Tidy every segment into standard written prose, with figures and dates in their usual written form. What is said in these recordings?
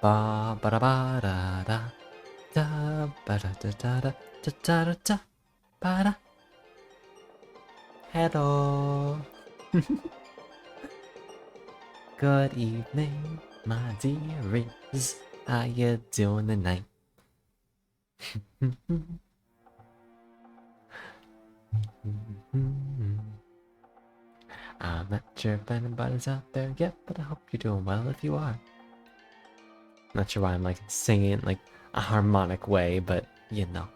ba ba da ba da da da ba da da da da da da da da ba da. Hello. Good evening, my dearies. How you doing tonight? I'm not sure if anybody's out there yet, but I hope you're doing well if you are. Not sure why I'm like singing like a harmonic way, but you know.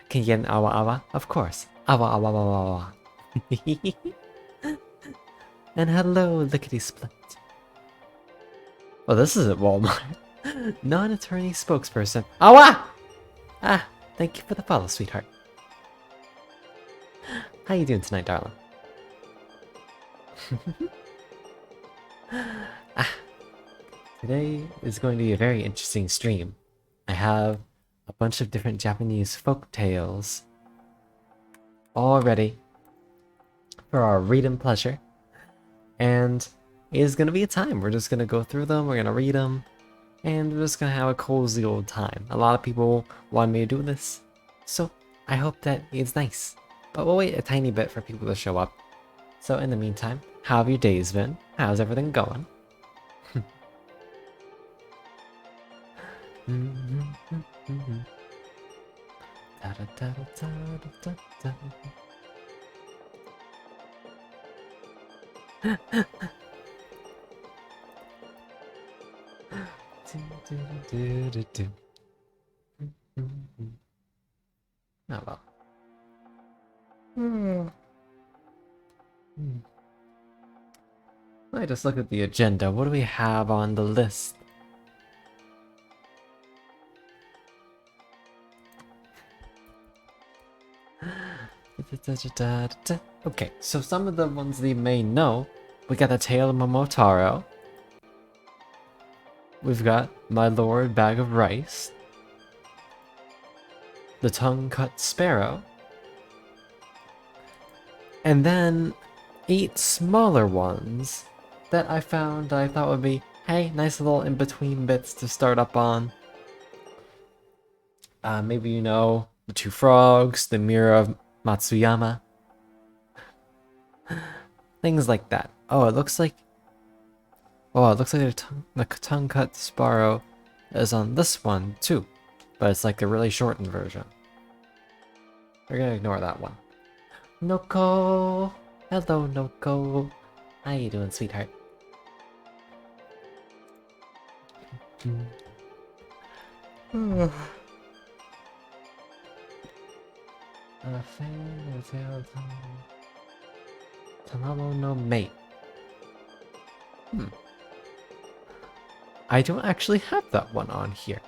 Can you get an awa awa? Of course. Awa awa awa awa. And hello, lickety split. Well, this is at Walmart. Non-attorney spokesperson. Awa! Ah, thank you for the follow, sweetheart. How you doing tonight, darling? Today is going to be a very interesting stream. I have a bunch of different Japanese folk tales all ready for our reading pleasure. And it is going to be a time. We're just going to go through them, we're going to read them, and we're just going to have a cozy old time. A lot of people want me to do this, so I hope that it's nice. But we'll wait a tiny bit for people to show up. So in the meantime, how have your days been? How's everything going? Oh well. Let me just look at the agenda. What do we have on the list? Okay, so some of the ones that you may know. We got the Tale of Momotaro. We've got My Lord Bag of Rice. The Tongue-Cut Sparrow. And then 8 smaller ones that I found that I thought would be, hey, nice little in-between bits to start up on. Maybe you know the 2 frogs, the Mirror of Matsuyama. Things like that. Oh, it looks like the tongue-cut sparrow is on this one too, but it's like the really shortened version. We're gonna ignore that one. Noko! Hello, Noko. How you doing, sweetheart? A fan of Tamamo no mate. I don't actually have that one on here.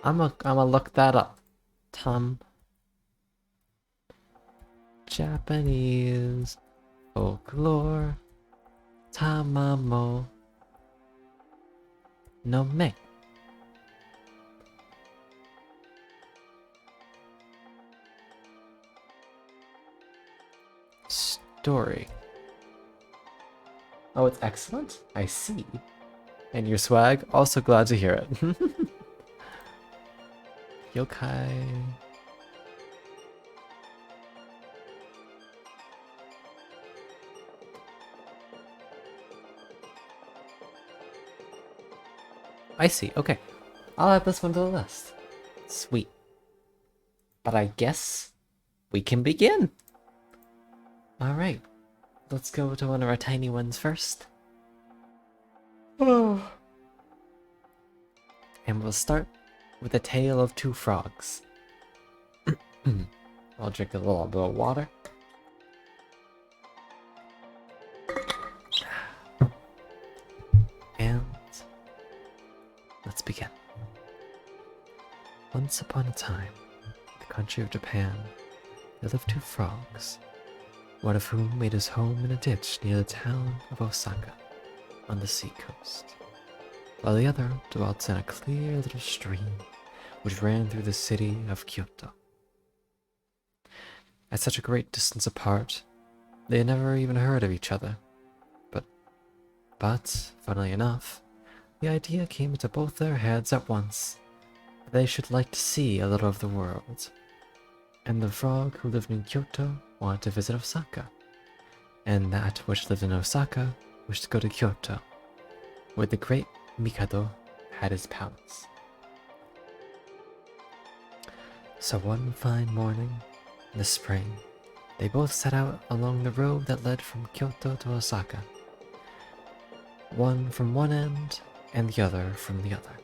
I'm gonna look that up. Japanese folklore Tamamo no me. Story. Oh, it's excellent? I see. And your swag? Also glad to hear it. Yokai. I see, okay. I'll add this one to the list. Sweet. But I guess we can begin. Alright. Let's go to one of our tiny ones first. Oh. And we'll start with a tale of 2 frogs. I'll drink a little bit of water. And let's begin. Once upon a time, in the country of Japan, there lived 2 frogs, one of whom made his home in a ditch near the town of Osaka on the seacoast, while the other dwelt in a clear little stream which ran through the city of Kyoto. At such a great distance apart, they had never even heard of each other. But, funnily enough, the idea came into both their heads at once that they should like to see a little of the world. And the frog who lived in Kyoto wanted to visit Osaka, and that which lived in Osaka wished to go to Kyoto, where the great Mikado had his palace. So one fine morning in the spring, they both set out along the road that led from Kyoto to Osaka, one from one end and the other from the other.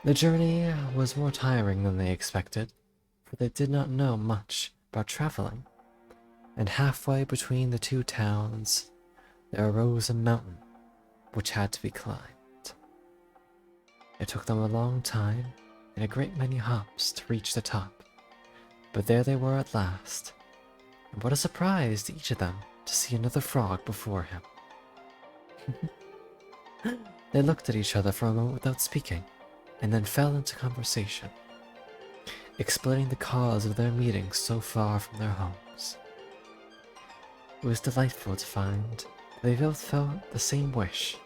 The journey was more tiring than they expected, for they did not know much about traveling, and halfway between the two towns there arose a mountain which had to be climbed. It took them a long time and a great many hops to reach the top, but there they were at last, and what a surprise to each of them to see another frog before him. They looked at each other for a moment without speaking, and then fell into conversation, explaining the cause of their meeting so far from their homes. It was delightful to find they both felt the same wish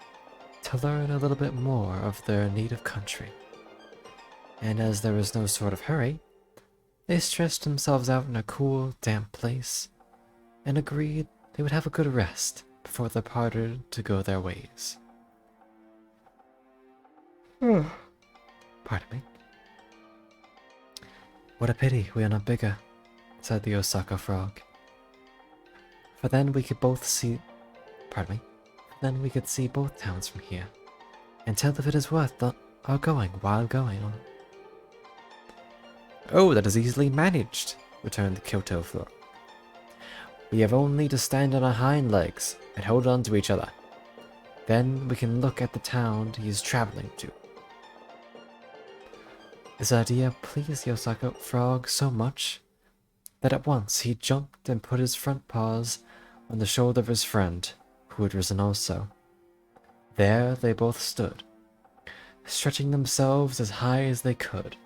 to learn a little bit more of their native country, and as there was no sort of hurry, they stretched themselves out in a cool, damp place, and agreed they would have a good rest before they parted to go their ways. Pardon me. What a pity we are not bigger, said the Osaka Frog. For then we could both see... Pardon me. Then we could see both towns from here, and tell if it is worth our going while going on. Oh, that is easily managed, returned the Kyoto Frog. We have only to stand on our hind legs and hold on to each other. Then we can look at the town he is traveling to. This idea pleased the Osaka Frog so much that at once he jumped and put his front paws on the shoulder of his friend, who had risen also. There they both stood, stretching themselves as high as they could,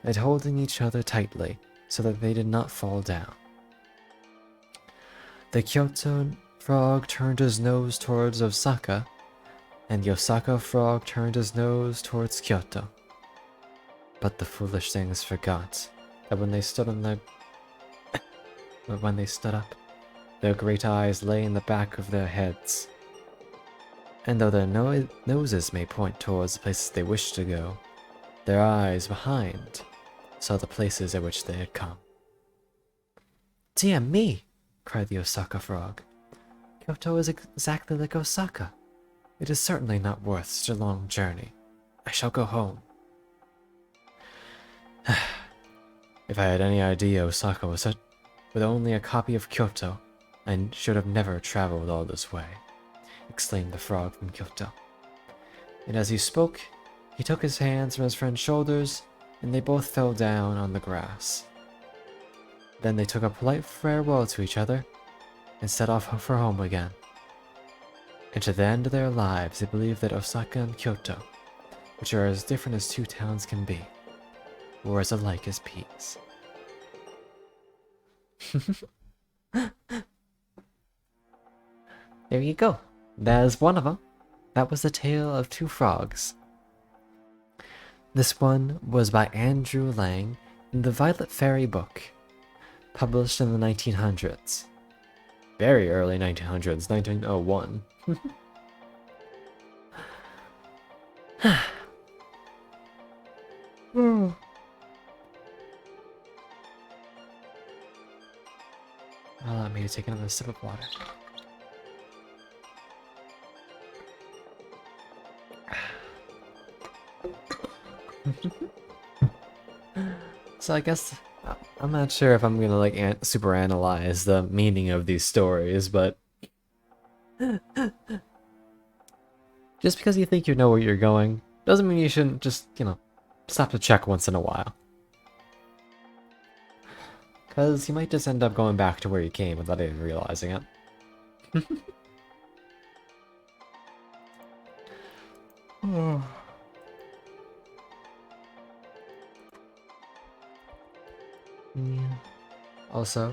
and holding each other tightly so that they did not fall down. The Kyoto Frog turned his nose towards Osaka, and the Osaka Frog turned his nose towards Kyoto. But the foolish things forgot that when they stood up, their great eyes lay in the back of their heads. And though their noses may point towards the places they wished to go, their eyes behind saw the places at which they had come. Dear me, cried the Osaka Frog. Kyoto is exactly like Osaka. It is certainly not worth such a long journey. I shall go home. If I had any idea Osaka was with only a copy of Kyoto, I should have never traveled all this way, exclaimed the frog from Kyoto. And as he spoke, he took his hands from his friend's shoulders, and they both fell down on the grass. Then they took a polite farewell to each other, and set off for home again. And to the end of their lives, they believed that Osaka and Kyoto, which are as different as two towns can be, were as alike as peas. There you go. There's one of them. That was the tale of two frogs. This one was by Andrew Lang in the Violet Fairy book, published in the 1900s. Very early 1900s, 1901. Allow me to take another sip of water. So I guess I'm not sure if I'm gonna like super analyze the meaning of these stories, but just because you think you know where you're going doesn't mean you shouldn't just, stop to check once in a while. Because you might just end up going back to where you came without even realizing it. Yeah. Also,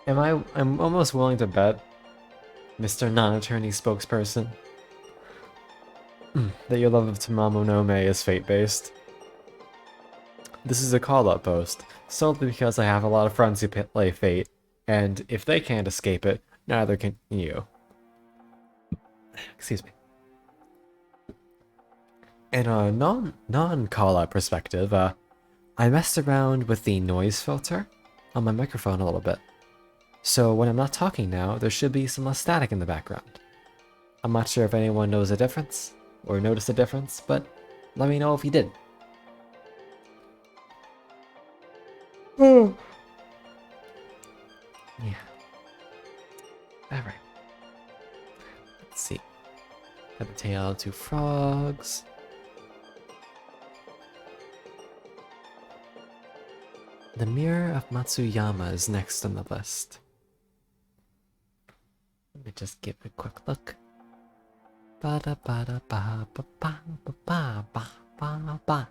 I'm almost willing to bet Mr. Non-Attorney Spokesperson. That your love of Tamamo no Me is fate-based. This is a call-out post, solely because I have a lot of friends who play Fate, and if they can't escape it, neither can you. Excuse me. In a non-call-out perspective, I messed around with the noise filter on my microphone a little bit. So when I'm not talking now, there should be some less static in the background. I'm not sure if anyone knows the difference, or noticed a difference, but let me know if you did. Yeah. Alright. Let's see. Got the tail of two frogs. The Mirror of Matsuyama is next on the list. Let me just give a quick look. Ba da ba da ba ba ba ba ba ba ba ba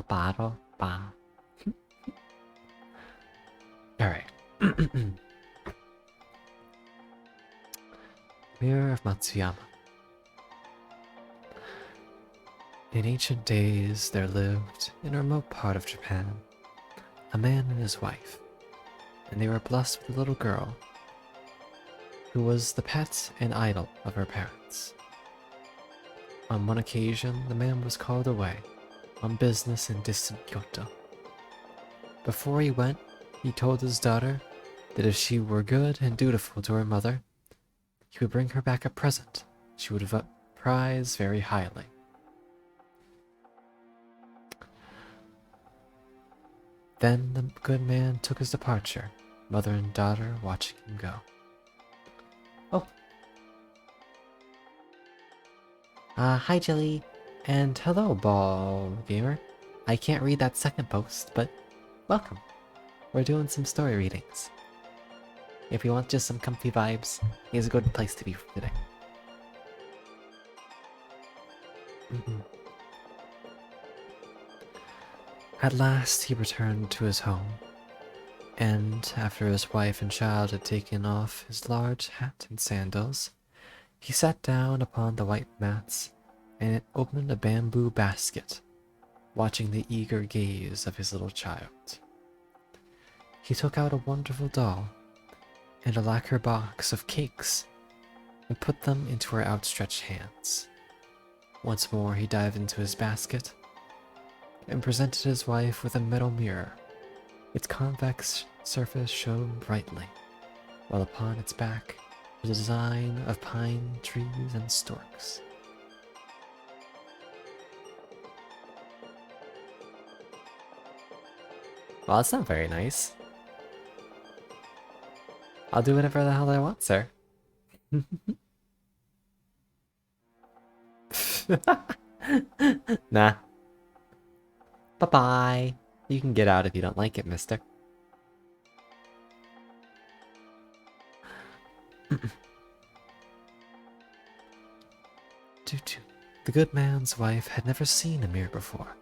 ba ba ba. Alright. Mirror of Matsuyama. In ancient days, there lived, in a remote part of Japan, a man and his wife, and they were blessed with a little girl who was the pet and idol of her parents. On one occasion, the man was called away on business in distant Kyoto. Before he went, he told his daughter that if she were good and dutiful to her mother, he would bring her back a present she would prize very highly. Then the good man took his departure, mother and daughter watching him go. Oh. Hi Jelly, and hello Ball Gamer. I can't read that second post, but welcome. We're doing some story readings. If you want just some comfy vibes, here's a good place to be for today. At last he returned to his home, and after his wife and child had taken off his large hat and sandals, he sat down upon the white mats and opened a bamboo basket, watching the eager gaze of his little child. He took out a wonderful doll and a lacquer box of cakes and put them into her outstretched hands. Once more he dived into his basket and presented his wife with a metal mirror. Its convex surface shone brightly, while upon its back was a design of pine trees and storks. Well, that's not very nice. I'll do whatever the hell I want, sir. Nah. Bye-bye. You can get out if you don't like it, mister. The good man's wife had never seen a mirror before,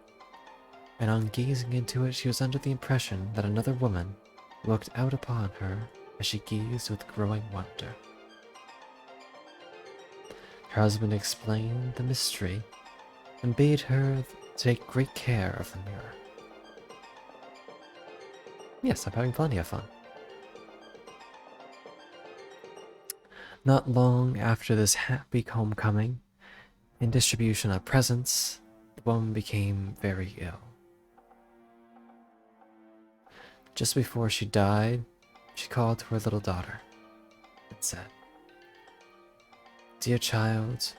and on gazing into it she was under the impression that another woman looked out upon her as she gazed with growing wonder. Her husband explained the mystery and bade her take great care of the mirror. Yes, I'm having plenty of fun. Not long after this happy homecoming and distribution of presents, the woman became very ill. Just before she died, she called to her little daughter and said, "Dear child,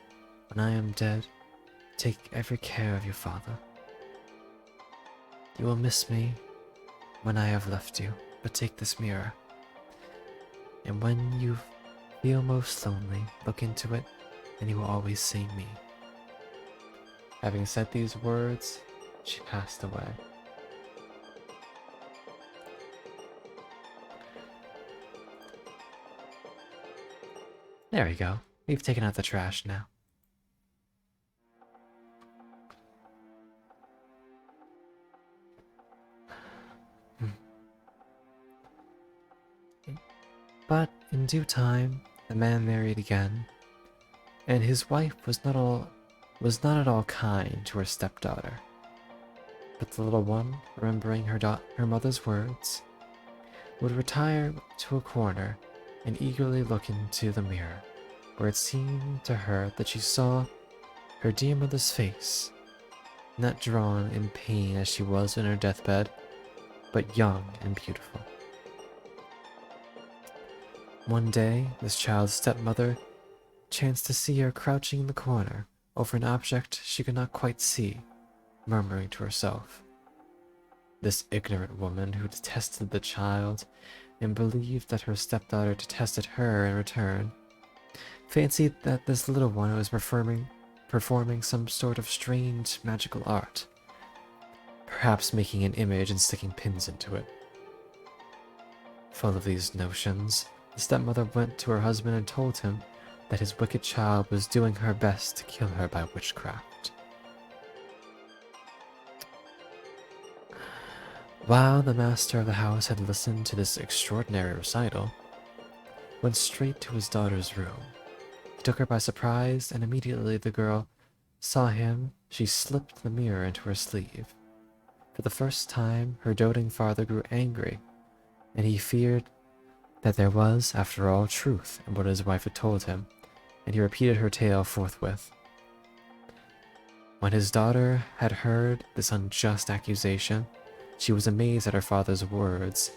when I am dead, take every care of your father. You will miss me when I have left you, but take this mirror. And when you feel most lonely, look into it, and you will always see me." Having said these words, she passed away. There we go. We've taken out the trash now. But in due time, the man married again, and his wife was not at all kind to her stepdaughter. But the little one, remembering her mother's words, would retire to a corner and eagerly look into the mirror, where it seemed to her that she saw her dear mother's face, not drawn in pain as she was in her deathbed, but young and beautiful. One day, this child's stepmother chanced to see her crouching in the corner over an object she could not quite see, murmuring to herself. This ignorant woman, who detested the child and believed that her stepdaughter detested her in return, fancied that this little one was performing some sort of strange magical art, perhaps making an image and sticking pins into it. Full of these notions, the stepmother went to her husband and told him that his wicked child was doing her best to kill her by witchcraft. While the master of the house had listened to this extraordinary recital, went straight to his daughter's room. He took her by surprise, and immediately the girl saw him, she slipped the mirror into her sleeve. For the first time, her doting father grew angry, and he feared that there was, after all, truth in what his wife had told him, and he repeated her tale forthwith. When his daughter had heard this unjust accusation, she was amazed at her father's words,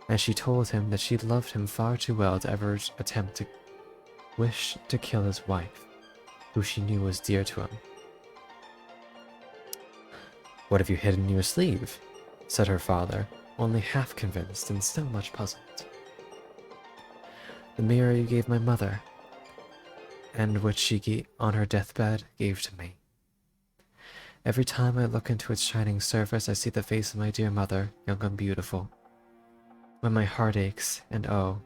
and she told him that she loved him far too well to ever attempt to wish to kill his wife, who she knew was dear to him. "What have you hidden in your sleeve?" said her father, only half convinced and still much puzzled. "The mirror you gave my mother, and which she on her deathbed gave to me. Every time I look into its shining surface, I see the face of my dear mother, young and beautiful. When my heart aches, and oh,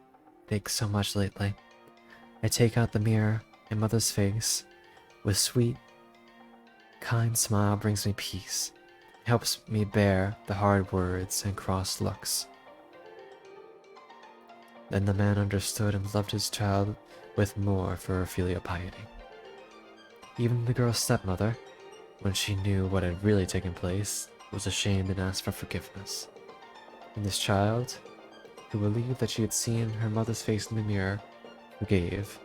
it aches so much lately, I take out the mirror, and mother's face, with sweet, kind smile, brings me peace, helps me bear the hard words and cross looks." Then the man understood and loved his child with more for her filial piety. Even the girl's stepmother, when she knew what had really taken place, was ashamed and asked for forgiveness. And this child, who believed that she had seen her mother's face in the mirror, forgave,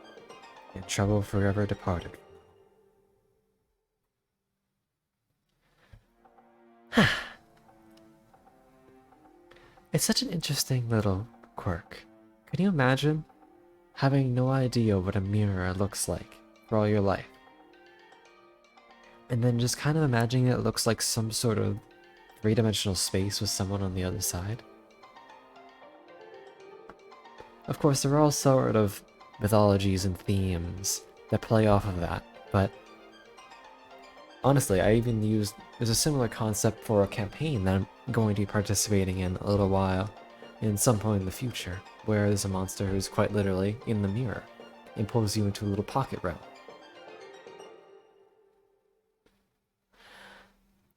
and trouble forever departed. It's such an interesting little quirk. Can you imagine having no idea what a mirror looks like for all your life? And then just kind of imagining it looks like some sort of three-dimensional space with someone on the other side. Of course, there are all sort of mythologies and themes that play off of that, but honestly, there's a similar concept for a campaign that I'm going to be participating in a little while, in some point in the future, where there's a monster who's quite literally in the mirror and pulls you into a little pocket realm.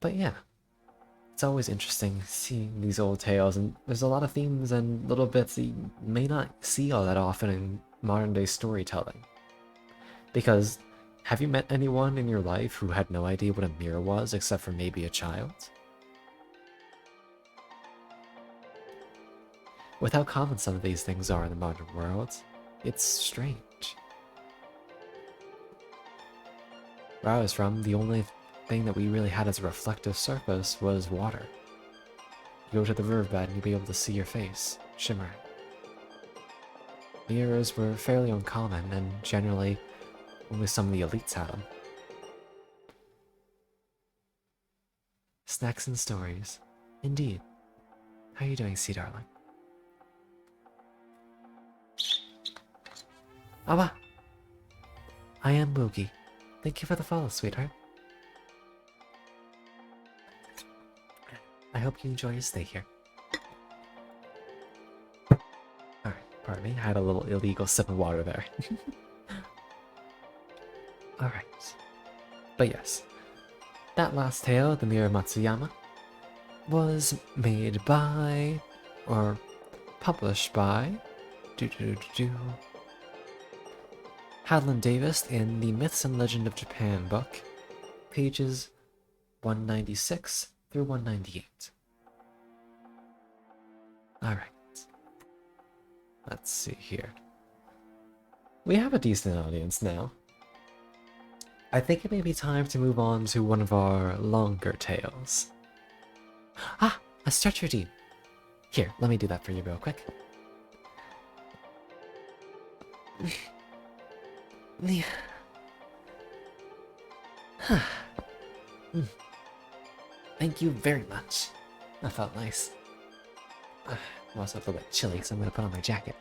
But yeah, it's always interesting seeing these old tales, and there's a lot of themes and little bits that you may not see all that often in modern day storytelling. Because have you met anyone in your life who had no idea what a mirror was except for maybe a child? With how common some of these things are in the modern world, it's strange. Where I was from, the only thing that we really had as a reflective surface was water. You go to the riverbed and you'll be able to see your face, shimmering. Mirrors were fairly uncommon, and generally only some of the elites had them. Snacks and stories. Indeed. How are you doing, Sea Darling? Awa! I am Moogie. Thank you for the follow, sweetheart. I hope you enjoy your stay here. Alright, pardon me, I had a little illegal sip of water there. Alright. But yes, that last tale, The Mirror of Matsuyama, was made by, or published by, Hadlin Davis in the Myths and Legend of Japan book, pages 196 through 198. Alright. Let's see here. We have a decent audience now. I think it may be time to move on to one of our longer tales. Ah, a stretch routine. Here, let me do that for you real quick. Thank you very much. That felt nice. I'm also a little bit chilly, so I'm gonna put on my jacket.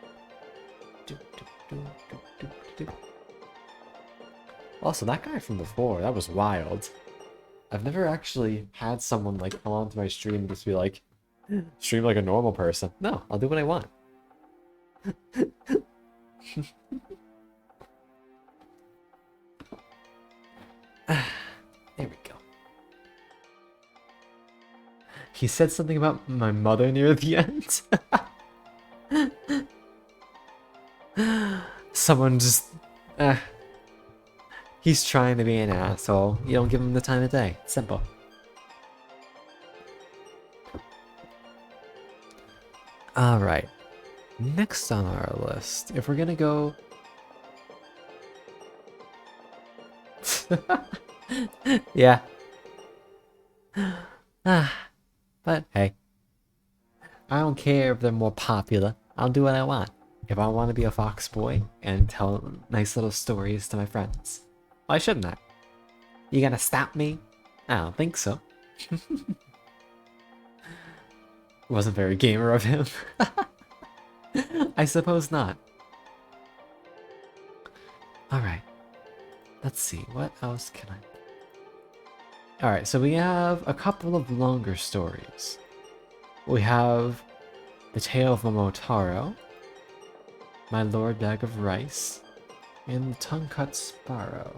Also, that guy from before, that was wild. I've never actually had someone like come onto my stream and just be like, stream like a normal person. No, I'll do what I want. There we go. He said something about my mother near the end. Someone just... he's trying to be an asshole. You don't give him the time of day. It's simple. Alright. Next on our list, if we're gonna go... yeah. But hey. I don't care if they're more popular. I'll do what I want. If I want to be a fox boy and tell nice little stories to my friends, why shouldn't I? You gonna stop me? I don't think so. Wasn't very gamer of him. I suppose not. Alright. Let's see, what else can I... Alright, so we have a couple of longer stories. We have The Tale of Momotaro, My Lord Bag of Rice, and The Tongue-Cut Sparrow.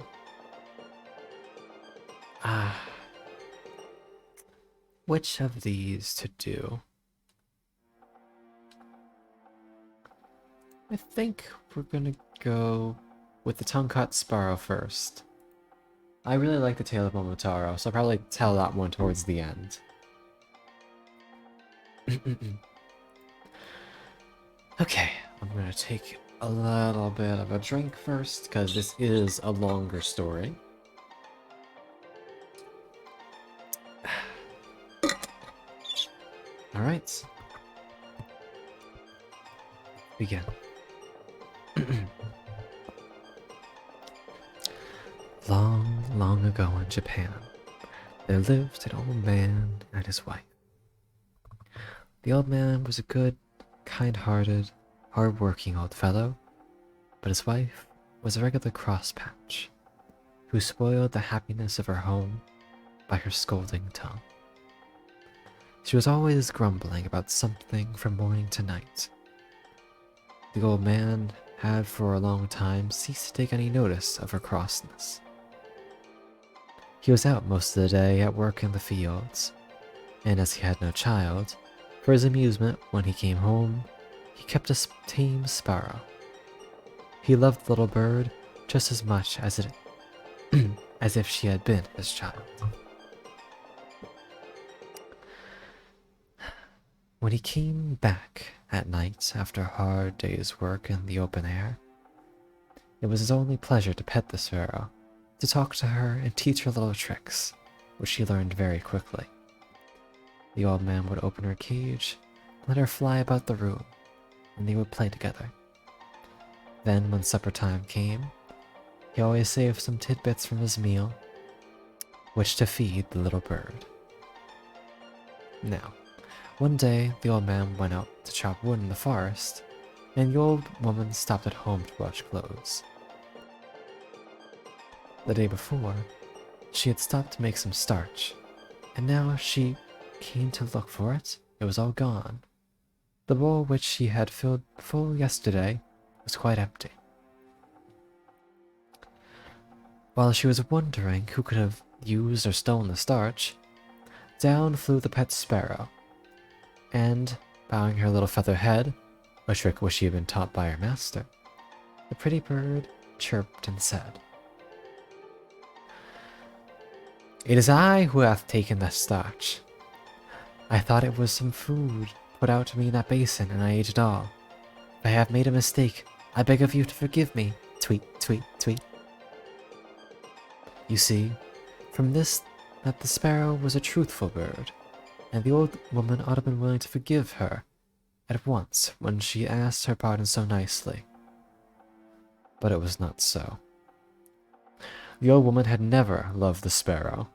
Which of these to do? I think we're gonna go with The Tongue-Cut Sparrow first. I really like The Tale of Momotaro, so I'll probably tell that one towards the end. Okay, I'm gonna take a little bit of a drink first, because this is a longer story. Alright. Begin. Long, long ago in Japan, there lived an old man and his wife. The old man was a good, kind-hearted, hard-working old fellow, but his wife was a regular crosspatch, who spoiled the happiness of her home by her scolding tongue. She was always grumbling about something from morning to night. The old man had for a long time ceased to take any notice of her crossness. He was out most of the day at work in the fields, and as he had no child, for his amusement when he came home, he kept a tame sparrow. He loved the little bird just as much as as if she had been his child. When he came back at night after a hard day's work in the open air, it was his only pleasure to pet the sparrow, to talk to her and teach her little tricks, which she learned very quickly. The old man would open her cage, let her fly about the room, and they would play together. Then, when supper time came, he always saved some tidbits from his meal, which to feed the little bird. Now, one day, the old man went out to chop wood in the forest, and the old woman stopped at home to wash clothes. The day before, she had stopped to make some starch, and now she came to look for it. It was all gone. The bowl which she had filled full yesterday was quite empty. While she was wondering who could have used or stolen the starch, down flew the pet sparrow, and, bowing her little feather head, a trick which she had been taught by her master, the pretty bird chirped and said, "It is I who hath taken that starch. I thought it was some food put out to me in that basin, and I ate it all. If I have made a mistake, I beg of you to forgive me. Tweet, tweet, tweet." You see, from this, that the sparrow was a truthful bird, and the old woman ought to have been willing to forgive her at once when she asked her pardon so nicely. But it was not so. The old woman had never loved the sparrow,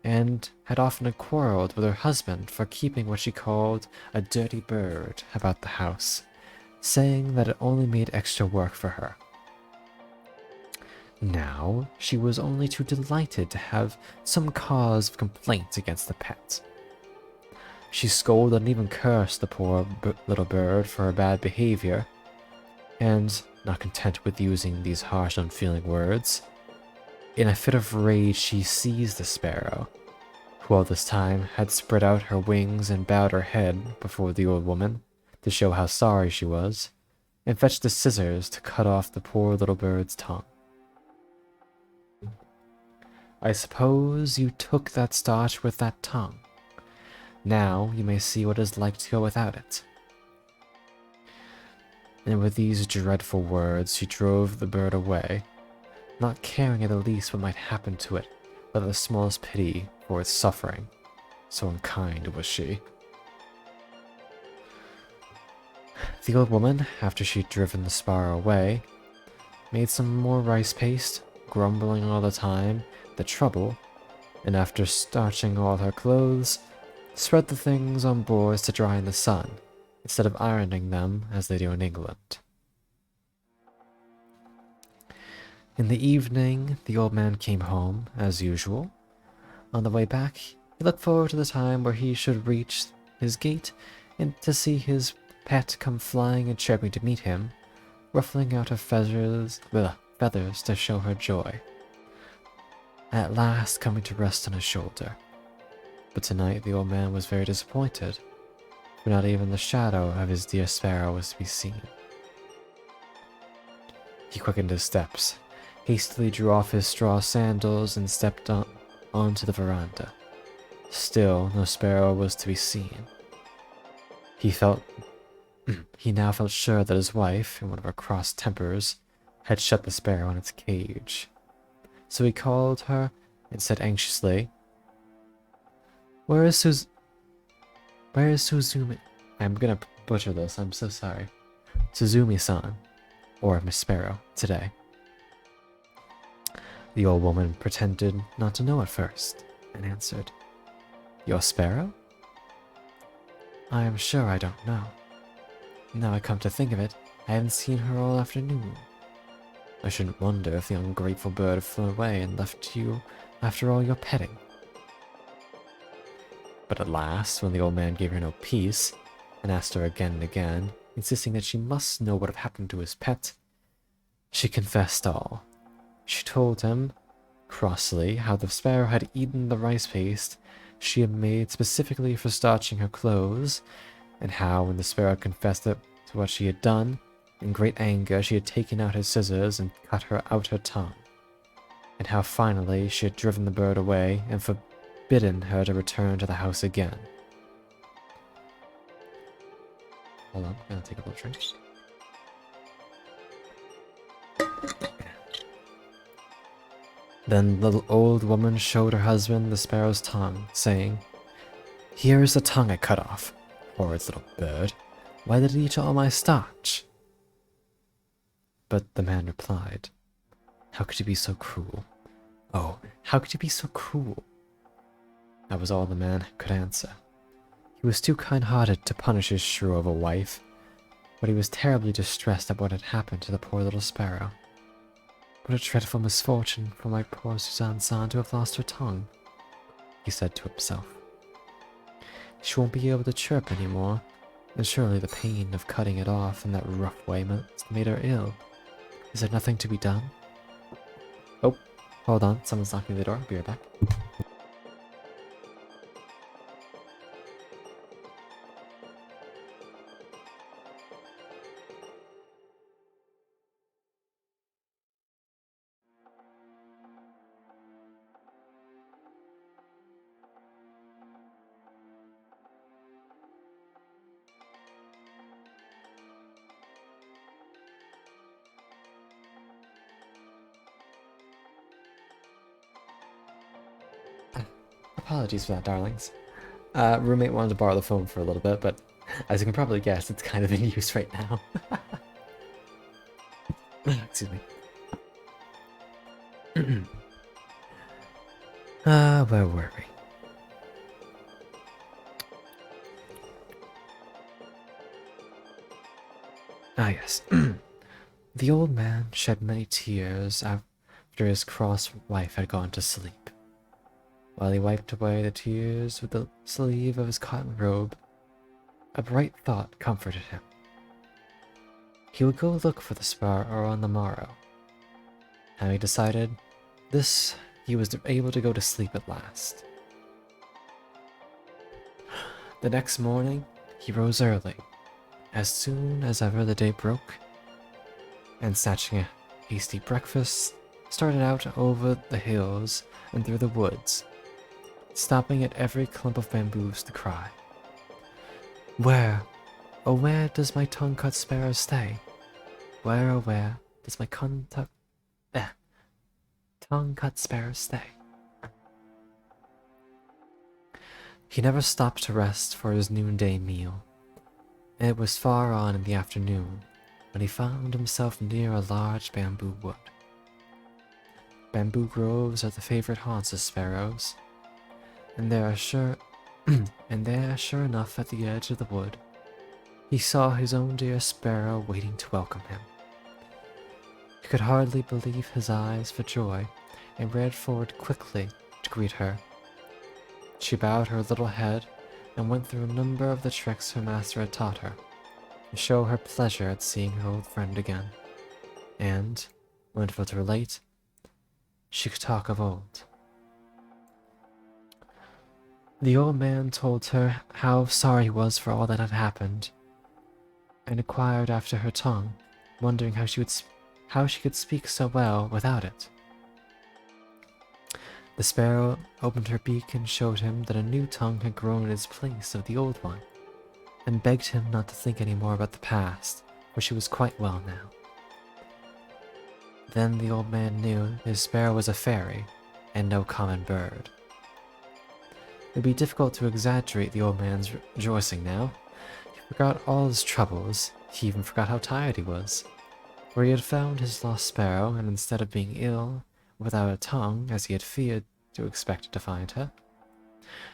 and had often quarreled with her husband for keeping what she called a dirty bird about the house, saying that it only made extra work for her. Now, she was only too delighted to have some cause of complaint against the pet. She scolded and even cursed the poor little bird for her bad behavior, and, not content with using these harsh, unfeeling words, in a fit of rage she seized the sparrow, who all this time had spread out her wings and bowed her head before the old woman, to show how sorry she was, and fetched the scissors to cut off the poor little bird's tongue. "I suppose you took that starch with that tongue. Now you may see what it is like to go without it." And with these dreadful words she drove the bird away, not caring in the least what might happen to it, without the smallest pity for its suffering. So unkind was she. The old woman, after she'd driven the sparrow away, made some more rice paste, grumbling all the time the trouble, and after starching all her clothes, spread the things on boards to dry in the sun, instead of ironing them as they do in England. In the evening, the old man came home, as usual. On the way back, he looked forward to the time where he should reach his gate and to see his pet come flying and chirping to meet him, ruffling out her feathers to show her joy, at last coming to rest on his shoulder. But tonight the old man was very disappointed, for not even the shadow of his dear sparrow was to be seen. He quickened his steps, hastily drew off his straw sandals, and stepped onto the veranda. Still no sparrow was to be seen. He now felt sure that his wife, in one of her cross tempers, had shut the sparrow in its cage. So he called her and said anxiously, Where is Suzumi? I'm gonna butcher this, I'm so sorry. Suzumi-san, or Miss Sparrow, today." The old woman pretended not to know at first, and answered, "Your sparrow? I am sure I don't know. Now I come to think of it, I haven't seen her all afternoon. I shouldn't wonder if the ungrateful bird flew away and left you after all your petting." But at last, when the old man gave her no peace, and asked her again and again, insisting that she must know what had happened to his pet, she confessed all. She told him, crossly, how the sparrow had eaten the rice paste she had made specifically for starching her clothes, and how, when the sparrow confessed it to what she had done, in great anger she had taken out his scissors and cut out her tongue, and how finally she had driven the bird away and forbidden her to return to the house again. Hold on, I'm gonna take a little drink. Then the old woman showed her husband the sparrow's tongue, saying, "Here is the tongue I cut off. Horrid little bird. Why did it eat all my starch?" But the man replied, "How could you be so cruel? Oh, how could you be so cruel?" That was all the man could answer. He was too kind-hearted to punish his shrew of a wife, but he was terribly distressed at what had happened to the poor little sparrow. "What a dreadful misfortune for my poor Suzanne-san to have lost her tongue," he said to himself. "She won't be able to chirp anymore, and surely the pain of cutting it off in that rough way must made her ill. Is there nothing to be done?" Oh, hold on, someone's knocking at the door. I'll be right back. Apologies for that, darlings. Roommate wanted to borrow the phone for a little bit, but as you can probably guess, it's kind of in use right now. Excuse me. Where were we? Ah, yes. The old man shed many tears after his cross wife had gone to sleep. While he wiped away the tears with the sleeve of his cotton robe, a bright thought comforted him. He would go look for the sparrow on the morrow. Having decided this, he was able to go to sleep at last. The next morning, he rose early, as soon as ever the day broke, and snatching a hasty breakfast, started out over the hills and through the woods, stopping at every clump of bamboos to cry, "Where, oh where does my tongue-cut sparrow stay? Where, oh where does my tongue-cut sparrow stay?" He never stopped to rest for his noonday meal, and it was far on in the afternoon when he found himself near a large bamboo wood. Bamboo groves are the favorite haunts of sparrows, and there, sure enough, at the edge of the wood, he saw his own dear sparrow waiting to welcome him. He could hardly believe his eyes for joy, and ran forward quickly to greet her. She bowed her little head and went through a number of the tricks her master had taught her, to show her pleasure at seeing her old friend again, and, wonderful to relate, she could talk of old. The old man told her how sorry he was for all that had happened, and inquired after her tongue, wondering how she could speak so well without it. The sparrow opened her beak and showed him that a new tongue had grown in its place of the old one, and begged him not to think any more about the past, for she was quite well now. Then the old man knew his sparrow was a fairy, and no common bird. It would be difficult to exaggerate the old man's rejoicing now. He forgot all his troubles. He even forgot how tired he was, for he had found his lost sparrow, and instead of being ill, without a tongue, as he had feared to expect to find her,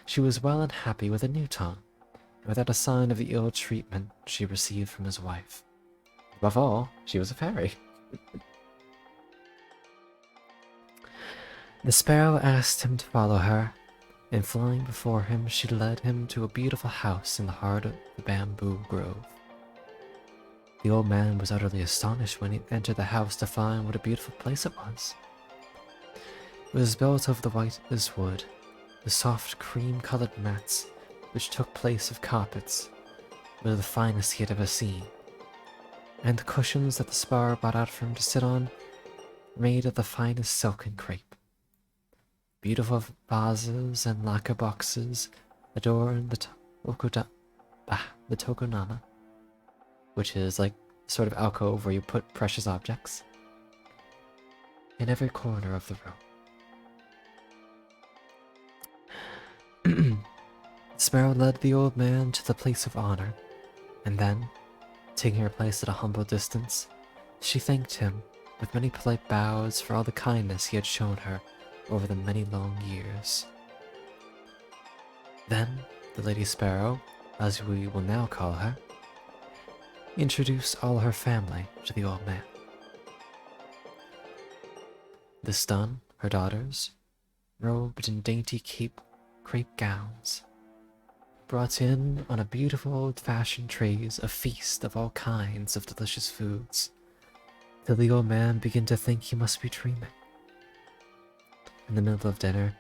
she was well and happy with a new tongue, and without a sign of the ill treatment she received from his wife. Above all, she was a fairy. The sparrow asked him to follow her, and flying before him, she led him to a beautiful house in the heart of the bamboo grove. The old man was utterly astonished when he entered the house to find what a beautiful place it was. It was built of the whitest wood, the soft cream-colored mats which took place of carpets were the finest he had ever seen, and the cushions that the sparrow brought out for him to sit on were made of the finest silk and crepe. Beautiful vases and lacquer boxes adorned the tokonama, which is like sort of alcove where you put precious objects, in every corner of the room. The sparrow led the old man to the place of honor, and then, taking her place at a humble distance, she thanked him with many polite bows for all the kindness he had shown her over the many long years. Then the Lady Sparrow, as we will now call her, introduced all her family to the old man. This done, her daughters, robed in dainty crepe gowns, brought in on a beautiful old-fashioned trays a feast of all kinds of delicious foods, till the old man began to think he must be dreaming. In the middle of dinner,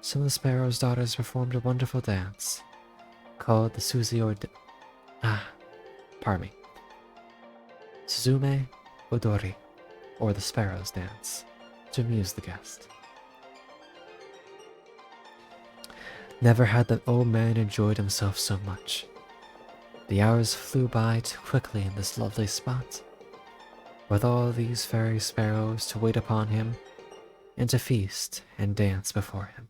some of the sparrow's daughters performed a wonderful dance, called the Suzume Odori, or the Sparrows Dance, to amuse the guest. Never had the old man enjoyed himself so much. The hours flew by too quickly in this lovely spot, with all these fairy sparrows to wait upon him, and to feast and dance before him.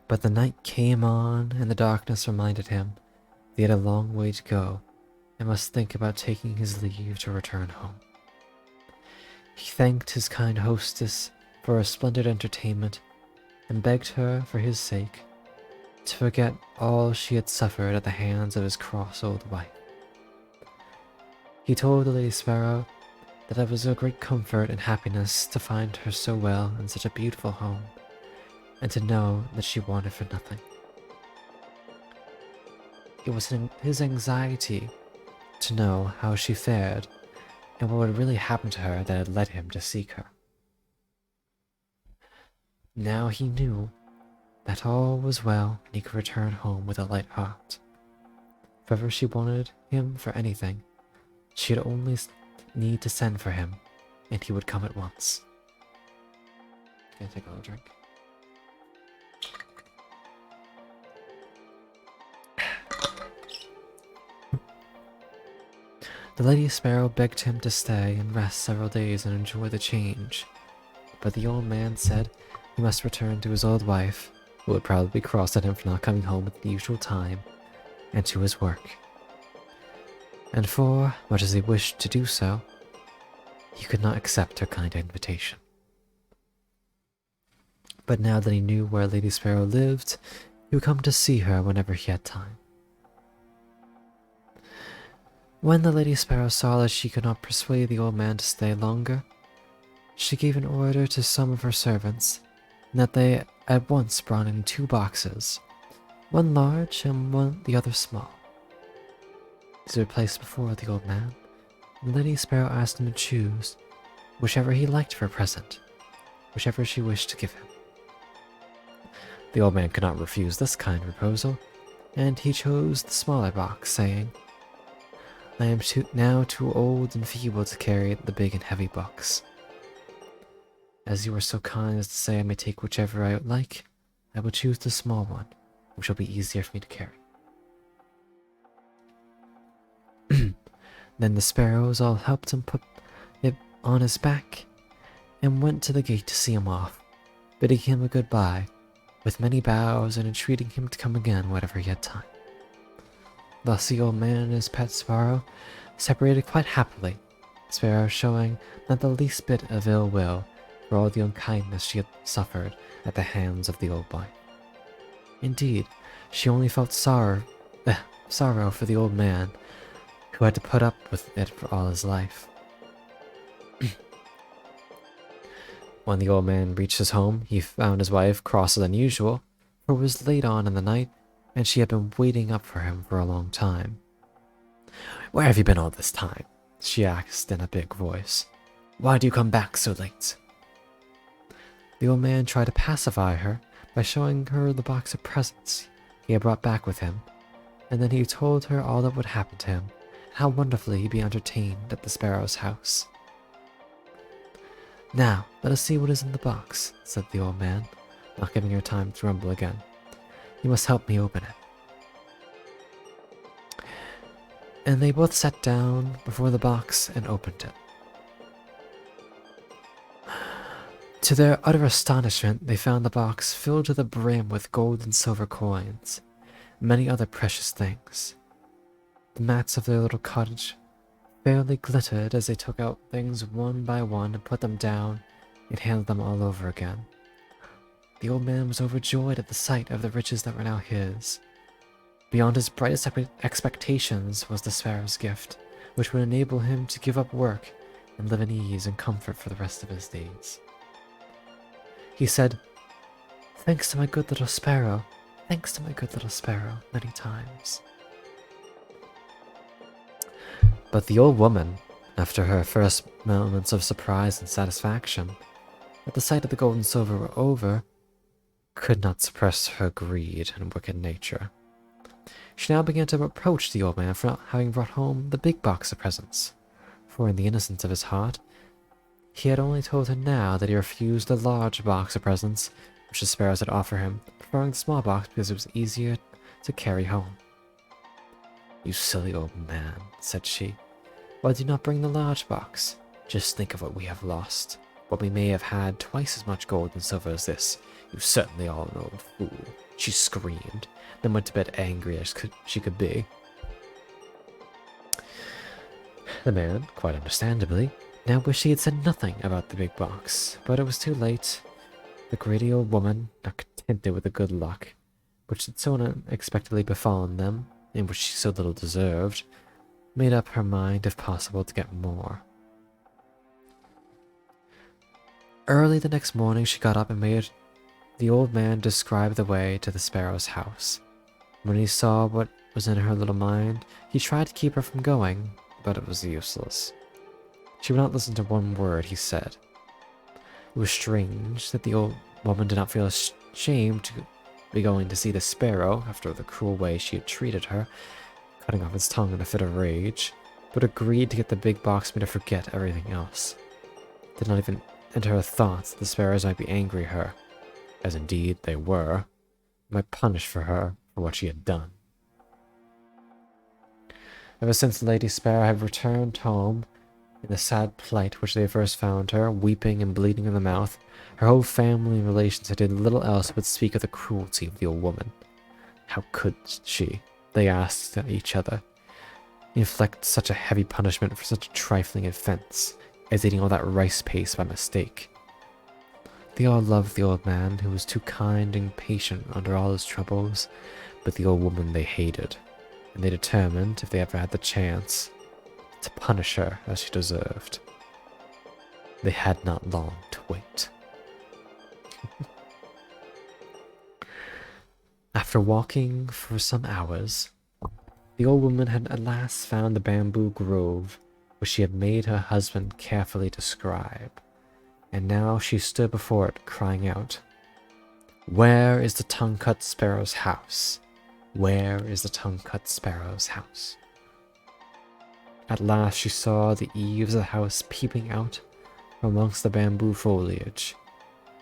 But the night came on, and the darkness reminded him that he had a long way to go and must think about taking his leave to return home. He thanked his kind hostess for a splendid entertainment and begged her, for his sake, to forget all she had suffered at the hands of his cross old wife. He told the Lady Sparrow that it was a great comfort and happiness to find her so well in such a beautiful home, and to know that she wanted for nothing. It was his anxiety to know how she fared and what would really happen to her that had led him to seek her. Now he knew that all was well and he could return home with a light heart. If ever she wanted him for anything, she'd only need to send for him, and he would come at once. Gonna take a little drink. The Lady Sparrow begged him to stay and rest several days and enjoy the change, but the old man said he must return to his old wife, who would probably be cross at him for not coming home at the usual time, and to his work. And for, much as he wished to do so, he could not accept her kind invitation. But now that he knew where Lady Sparrow lived, he would come to see her whenever he had time. When the Lady Sparrow saw that she could not persuade the old man to stay longer, she gave an order to some of her servants, and that they at once brought in 2 boxes, one large and the other small. These were placed before the old man, and Lady Sparrow asked him to choose whichever he liked for a present, whichever she wished to give him. The old man could not refuse this kind proposal, and he chose the smaller box, saying, "I am now too old and feeble to carry the big and heavy box. As you are so kind as to say I may take whichever I like, I will choose the small one, which will be easier for me to carry." Then the sparrows all helped him put it on his back, and went to the gate to see him off, bidding him a goodbye, with many bows and entreating him to come again whenever he had time. Thus the old man and his pet sparrow separated quite happily, Sparrow showing not the least bit of ill will for all the unkindness she had suffered at the hands of the old wife. Indeed, she only felt sorrow for the old man, who had to put up with it for all his life. When the old man reached his home, he found his wife crosser than usual, for it was late on in the night, and she had been waiting up for him for a long time. "Where have you been all this time?" she asked in a big voice. "Why do you come back so late?" The old man tried to pacify her by showing her the box of presents he had brought back with him, and then he told her all that would happen to him, and how wonderfully he'd be entertained at the sparrow's house. "Now, let us see what is in the box," said the old man, not giving her time to grumble again. "You must help me open it." And they both sat down before the box and opened it. To their utter astonishment, they found the box filled to the brim with gold and silver coins, and many other precious things. The mats of their little cottage fairly glittered as they took out things one by one and put them down and handled them all over again. The old man was overjoyed at the sight of the riches that were now his. Beyond his brightest expectations was the sparrow's gift, which would enable him to give up work and live in ease and comfort for the rest of his days. He said, "Thanks to my good little sparrow, thanks to my good little sparrow," many times. But the old woman, after her first moments of surprise and satisfaction, at the sight of the gold and silver were over, could not suppress her greed and wicked nature. She now began to reproach the old man for not having brought home the big box of presents, for in the innocence of his heart, he had only told her now that he refused the large box of presents which the sparrows had offered him, preferring the small box because it was easier to carry home. "You silly old man," said she, "why do you not bring the large box? Just think of what we have lost. but we may have had twice as much gold and silver as this. You certainly are an old fool, she screamed, then went to bed angry as she could be. The man, quite understandably, now wished he had said nothing about the big box, but it was too late. The greedy old woman, not contented with the good luck which had so unexpectedly befallen them, and which she so little deserved, made up her mind, if possible, to get more. Early the next morning she got up and made the old man describe the way to the Sparrow's house. When he saw what was in her little mind, he tried to keep her from going, but it was useless. She would not listen to one word he said. It was strange that the old woman did not feel ashamed to be going to see the sparrow after the cruel way she had treated her, cutting off its tongue in a fit of rage, but agreed to get the big box made her forget everything else. Did not even enter her thoughts that the sparrows might be angry at her, as indeed they were, might punish her for what she had done. Ever since Lady Sparrow had returned home in the sad plight which they first found her, weeping and bleeding in the mouth, her whole family and relations had done little else but speak of the cruelty of the old woman. How could she, they asked each other, inflict such a heavy punishment for such a trifling offense as eating all that rice paste by mistake? They all loved the old man, who was too kind and patient under all his troubles, but the old woman they hated, and they determined, if they ever had the chance, to punish her as she deserved. They had not long to wait. After walking for some hours, the old woman had at last found the bamboo grove which she had made her husband carefully describe, and now she stood before it, crying out, "Where is the tongue-cut sparrow's house? Where is the tongue-cut sparrow's house?" At last she saw the eaves of the house peeping out from amongst the bamboo foliage.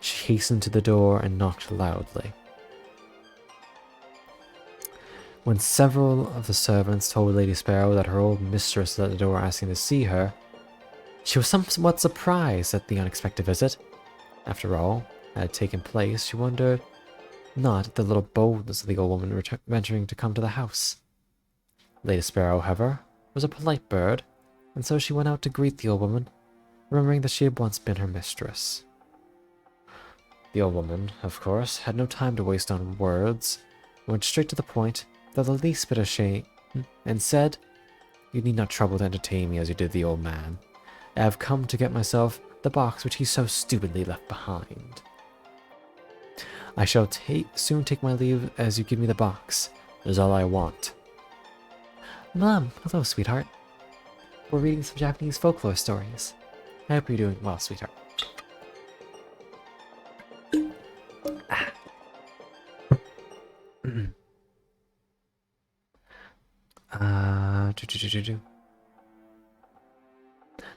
She hastened to the door and knocked loudly. When several of the servants told Lady Sparrow that her old mistress was at the door asking to see her, she was somewhat surprised at the unexpected visit. After all that had taken place, she wondered not at the little boldness of the old woman venturing to come to the house. Lady Sparrow, however, was a polite bird, and so she went out to greet the old woman, remembering that she had once been her mistress. The old woman, of course, had no time to waste on words, went straight to the point, without the least bit of shame, and said, "You need not trouble to entertain me as you did the old man. I have come to get myself the box which he so stupidly left behind. I shall soon take my leave as you give me the box. It is all I want." "Mom, hello, sweetheart. We're reading some Japanese folklore stories. I hope you're doing well, sweetheart."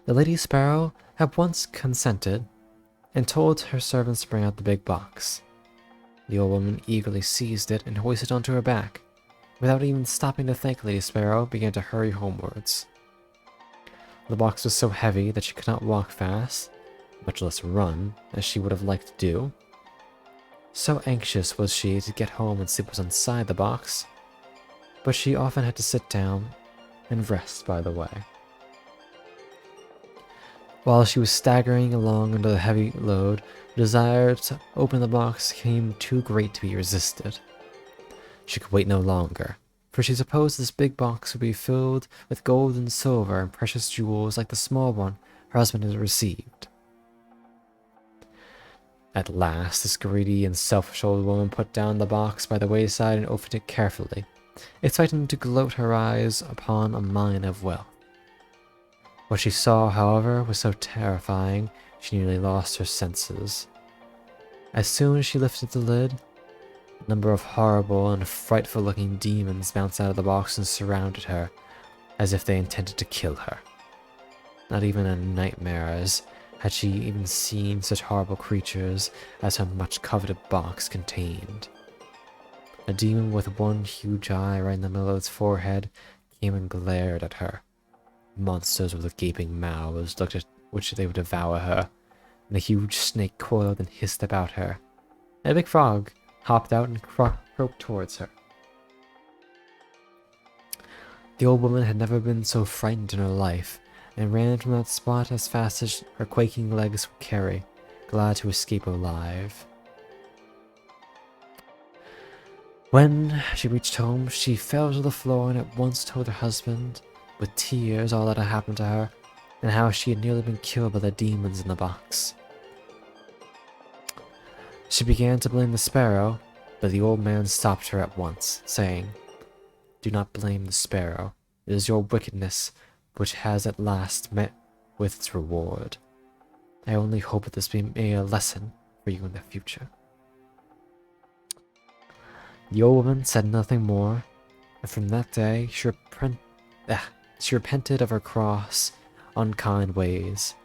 The Lady Sparrow had once consented and told her servants to bring out the big box. The old woman eagerly seized it and hoisted it onto her back. Without even stopping to thank Lady Sparrow, began to hurry homewards. The box was so heavy that she could not walk fast, much less run, as she would have liked to do. So anxious was she to get home and see what was inside the box, but she often had to sit down and rest by the way. While she was staggering along under the heavy load, the desire to open the box became too great to be resisted. She could wait no longer, for she supposed this big box would be filled with gold and silver and precious jewels like the small one her husband had received. At last, this greedy and selfish old woman put down the box by the wayside and opened it carefully, expecting to gloat her eyes upon a mine of wealth. What she saw, however, was so terrifying, she nearly lost her senses. As soon as she lifted the lid, a number of horrible and frightful-looking demons bounced out of the box and surrounded her, as if they intended to kill her. Not even in nightmares had she even seen such horrible creatures as her much-coveted box contained. A demon with one huge eye right in the middle of its forehead came and glared at her. Monsters with gaping mouths looked at which they would devour her, and a huge snake coiled and hissed about her. And a big frog hopped out and croaked towards her. The old woman had never been so frightened in her life, and ran from that spot as fast as her quaking legs would carry, glad to escape alive. When she reached home, she fell to the floor and at once told her husband, with tears, all that had happened to her, and how she had nearly been killed by the demons in the box. She began to blame the sparrow, but the old man stopped her at once, saying, "Do not blame the sparrow. It is your wickedness which has at last met with its reward. I only hope that this be a lesson for you in the future." The old woman said nothing more, and from that day she repented of her cross, unkind ways,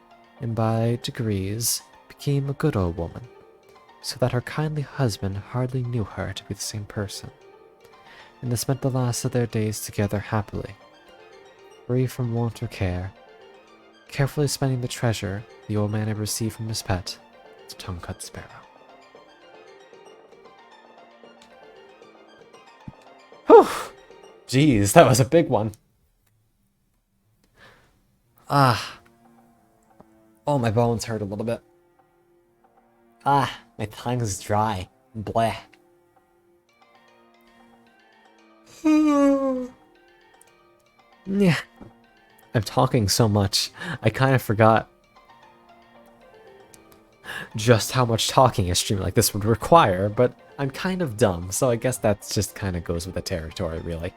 and by degrees became a good old woman, so that her kindly husband hardly knew her to be the same person, and they spent the last of their days together happily, free from want or care, carefully spending the treasure the old man had received from his pet, the tongue-cut sparrow. Whew! Jeez, that was a big one. Ah. Oh, my bones hurt a little bit. Ah, my tongue is dry. Bleh. Yeah. I'm talking so much, I kind of forgot just how much talking a stream like this would require, but I'm kind of dumb, so I guess that just kind of goes with the territory, really.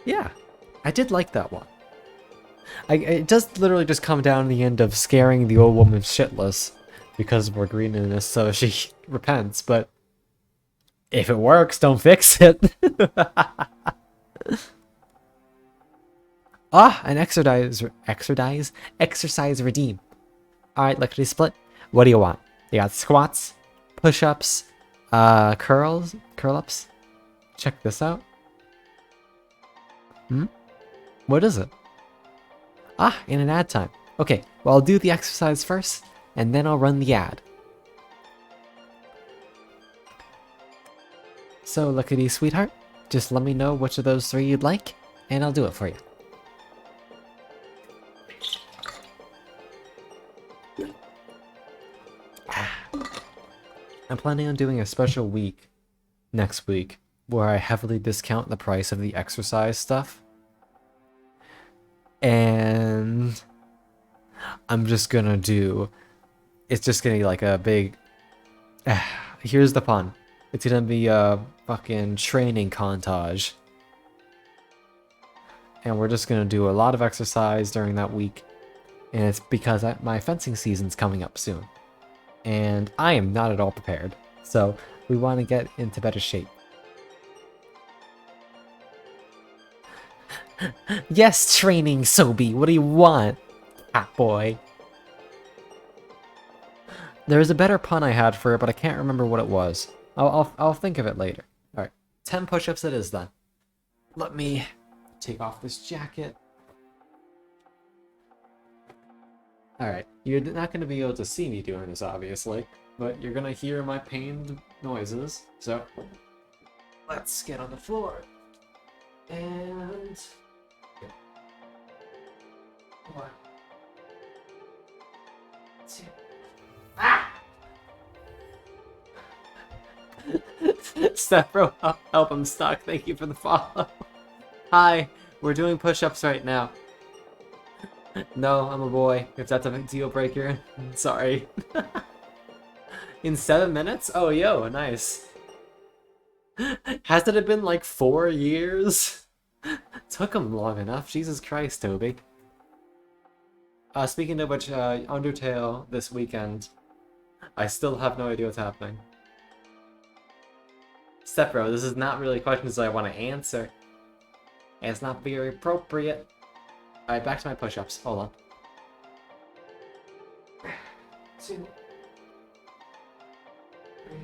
Yeah, I did like that one. It does literally just come down to the end of scaring the old woman shitless because of her greediness, so she repents, but if it works, don't fix it. An exercise redeem. Alright, lickety split. What do you want? You got squats, push-ups, curl-ups. Check this out. What is it? In an ad time. Okay, well, I'll do the exercise first, and then I'll run the ad. So, lickety sweetheart, just let me know which of those three you'd like, and I'll do it for you. I'm planning on doing a special week next week where I heavily discount the price of the exercise stuff. And I'm just gonna do... It's just gonna be like a big... Here's the pun. It's gonna be a fucking training montage. And we're just gonna do a lot of exercise during that week. And it's because my fencing season's coming up soon. And I am not at all prepared. So we want to get into better shape. Yes, training Sobi. What do you want, cat boy? There's a better pun I had for it, but I can't remember what it was. I'll think of it later. All right, 10 push-ups it is then. Let me take off this jacket. All right, you're not going to be able to see me doing this, obviously, but you're going to hear my pained noises. So let's get on the floor. And... 1, 2. Sepro, help, I'm stuck. Thank you for the follow. Hi, we're doing push-ups right now. No, I'm a boy. If that's a deal breaker, sorry. In 7 minutes? Oh, yo, nice. Hasn't it been like 4 years? Took him long enough. Jesus Christ, Toby. Speaking of which, Undertale this weekend. I still have no idea what's happening. Sepro, this is not really questions I want to answer. And it's not very appropriate. Alright, back to my push-ups. Hold on. 2, 3.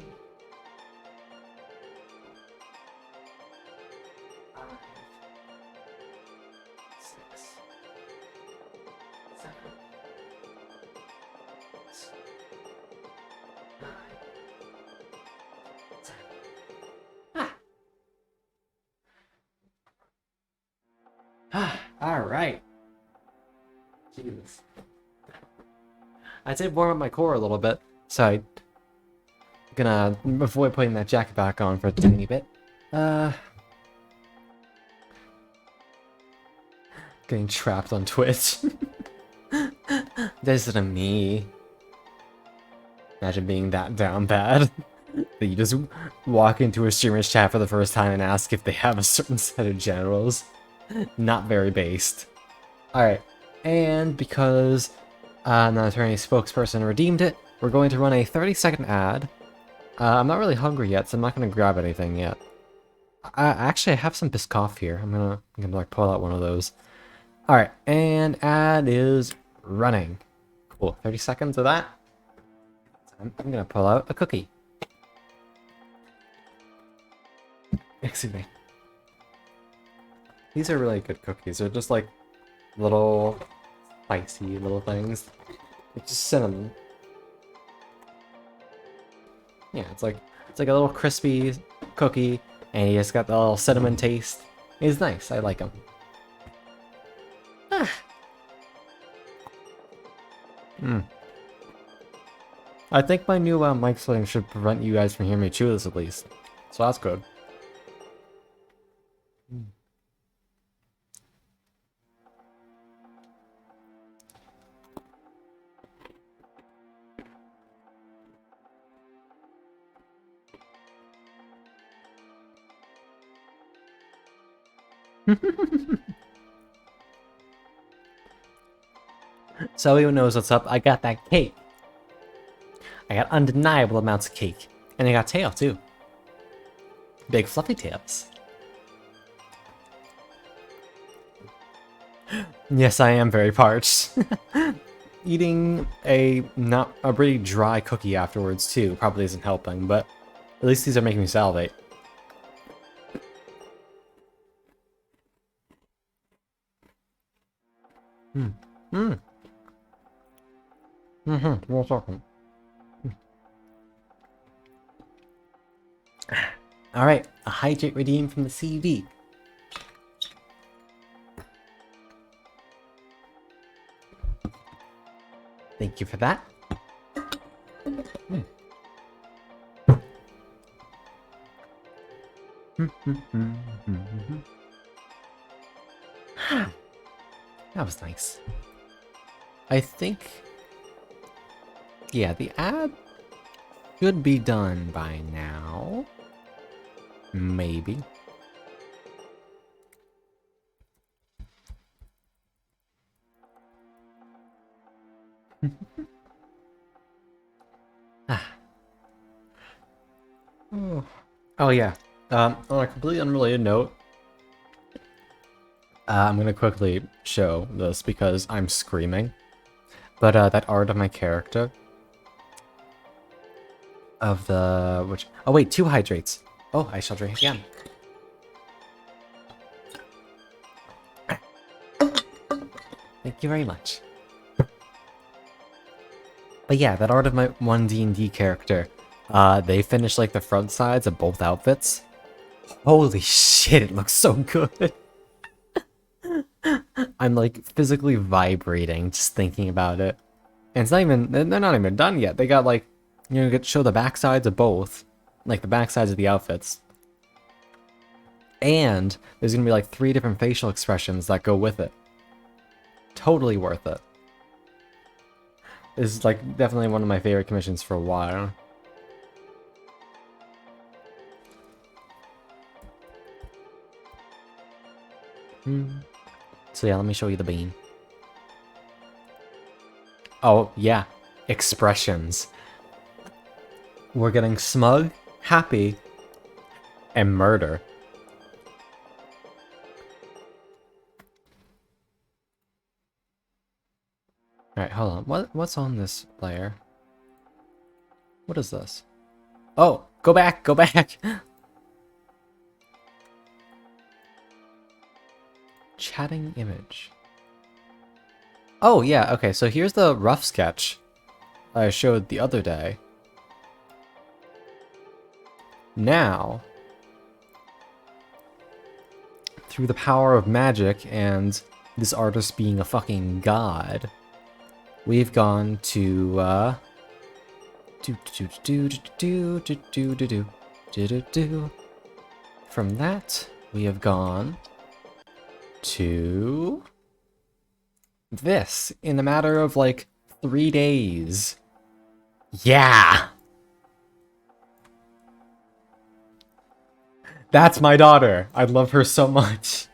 6, 7, 8, 9, 10. Ah. Alright. Jesus. I did warm up my core a little bit, so I'm gonna avoid putting that jacket back on for a tiny bit. Getting trapped on Twitch. This isn't me. Imagine being that down bad. That you just walk into a streamer's chat for the first time and ask if they have a certain set of generals. Not very based. Alright, and because the attorney spokesperson redeemed it, we're going to run a 30-second ad. I'm not really hungry yet, so I'm not going to grab anything yet. Actually, I have some Biscoff here. I'm gonna like pull out one of those. Alright, and ad is running. Cool, 30 seconds of that. I'm gonna pull out a cookie. Excuse me. These are really good cookies. They're just like little spicy little things. It's just cinnamon. Yeah, it's like a little crispy cookie, and you just got the little cinnamon taste. It's nice. I like them. I think my new mic setting should prevent you guys from hearing me chew this at least. So that's good. So everyone knows what's up. I got that cake. I got undeniable amounts of cake. And I got tail too. Big fluffy tails. Yes, I am very parched. Eating a really dry cookie afterwards too probably isn't helping, but at least these are making me salivate. One second. Alright, a hydrate redeemed from the CV. Thank you for that. That was nice. I think... yeah, the ad should be done by now. Maybe. Oh yeah. On a completely unrelated note, I'm gonna quickly show this because I'm screaming. But that art of my character of the which oh wait, 2 hydrates. Oh, I shall drink again. Thank you very much. But yeah, that art of my one D&D character, they finished like the front sides of both outfits. Holy shit, it looks so good. I'm like physically vibrating just thinking about it. And it's not even, they're not even done yet. They got like, you know, get show the back sides of both. Like the back sides of the outfits. And there's gonna be like 3 different facial expressions that go with it. Totally worth it. This is like definitely one of my favorite commissions for a while. So yeah, let me show you the bean. Oh yeah, expressions. We're getting smug, happy, and murder. Alright, hold on. What's on this layer? What is this? Oh, go back, go back! Chat padding image. Oh, yeah, okay, so here's the rough sketch I showed the other day. Now, through the power of magic and this artist being a fucking god, we've gone to, From that, we have gone to this in a matter of like 3 days. Yeah! That's my daughter. I love her so much.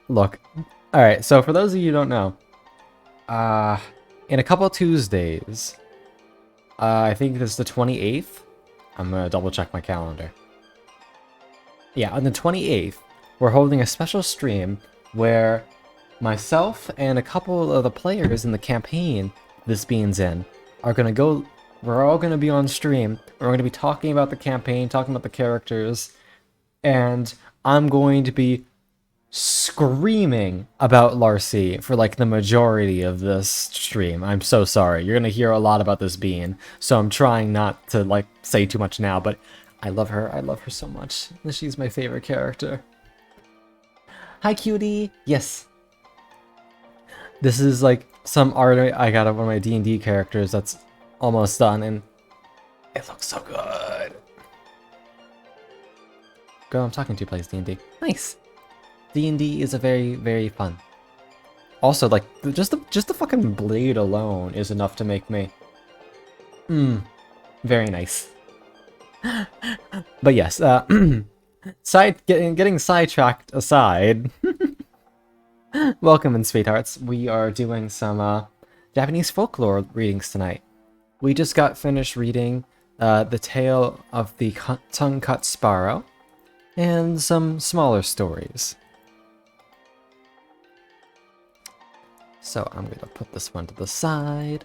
Look. Alright, so for those of you who don't know, in a couple Tuesdays, I think this is the 28th. I'm gonna double check my calendar. Yeah, on the 28th, we're holding a special stream where myself and a couple of the players in the campaign this bean's in are gonna go. We're all gonna be on stream. We're gonna be talking about the campaign, talking about the characters, and I'm going to be screaming about Larcy for like the majority of this stream. I'm so sorry. You're gonna hear a lot about this bean, so I'm trying not to like say too much now, but I love her. I love her so much. She's my favorite character. Hi, cutie. Yes. This is like some art I got of one of my D&D characters that's almost done, and it looks so good. Girl I'm talking to plays D&D. Nice. D&D is a very, very fun. Also, like, just the fucking blade alone is enough to make me... very nice. But yes, getting sidetracked aside, welcome in, sweethearts. We are doing some Japanese folklore readings tonight. We just got finished reading The Tale of the Tongue-Cut Sparrow, and some smaller stories. So I'm gonna put this one to the side.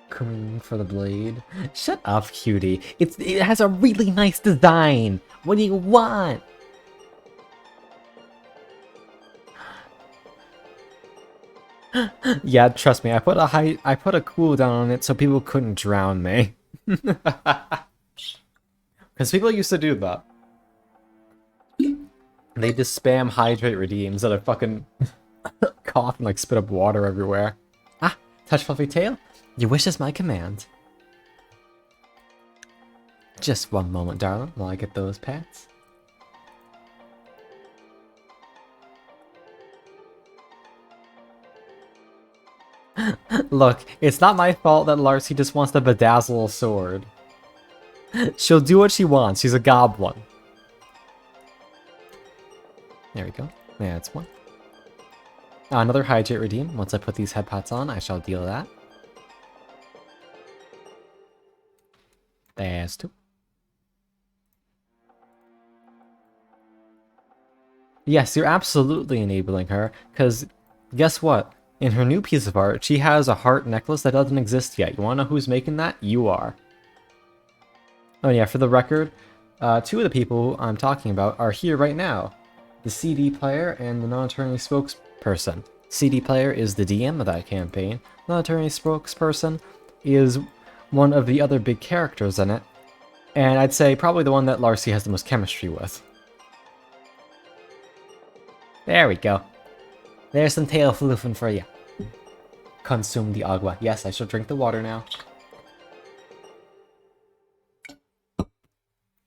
Coming for the blade. Shut up, cutie. It has a really nice design. What do you want? Yeah, trust me. I put a cooldown on it so people couldn't drown me. Because people used to do that. They just spam hydrate redeems that I fucking cough and like spit up water everywhere. Ah, touch fluffy tail. Your wish is my command. Just one moment, darling, while I get those pats. Look, it's not my fault that Larcy just wants to bedazzle a sword. She'll do what she wants. She's a goblin. There we go. Yeah, that's one. Another hydrate redeem. Once I put these head pots on, I shall deal that. There's two. Yes, you're absolutely enabling her, because guess what? In her new piece of art, she has a heart necklace that doesn't exist yet. You wanna know who's making that? You are. Oh yeah, for the record, two of the people I'm talking about are here right now. The CD player and the non-attorney spokesperson. CD player is the DM of that campaign. Non-attorney spokesperson is one of the other big characters in it. And I'd say probably the one that Larcy has the most chemistry with. There we go. There's some tail floofing for you. Consume the agua. Yes, I shall drink the water now.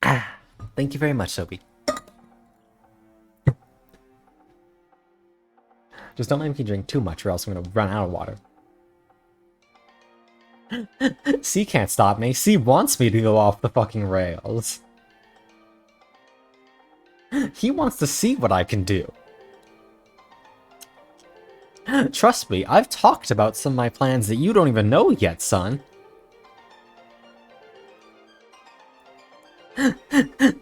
Ah, thank you very much, Sophie. Just don't make me drink too much or else I'm gonna run out of water. C can't stop me. C wants me to go off the fucking rails. He wants to see what I can do. Trust me, I've talked about some of my plans that you don't even know yet, son.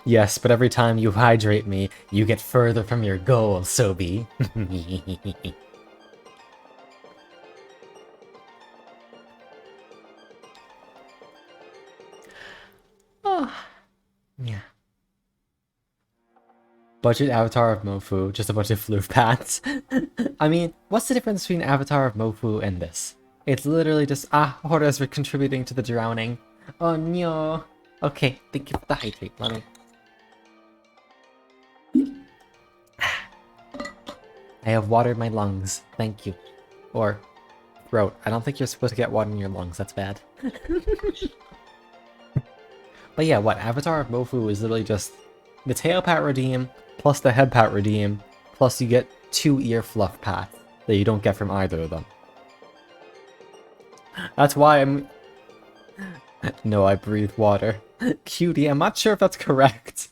Yes, but every time you hydrate me, you get further from your goal, Sobi. Yeah. Budget avatar of Mofu, just a bunch of floof paths. I mean, what's the difference between avatar of Mofu and this? It's literally just, Hora's contributing to the drowning. Oh no. Okay, thank you for the hydrate, let me. I have water in my lungs, thank you. Or throat. I don't think you're supposed to get water in your lungs, that's bad. But yeah, what, Avatar of Mofu is literally just the tail pat redeem, plus the head pat redeem, plus you get 2 ear fluff paths that you don't get from either of them. That's why I'm... No, I breathe water. Cutie, I'm not sure if that's correct.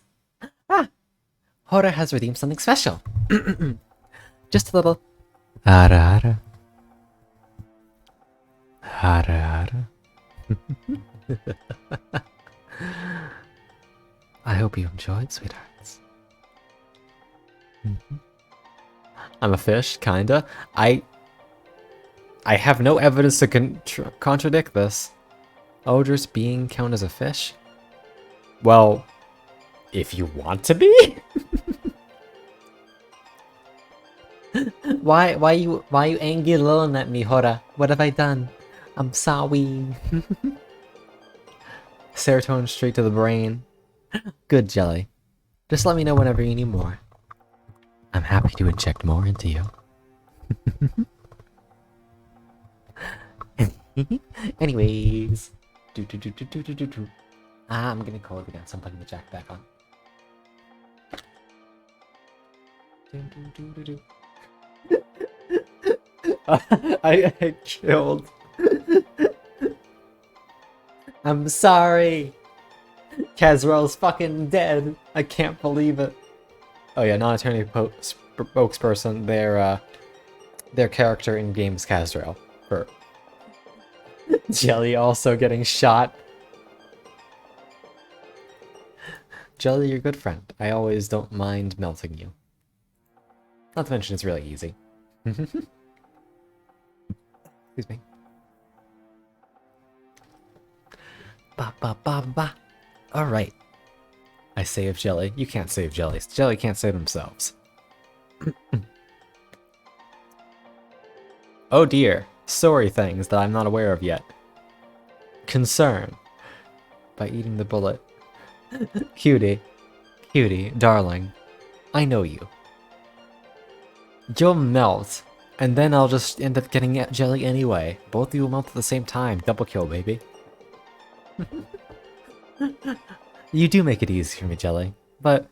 Hora has redeemed something special. Just a little... Hara hara. I hope you enjoyed, sweethearts. I'm a fish, kinda. I have no evidence to contradict this. Odorous being count as a fish? Well, if you want to be? Why you angry looking at me, Hora? What have I done? I'm sorry. Serotonin straight to the brain. Good, Jelly. Just let me know whenever you need more. I'm happy to inject more into you. Anyways. I'm gonna call it again, so I'm putting the jack back on. I killed. I'm sorry. Caswell's fucking dead. I can't believe it. Oh yeah, non-attorney spokesperson. Their character in games Caswell. For Jelly also getting shot. Jelly, you're a good friend. I always don't mind melting you. Not to mention it's really easy. Excuse me. Ba ba ba ba. Alright. I save Jelly. You can't save Jelly. Jelly can't save themselves. Oh dear. Sorry things that I'm not aware of yet. Concern. By eating the bullet. Cutie. Cutie. Darling. I know you. You'll melt. And then I'll just end up getting Jelly anyway. Both of you will melt at the same time. Double kill, baby. You do make it easy for me, Jelly. But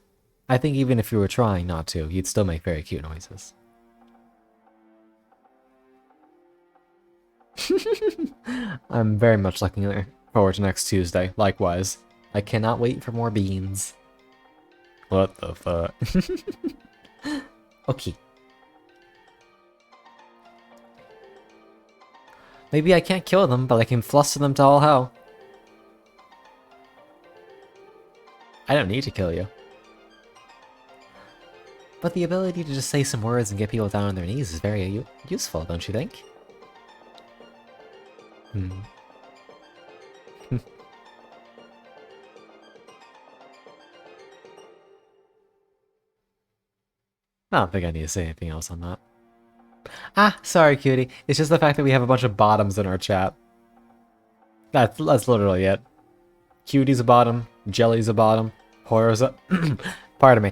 I think even if you were trying not to, you'd still make very cute noises. I'm very much looking forward to next Tuesday. Likewise. I cannot wait for more beans. What the fuck? Okay. Maybe I can't kill them, but I can fluster them to all hell. I don't need to kill you. But the ability to just say some words and get people down on their knees is very useful, don't you think? I don't think I need to say anything else on that. Sorry, cutie. It's just the fact that we have a bunch of bottoms in our chat. That's literally it. Cutie's a bottom. Jelly's a bottom. Hora's a... Pardon me.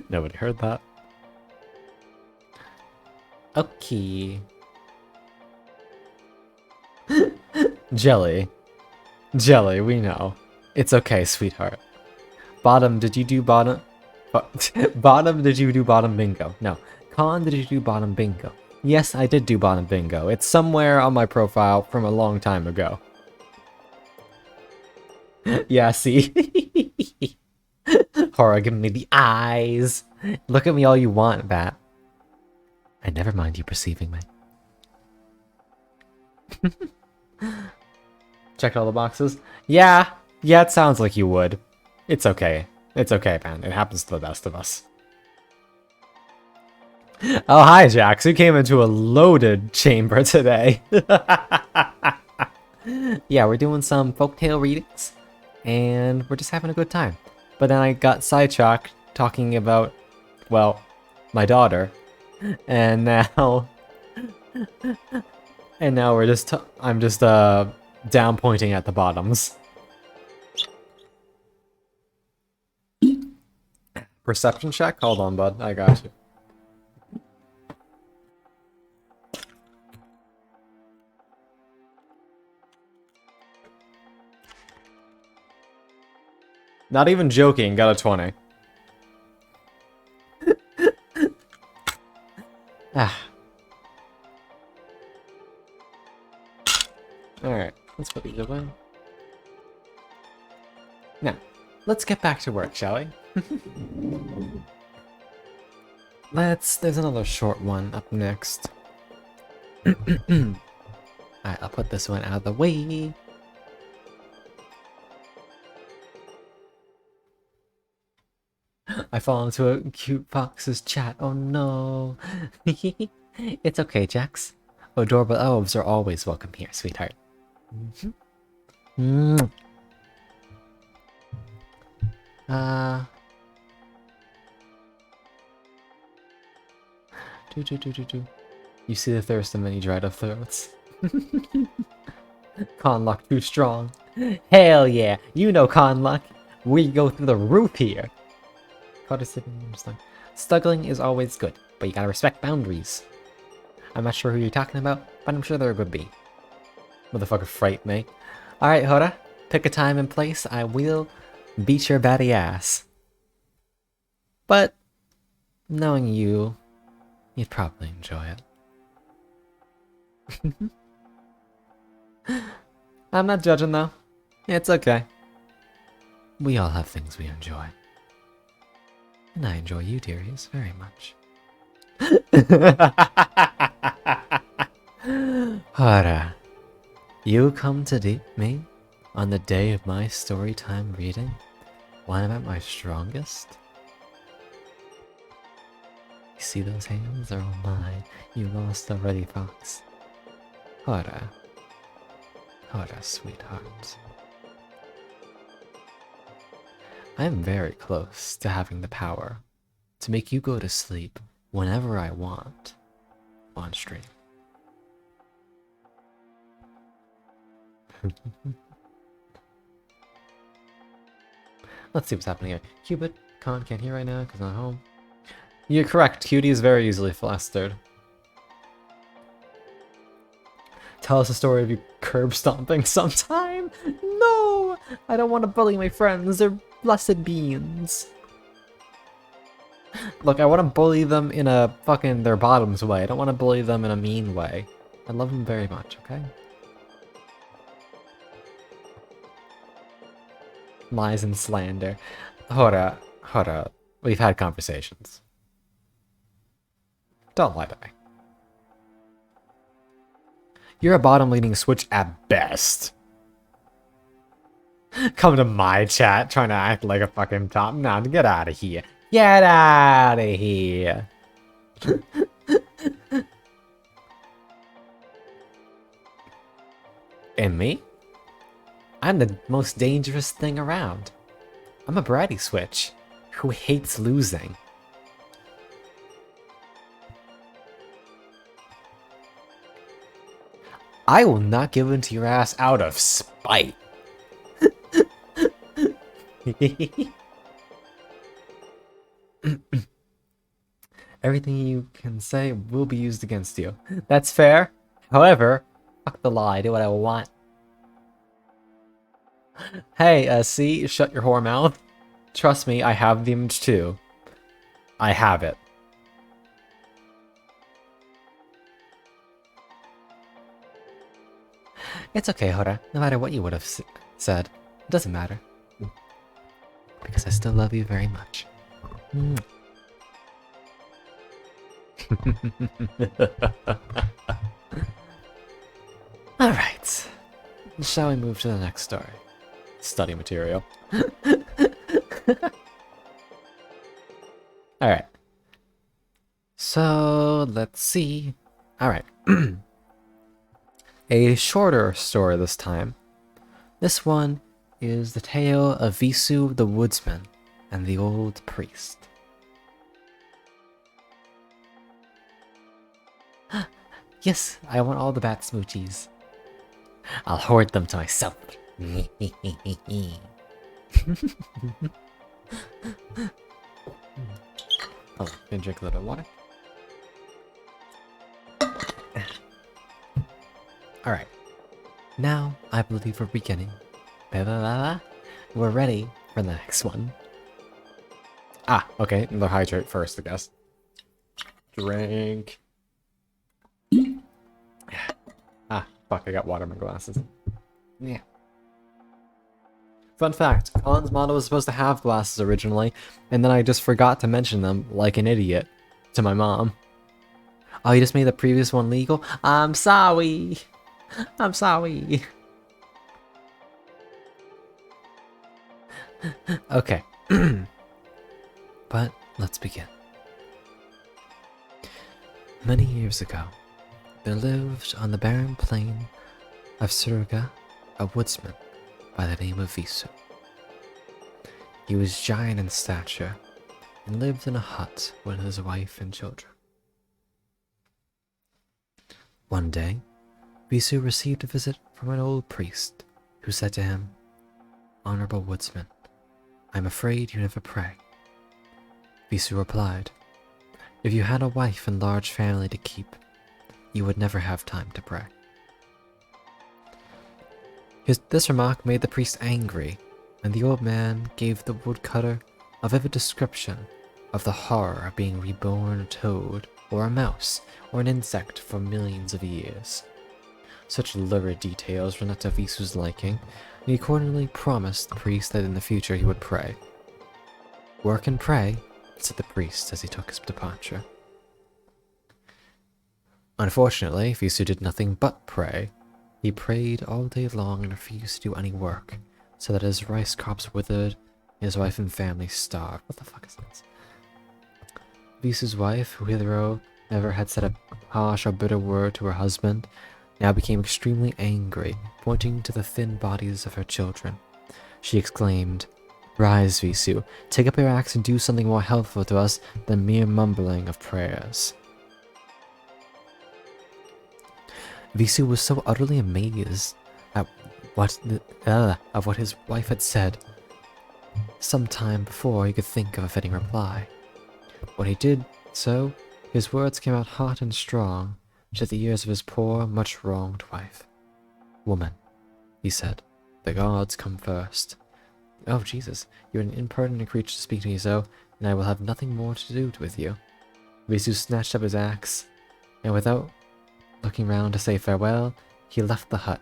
Nobody heard that. Okay. Jelly. Jelly, we know. It's okay, sweetheart. Bottom, did you do bottom? Bottom, did you do bottom bingo? No. Con, did you do bottom bingo? Yes, I did do bottom bingo. It's somewhere on my profile from a long time ago. Yeah, see? Horror, give me the eyes. Look at me all you want, Bat. I never mind you perceiving me. Checked all the boxes? Yeah, it sounds like you would. It's okay. It's okay, man. It happens to the best of us. Oh, hi, Jax. You came into a loaded chamber today. Yeah, we're doing some folktale readings, and we're just having a good time. But then I got sidetracked talking about, well, my daughter, and now, we're just, I'm just, down pointing at the bottoms. Perception check? Hold on, bud. I got you. Not even joking, got a 20. Ah. Alright, let's put these away. Now, let's get back to work, shall we? There's another short one up next. Alright, I'll put this one out of the way. I fall into a cute fox's chat, oh no. It's okay, Jax. Adorable elves are always welcome here, sweetheart. Mm-hmm. You see the thirst in many dried up throats. Conluck too strong. Hell yeah, you know Conluck. We go through the roof here. Stuggling is always good, but you gotta respect boundaries. I'm not sure who you're talking about, but I'm sure they're a good bee. Motherfucker fright me. Alright, Hoda, pick a time and place. I will beat your batty ass. But, knowing you, you'd probably enjoy it. I'm not judging though. It's okay. We all have things we enjoy. And I enjoy you, dearies, very much. Hara, you come to me on the day of my storytime reading when I'm at my strongest? You see those hands? They're all mine. You lost already, Fox. Hara, sweetheart. I am very close to having the power to make you go to sleep whenever I want on stream. Let's see what's happening here. Cupid, Con can't hear right now because I'm not home. You're correct, Cutie is very easily flustered. Tell us a story of you curb stomping sometime? No! I don't want to bully my friends, they're blessed beans. Look, I want to bully them in a fucking their bottoms way. I don't want to bully them in a mean way. I love them very much, okay? Lies and slander. Hora, we've had conversations. Don't lie to me. You're a bottom-leaning switch at best. Come to my chat trying to act like a fucking top. Nah, get out of here. Get out of here. And me? I'm the most dangerous thing around. I'm a bratty switch who hates losing. I will not give in to your ass out of spite. Everything you can say will be used against you. That's fair. However, fuck the law, I do what I want. Hey, see? Shut your whore mouth. Trust me, I have the image too. I have it. It's okay, Hora. No matter what you would have said, it doesn't matter. Because I still love you very much. Alright. Shall we move to the next story? Study material. Alright. So, let's see. Alright. a shorter story this time. This one is the tale of Visu the Woodsman and the old priest. Yes, I want all the bat smoochies. I'll hoard them to myself. Oh, gonna drink a little water. Alright. Now, I believe we're beginning. We're ready for the next one. Ah, okay. Another hydrate first, I guess. Drink. Ah, fuck, I got water in my glasses. Yeah. Fun fact, Colin's model was supposed to have glasses originally, and then I just forgot to mention them, like an idiot, to my mom. Oh, you just made the previous one legal? I'm sorry! I'm sorry! Okay. But, let's begin. Many years ago, there lived on the barren plain of Suruga a woodsman by the name of Visu. He was giant in stature and lived in a hut with his wife and children. One day, Visu received a visit from an old priest who said to him, "Honorable woodsman, I'm afraid you never pray." Visu replied, "If you had a wife and large family to keep, you would never have time to pray." This remark made the priest angry, and the old man gave the woodcutter a vivid description of the horror of being reborn a toad, or a mouse, or an insect for millions of years. Such lurid details were not to Visu's liking, and he accordingly promised the priest that in the future he would pray. "Work and pray," said the priest as he took his departure. Unfortunately, Visu did nothing but pray. He prayed all day long and refused to do any work, so that his rice crops withered and his wife and family starved. What the fuck is this? Visu's wife, who hitherto never had said a harsh or bitter word to her husband, now became extremely angry, pointing to the thin bodies of her children. She exclaimed, "Rise, Visu, take up your axe and do something more helpful to us than mere mumbling of prayers." Visu was so utterly amazed at what his wife had said some time before he could think of a fitting reply. When he did so, his words came out hot and strong, to the ears of his poor, much wronged wife. "Woman," he said, "the gods come first." "Oh, Jesus, you're an impertinent creature to speak to me so, and I will have nothing more to do with you." Visu snatched up his axe, and without looking round to say farewell, he left the hut,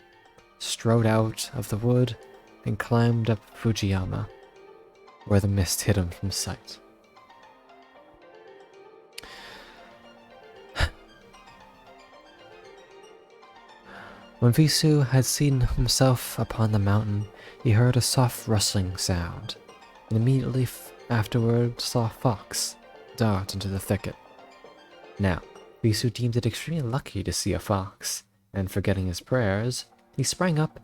strode out of the wood, and climbed up Fujiyama, where the mist hid him from sight. When Visu had seen himself upon the mountain, he heard a soft rustling sound, and immediately afterward saw a fox dart into the thicket. Now, Visu deemed it extremely lucky to see a fox, and forgetting his prayers, he sprang up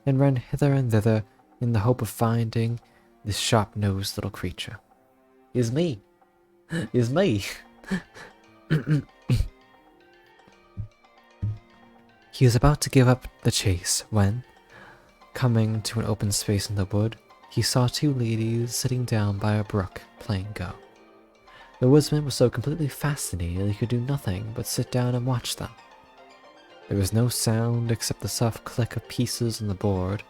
and ran hither and thither in the hope of finding this sharp-nosed little creature. "Is me! Is me!" He was about to give up the chase when, coming to an open space in the wood, he saw two ladies sitting down by a brook playing Go. The woodsman was so completely fascinated he could do nothing but sit down and watch them. There was no sound except the soft click of pieces on the board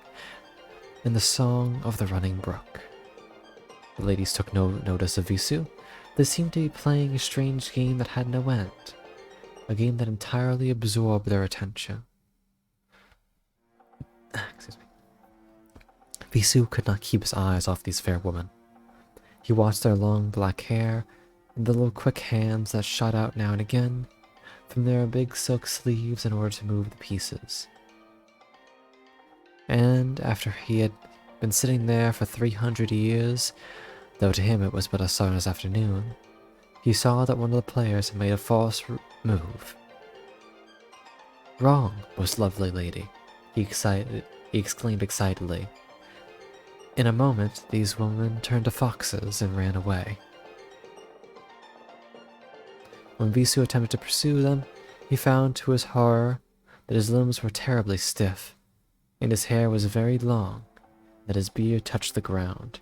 and the song of the running brook. The ladies took no notice of Visu. They seemed to be playing a strange game that had no end, a game that entirely absorbed their attention. Excuse me. Visu could not keep his eyes off these fair women. He watched their long black hair and the little quick hands that shot out now and again from their big silk sleeves in order to move the pieces. And after he had been sitting there for 300 years, though to him it was but a summer's afternoon, he saw that one of the players had made a false move. Wrong, most lovely lady, he exclaimed excitedly. In a moment, these women turned to foxes and ran away. When Visu attempted to pursue them, he found to his horror that his limbs were terribly stiff, and his hair was very long, that his beard touched the ground.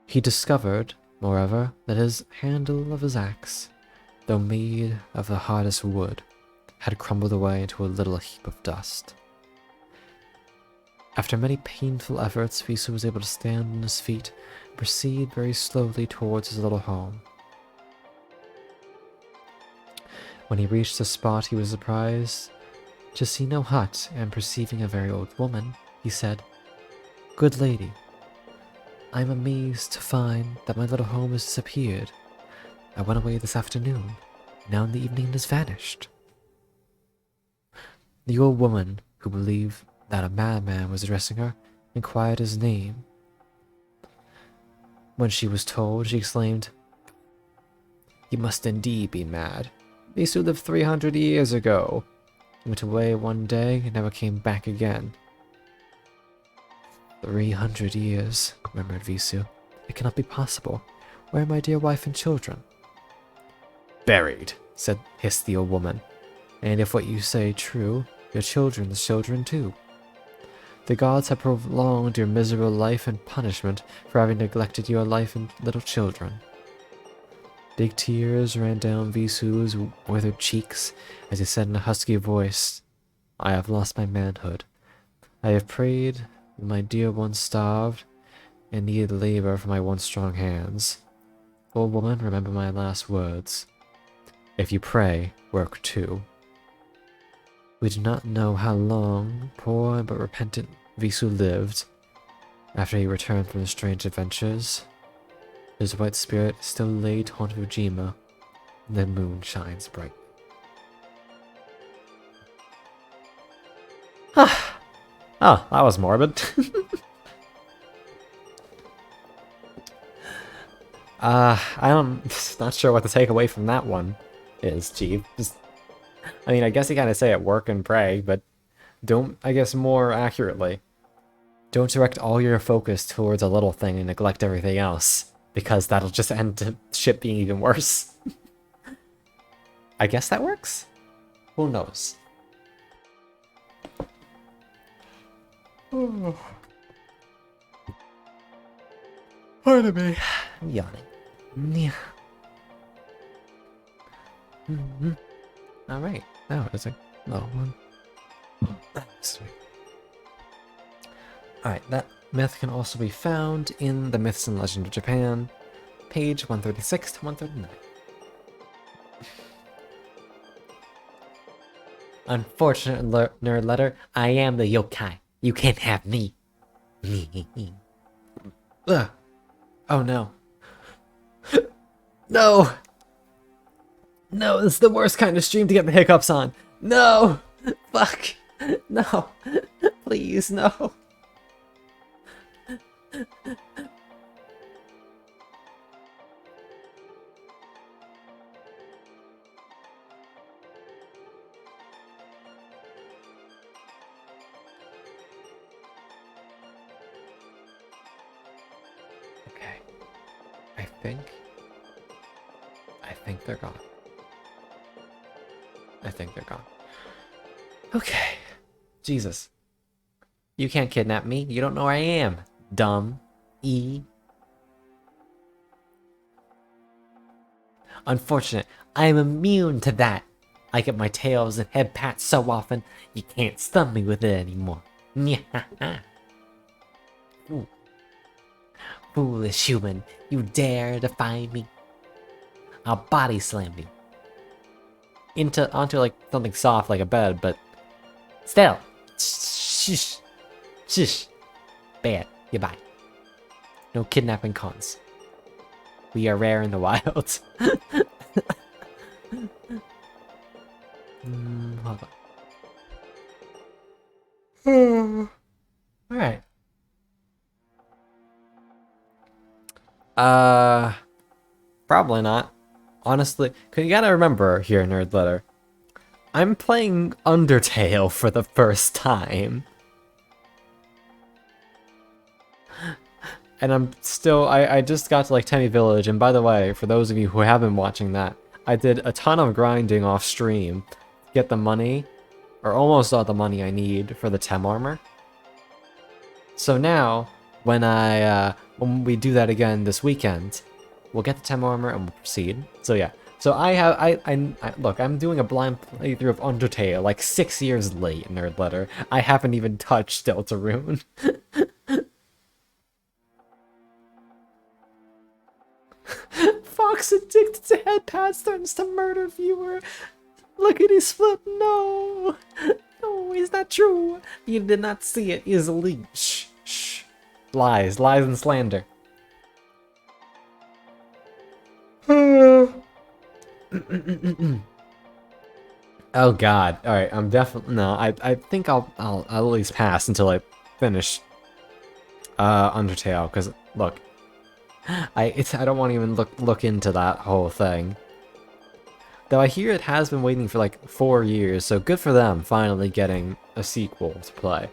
He discovered, moreover, that his handle of his axe, though made of the hardest wood, had crumbled away into a little heap of dust. After many painful efforts, Visu was able to stand on his feet and proceed very slowly towards his little home. When he reached the spot, he was surprised to see no hut, and perceiving a very old woman, he said, "Good lady, I am amazed to find that my little home has disappeared. I went away this afternoon, and now in the evening it has vanished." The old woman, who believed that a madman was addressing her, inquired his name. When she was told, she exclaimed, "You must indeed be mad. Visu lived 300 years ago. He went away one day and never came back again." 300 years, murmured Visu. "It cannot be possible. Where are my dear wife and children?" "Buried," hissed the old woman. "And if what you say true, your children's children too. The gods have prolonged your miserable life in punishment for having neglected your life and little children." Big tears ran down Visu's withered cheeks as he said in a husky voice, "I have lost my manhood. I have prayed when my dear ones starved and needed labor from my once strong hands. Old woman, remember my last words. If you pray, work too." We do not know how long poor but repentant Visu lived after he returned from his strange adventures. His white spirit still lay to haunt Ujima, and the moon shines bright. Oh, that was morbid. I'm not sure what the takeaway from that one is, Chief. I mean, I guess you kind of say it, work and pray, but don't, I guess more accurately, don't direct all your focus towards a little thing and neglect everything else, because that'll just end to shit being even worse. I guess that works? Who knows? Oh. Pardon me. I'm yawning. Yeah. Alright. Oh, it's a low one. Sweet. Alright, that myth can also be found in the Myths and Legends of Japan, page 136 to 139. Unfortunate nerd letter, I am the yokai. You can't have me. Ugh. Oh no. No! No, this is the worst kind of stream to get the hiccups on. No! Fuck! No! Please, no! Okay. I think they're gone. I think they're gone. Okay. Jesus. You can't kidnap me. You don't know where I am. Dumb. Unfortunate. I am immune to that. I get my tails and head pats so often, you can't stun me with it anymore. Foolish human, you dare defy me? I'll body slam you. Onto like something soft like a bed, but still. Shush. Shush. Bad. Goodbye. No kidnapping cons. We are rare in the wild. Hold on. Alright. Probably not. Honestly, cause you gotta remember here, Nerd Letter. I'm playing Undertale for the first time. And I'm still, I just got to like Temmie Village, and by the way, for those of you who have been watching that, I did a ton of grinding off stream to get the money, or almost all the money I need for the Tem armor. So now, when we do that again this weekend, we'll get the Tem armor and we'll proceed. So yeah, so look, I'm doing a blind playthrough of Undertale, like 6 years late, nerd letter. I haven't even touched Deltarune. Fox addicted to head pads threatens to murder viewer. Lickety split, no! No, is that true? You did not see it easily. Shh, shh. Lies and slander. Oh god. Alright, I'm definitely no, I think I'll at least pass until I finish Undertale, because look, I don't want to even look into that whole thing. Though I hear it has been waiting for like 4 years, so good for them finally getting a sequel to play.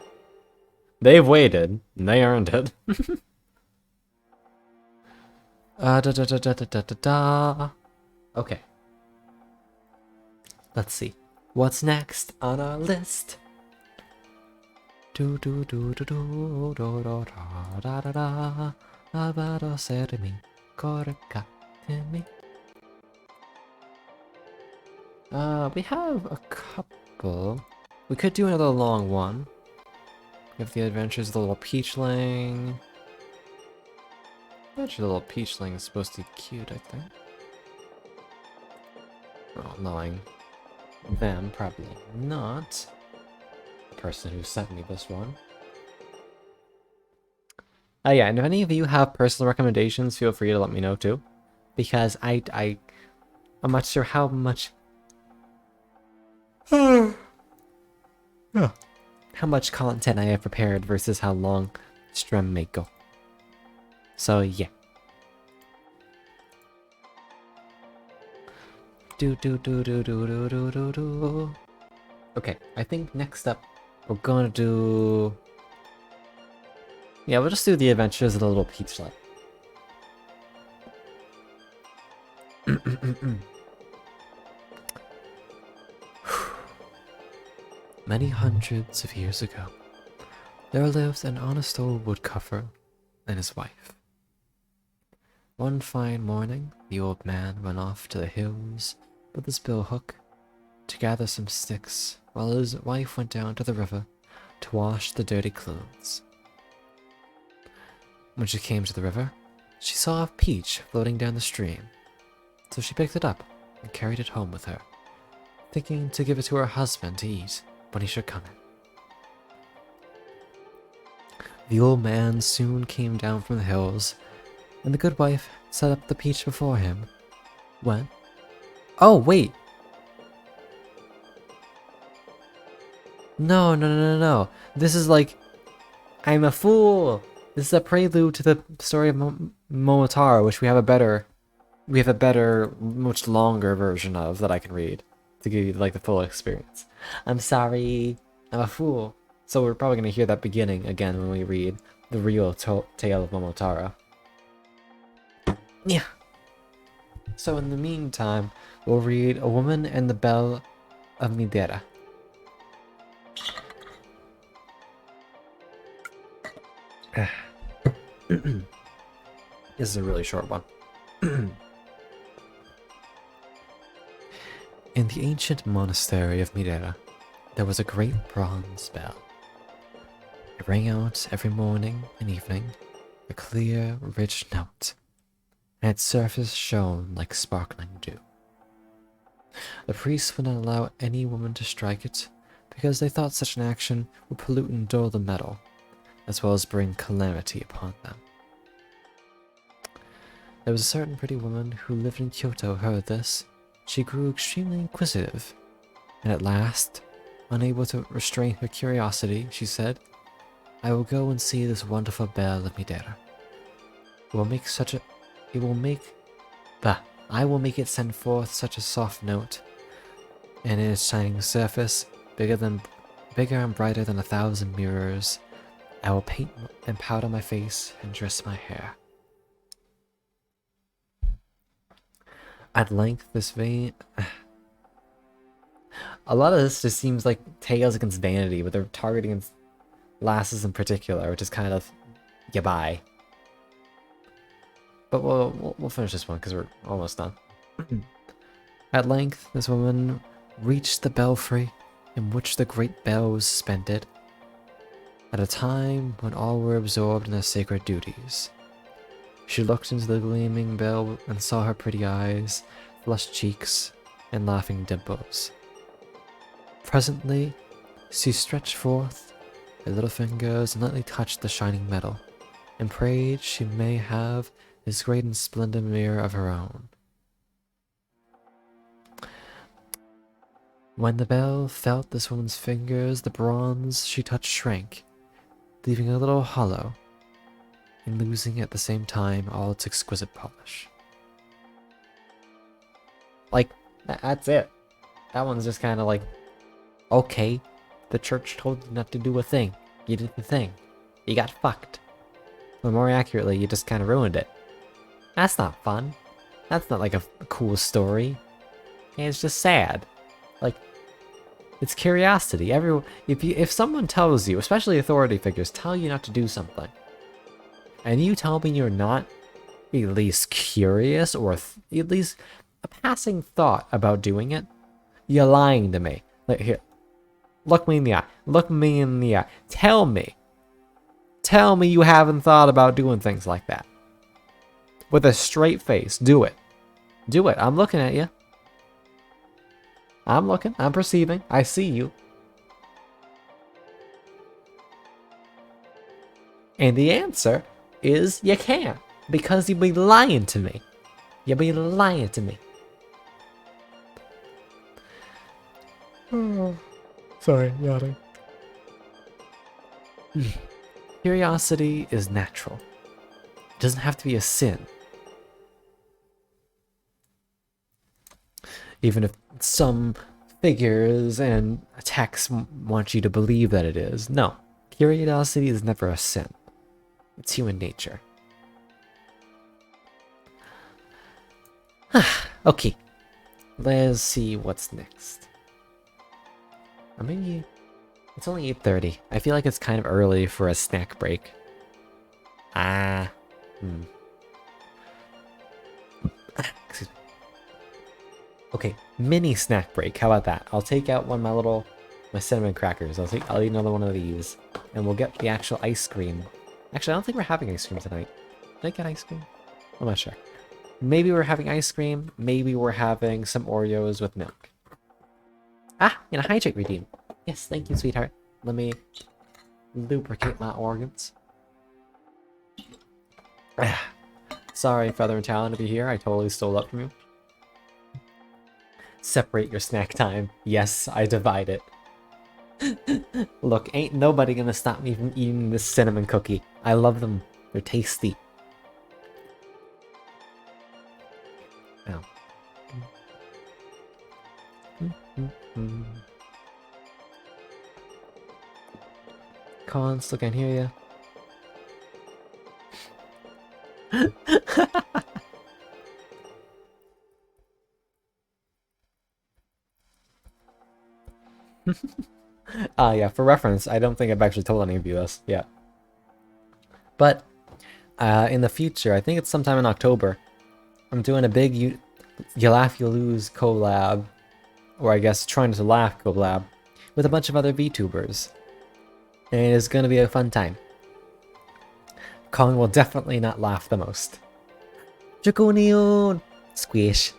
They've waited, and they earned it. Okay. Let's see. What's next on our list? We have a couple. We could do another long one. We have the Adventures of the Little Peachling. Actually, the Little Peachling is supposed to be cute, I think. Well, knowing them, probably not. The person who sent me this one. Yeah, and if any of you have personal recommendations, feel free to let me know too. Because I'm not sure how much... how much content I have prepared versus how long stream may go. So yeah. Okay, I think next up we're gonna do... Yeah, we'll just do the Adventures of the Little Peachling. Many hundreds of years ago, there lived an honest old woodcutter and his wife. One fine morning, the old man went off to the hills with his billhook to gather some sticks, while his wife went down to the river to wash the dirty clothes. When she came to the river, she saw a peach floating down the stream, so she picked it up and carried it home with her, thinking to give it to her husband to eat when he should come in. The old man soon came down from the hills, and the good wife set up the peach before him, when... Oh, wait! No. This is like... I'm a fool! This is a prelude to the story of Momotaro, which we have a better, much longer version of that I can read to give you like the full experience. I'm sorry, I'm a fool. So we're probably gonna hear that beginning again when we read the real tale of Momotaro. Yeah. So in the meantime, we'll read A Woman and the Bell of Medeira. This is a really short one. In the ancient monastery of Medeira, there was a great bronze bell. It rang out every morning and evening, a clear, rich note, and its surface shone like sparkling dew. The priests would not allow any woman to strike it, because they thought such an action would pollute and dull the metal, as well as bring calamity upon them. There was a certain pretty woman who lived in Kyoto who heard this. She grew extremely inquisitive, and at last, unable to restrain her curiosity, she said, "I will go and see this wonderful bell of Medeira. I will make it send forth such a soft note and in its shining surface, bigger and brighter than 1,000 mirrors, I will paint and powder my face and dress my hair. At length, this vein. A lot of this just seems like tales against vanity, but they're targeting against lasses in particular, which is kind of yabai. But we'll finish this one because we're almost done. At length, this woman reached the belfry in which the great bell was suspended, at a time when all were absorbed in their sacred duties. She looked into the gleaming bell and saw her pretty eyes, flushed cheeks, and laughing dimples. Presently, she stretched forth her little fingers and lightly touched the shining metal, and prayed she may have this great and splendid mirror of her own. When the bell felt this woman's fingers, the bronze she touched shrank, leaving a little hollow, and losing at the same time all its exquisite polish. Like, that's it. That one's just kind of like, okay, the church told you not to do a thing. You did the thing. You got fucked. Or more accurately, you just kind of ruined it. That's not fun. That's not like a cool story. It's just sad. Like, it's curiosity. If someone tells you, especially authority figures, tell you not to do something, and you tell me you're not at least curious or at least a passing thought about doing it, you're lying to me. Like, here, look me in the eye. Look me in the eye. Tell me you haven't thought about doing things like that. With a straight face, do it. Do it. I'm looking at you. I'm looking. I'm perceiving. I see you. And the answer is you can't. Because you'd be lying to me. You'd be lying to me. Oh, sorry, yawning. Curiosity is natural. It doesn't have to be a sin. Even if some figures and texts want you to believe that it is. No, curiosity is never a sin. It's human nature. Okay, let's see what's next. Or maybe it's only 8:30. I feel like it's kind of early for a snack break. Excuse me. Okay, mini snack break. How about that? I'll take out my cinnamon crackers. I'll eat another one of these, and we'll get the actual ice cream. Actually, I don't think we're having ice cream tonight. Did I get ice cream? I'm not sure. Maybe we're having ice cream. Maybe we're having some Oreos with milk. And a hydrate redeem. Yes, thank you, sweetheart. Let me lubricate my organs. Sorry, Feather and Talon, to be here. I totally stole up from you. Separate your snack time. Yes, I divide it. Look, ain't nobody gonna stop me from eating this cinnamon cookie. I love them. They're tasty. Ow. Cons, look, I can hear you. Yeah, for reference, I don't think I've actually told any of you this yet. But in the future, I think it's sometime in October, I'm doing a big You Laugh, You Lose collab, or I guess trying to laugh collab, with a bunch of other VTubers. And it's gonna be a fun time. Kong will definitely not laugh the most. Draconian! Squish.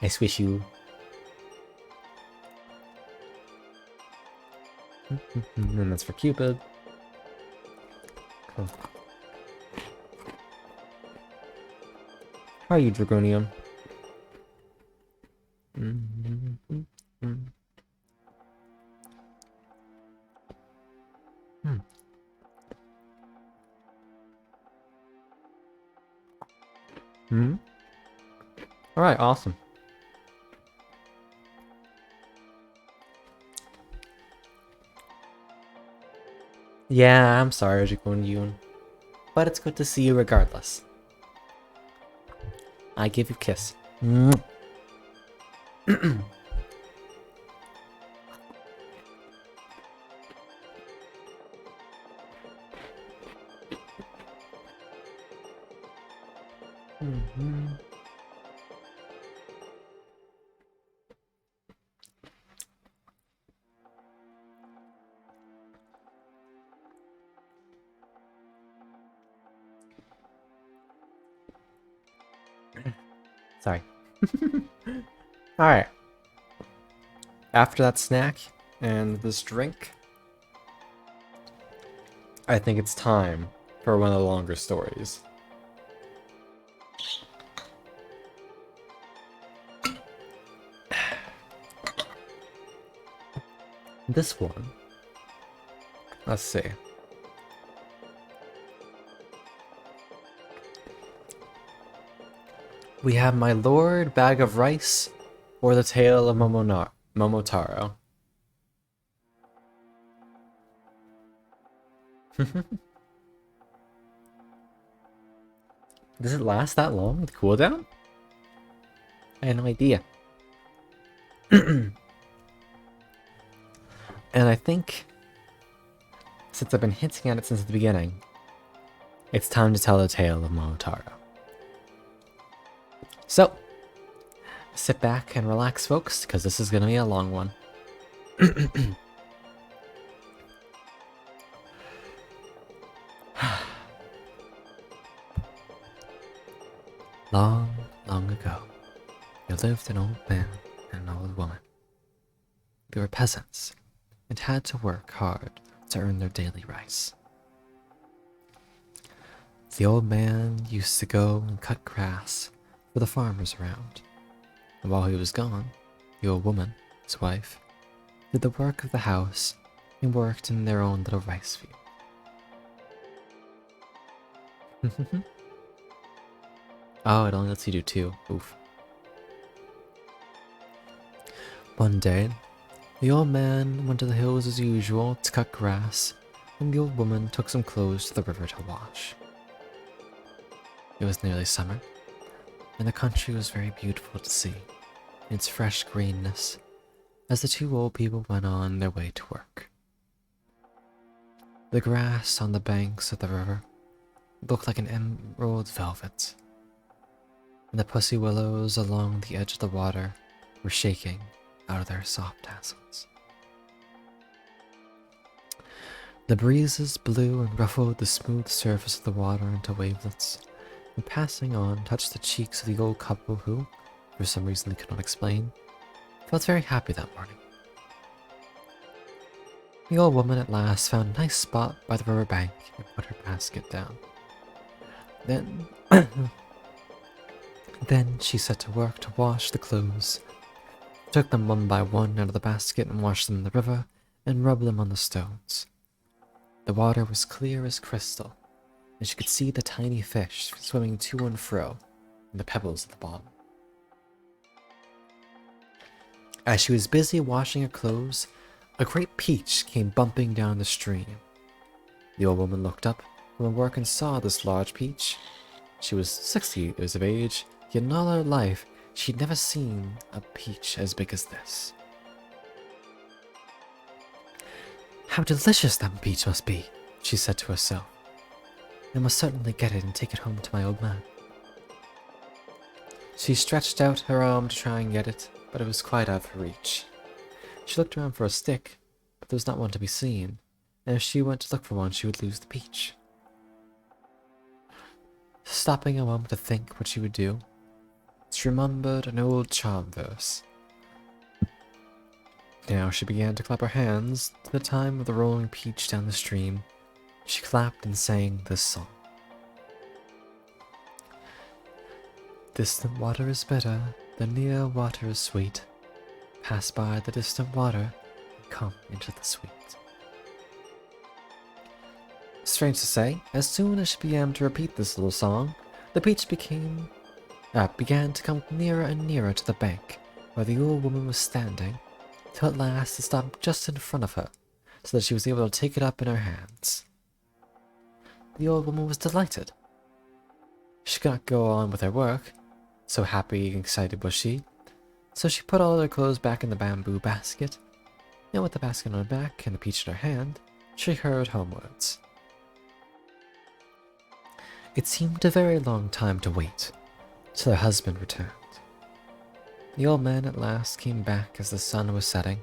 I swish you. And that's for Cupid. Cool. How are you, Dragonian? Alright, awesome. Yeah, I'm sorry, Jikun Yoon. But it's good to see you regardless. I give you a kiss. Sorry. Alright. After that snack and this drink, I think it's time for one of the longer stories. This one, let's see. We have My Lord Bag of Rice or The Tale of Momotaro. Does it last that long, the cooldown? I had no idea. And I think, since I've been hinting at it since the beginning, it's time to tell the tale of Momotaro. So, sit back and relax, folks, because this is going to be a long one. Long, long ago, there lived an old man and an old woman. They were peasants and had to work hard to earn their daily rice. The old man used to go and cut grass for the farmers around, and while he was gone, the old woman, his wife, did the work of the house and worked in their own little rice field. Oh, it only lets you do 2. Oof. One day, the old man went to the hills as usual to cut grass, and the old woman took some clothes to the river to wash. It was nearly summer, and the country was very beautiful to see, in its fresh greenness, as the 2 old people went on their way to work. The grass on the banks of the river looked like an emerald velvet, and the pussy willows along the edge of the water were shaking out of their soft tassels. The breezes blew and ruffled the smooth surface of the water into wavelets, and passing on touched the cheeks of the old couple who, for some reason they could not explain, felt very happy that morning. The old woman at last found a nice spot by the river bank and put her basket down. Then she set to work to wash the clothes, took them one by one out of the basket and washed them in the river and rubbed them on the stones. The water was clear as crystal, and she could see the tiny fish swimming to and fro in the pebbles at the bottom. As she was busy washing her clothes, a great peach came bumping down the stream. The old woman looked up from her work and saw this large peach. She was 60 years of age, yet in all her life she'd never seen a peach as big as this. "How delicious that peach must be," she said to herself. "I must certainly get it and take it home to my old man." She stretched out her arm to try and get it, but it was quite out of her reach. She looked around for a stick, but there was not one to be seen, and if she went to look for one, she would lose the peach. Stopping a moment to think what she would do, she remembered an old charm verse. Now she began to clap her hands to the time of the rolling peach down the stream. She clapped and sang this song. Distant water is bitter, the near water is sweet. Pass by the distant water and come into the sweet. Strange to say, as soon as she began to repeat this little song, the peach began to come nearer and nearer to the bank where the old woman was standing, till at last it stopped just in front of her, so that she was able to take it up in her hands. The old woman was delighted. She could not go on with her work, so happy and excited was she, so she put all her clothes back in the bamboo basket, and with the basket on her back and the peach in her hand, she hurried homewards. It seemed a very long time to wait, till her husband returned. The old man at last came back as the sun was setting,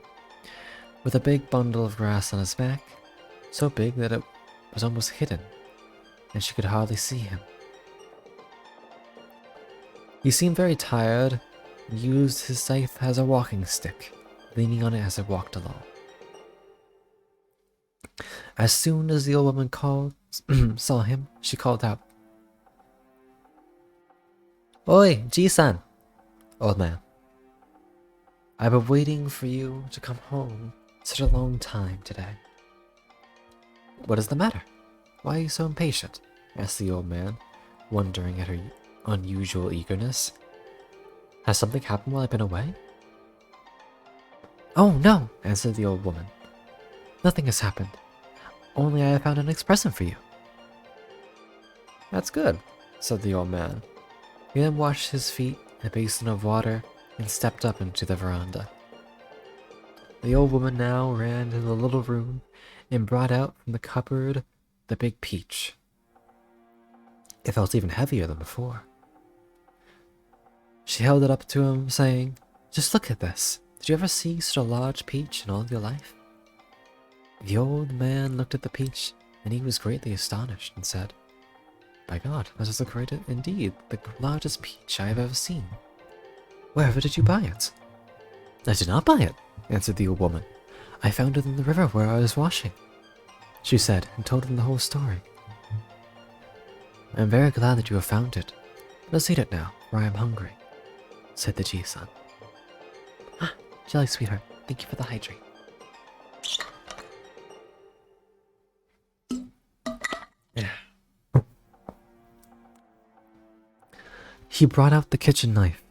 with a big bundle of grass on his back, so big that it was almost hidden, and she could hardly see him. He seemed very tired, and used his scythe as a walking stick, leaning on it as he walked along. As soon as the old woman saw him, she called out, "Oi, Ji-san, old man. I've been waiting for you to come home such a long time today." "What is the matter? Why are you so impatient?" asked the old man, wondering at her unusual eagerness. "Has something happened while I've been away?" "Oh, no," answered the old woman. "Nothing has happened. Only I have found a nice present for you." "That's good," said the old man. He then washed his feet in a basin of water and stepped up into the veranda. The old woman now ran to the little room and brought out from the cupboard the big peach. It felt even heavier than before. She held it up to him, saying, "Just look at this. Did you ever see such a large peach in all your life?" The old man looked at the peach, and he was greatly astonished and said, "By God, that is indeed the largest peach I have ever seen. Wherever did you buy it?" "I did not buy it," answered the old woman. "I found it in the river where I was washing," she said, and told him the whole story. "I am very glad that you have found it. Let us eat it now, for I am hungry," said the Ji-san. "Ah, jelly sweetheart, thank you for the hydrate." He brought out the kitchen knife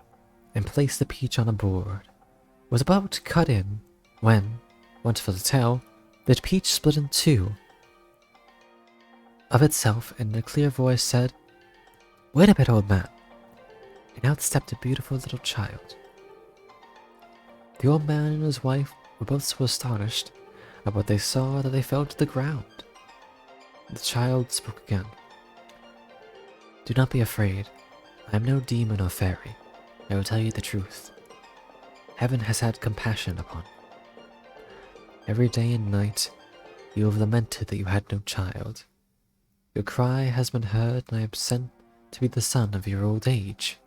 and placed the peach on a board. Was about to cut in when, wonderful to tell, the peach split in two of itself, and a clear voice said, "Wait a bit, old man." And out stepped a beautiful little child. The old man and his wife were both so astonished at what they saw that they fell to the ground. The child spoke again. "Do not be afraid. I am no demon or fairy. I will tell you the truth. Heaven has had compassion upon you. Every day and night you have lamented that you had no child. Your cry has been heard, and I am sent to be the son of your old age."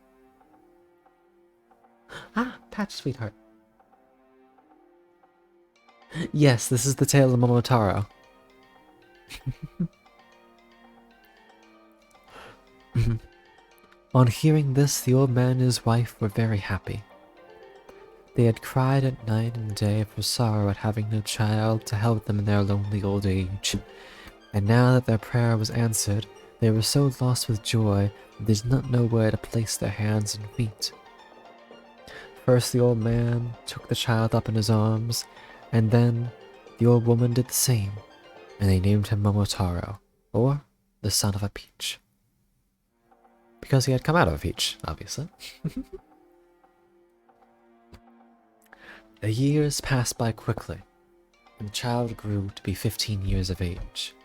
"Ah, Patch, sweetheart." "Yes, this is the tale of Momotaro." On hearing this, the old man and his wife were very happy. They had cried at night and day for sorrow at having no child to help them in their lonely old age, and now that their prayer was answered, they were so lost with joy that they did not know where to place their hands and feet. First the old man took the child up in his arms, and then the old woman did the same, and they named him Momotaro, or the son of a peach. Because he had come out of a peach, obviously. The years passed by quickly, and the child grew to be 15 years of age.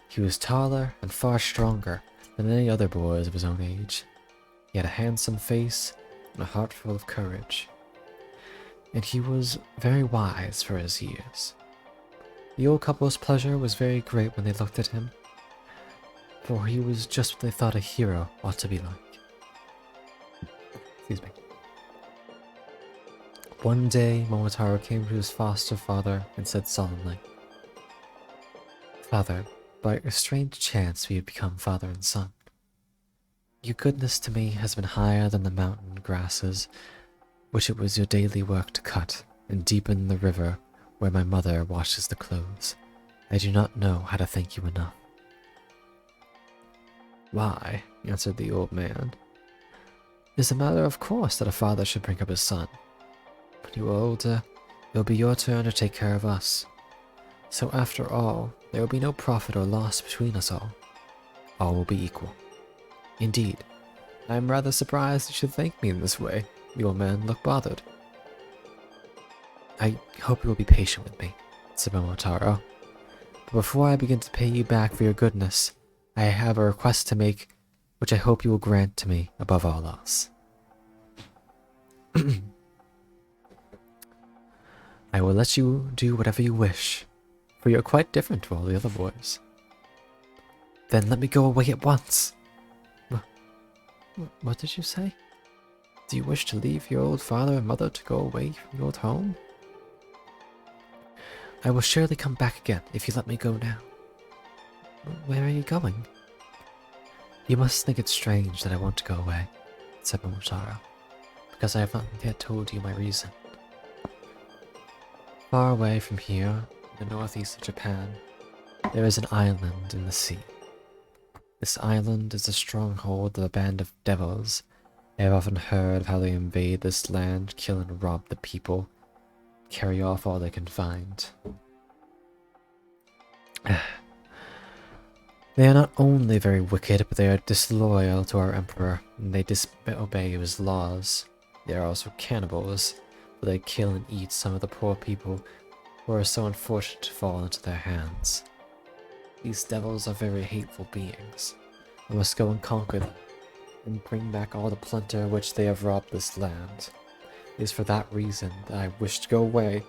He was taller and far stronger than any other boys of his own age. He had a handsome face and a heart full of courage, and he was very wise for his years. The old couple's pleasure was very great when they looked at him, for he was just what they thought a hero ought to be like. Excuse me. One day, Momotaro came to his foster father and said solemnly, "Father, by a strange chance we have become father and son. Your goodness to me has been higher than the mountain grasses, which it was your daily work to cut, and deepen the river where my mother washes the clothes. I do not know how to thank you enough." "Why," answered the old man, "it is a matter of course that a father should bring up his son. When you are older, it will be your turn to take care of us. So after all, there will be no profit or loss between us all. All will be equal. Indeed, I am rather surprised you should thank me in this way. The old man looked bothered. I hope you will be patient with me, said Momotaro. But before I begin to pay you back for your goodness, I have a request to make, which I hope you will grant to me above all else. I will let you do whatever you wish, for you are quite different to all the other boys. Then let me go away at once. What did you say? Do you wish to leave your old father and mother to go away from your old home? I will surely come back again if you let me go now. Where are you going? You must think it strange that I want to go away, said Momotaro, because I have not yet told you my reason. Far away from here, in the northeast of Japan, there is an island in the sea. This island is a stronghold of a band of devils. I have often heard of how they invade this land, kill and rob the people, carry off all they can find. They are not only very wicked, but they are disloyal to our emperor, and they disobey his laws. They are also cannibals, for they kill and eat some of the poor people who are so unfortunate to fall into their hands. These devils are very hateful beings. I must go and conquer them, and bring back all the plunder which they have robbed this land. It is for that reason that I wish to go away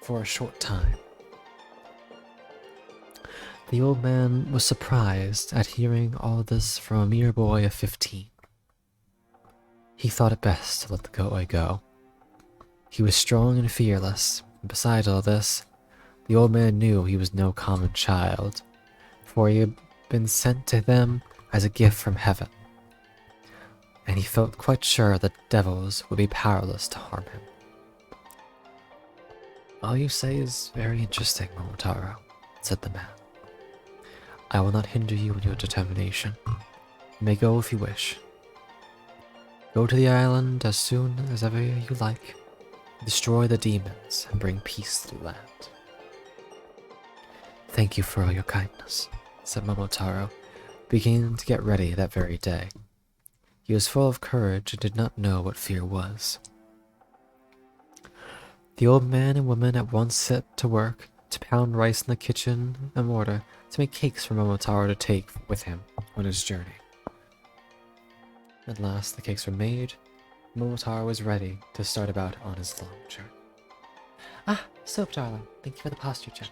for a short time. The old man was surprised at hearing all this from a mere boy of 15. He thought it best to let the boy go. He was strong and fearless, and besides all this, the old man knew he was no common child, for he had been sent to them as a gift from heaven, and he felt quite sure that devils would be powerless to harm him. All you say is very interesting, Momotaro, said the man. I will not hinder you in your determination. You may go if you wish. Go to the island as soon as ever you like. Destroy the demons and bring peace to the land. Thank you for all your kindness, said Momotaro, beginning to get ready that very day. He was full of courage and did not know what fear was. The old man and woman at once set to work to pound rice in the kitchen and mortar to make cakes for Momotaro to take with him on his journey. At last the cakes were made. Momotaro was ready to start about on his long journey. Ah, soap, darling. Thank you for the posture check.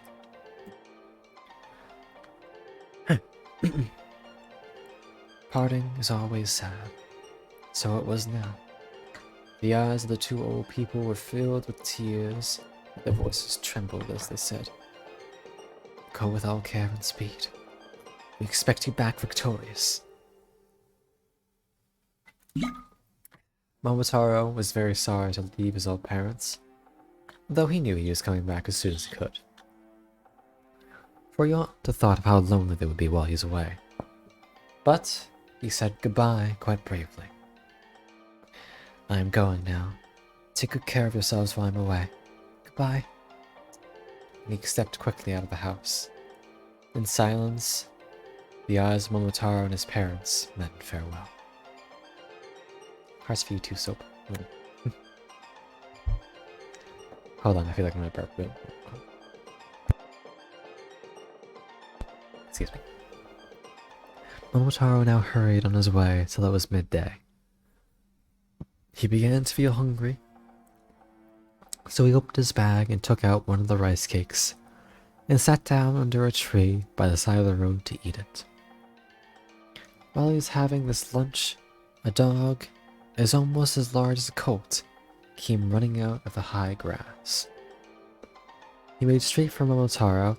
Parting is always sad. So it was now. The eyes of the two old people were filled with tears. Their voices trembled as they said, "Go with all care and speed. We expect you back victorious." Momotaro was very sorry to leave his old parents, though he knew he was coming back as soon as he could. For he ought to have thought of how lonely they would be while he was away. But he said goodbye quite bravely. I am going now. Take good care of yourselves while I'm away. Goodbye. And he stepped quickly out of the house. In silence, the eyes of Momotaro and his parents met in farewell. Hearts for you too, Soap. Hold on, I feel like I'm gonna burp. Excuse me. Momotaro now hurried on his way till it was midday. He began to feel hungry, so he opened his bag and took out one of the rice cakes, and sat down under a tree by the side of the road to eat it. While he was having this lunch, a dog, as almost as large as a colt, came running out of the high grass. He made straight for Momotaro,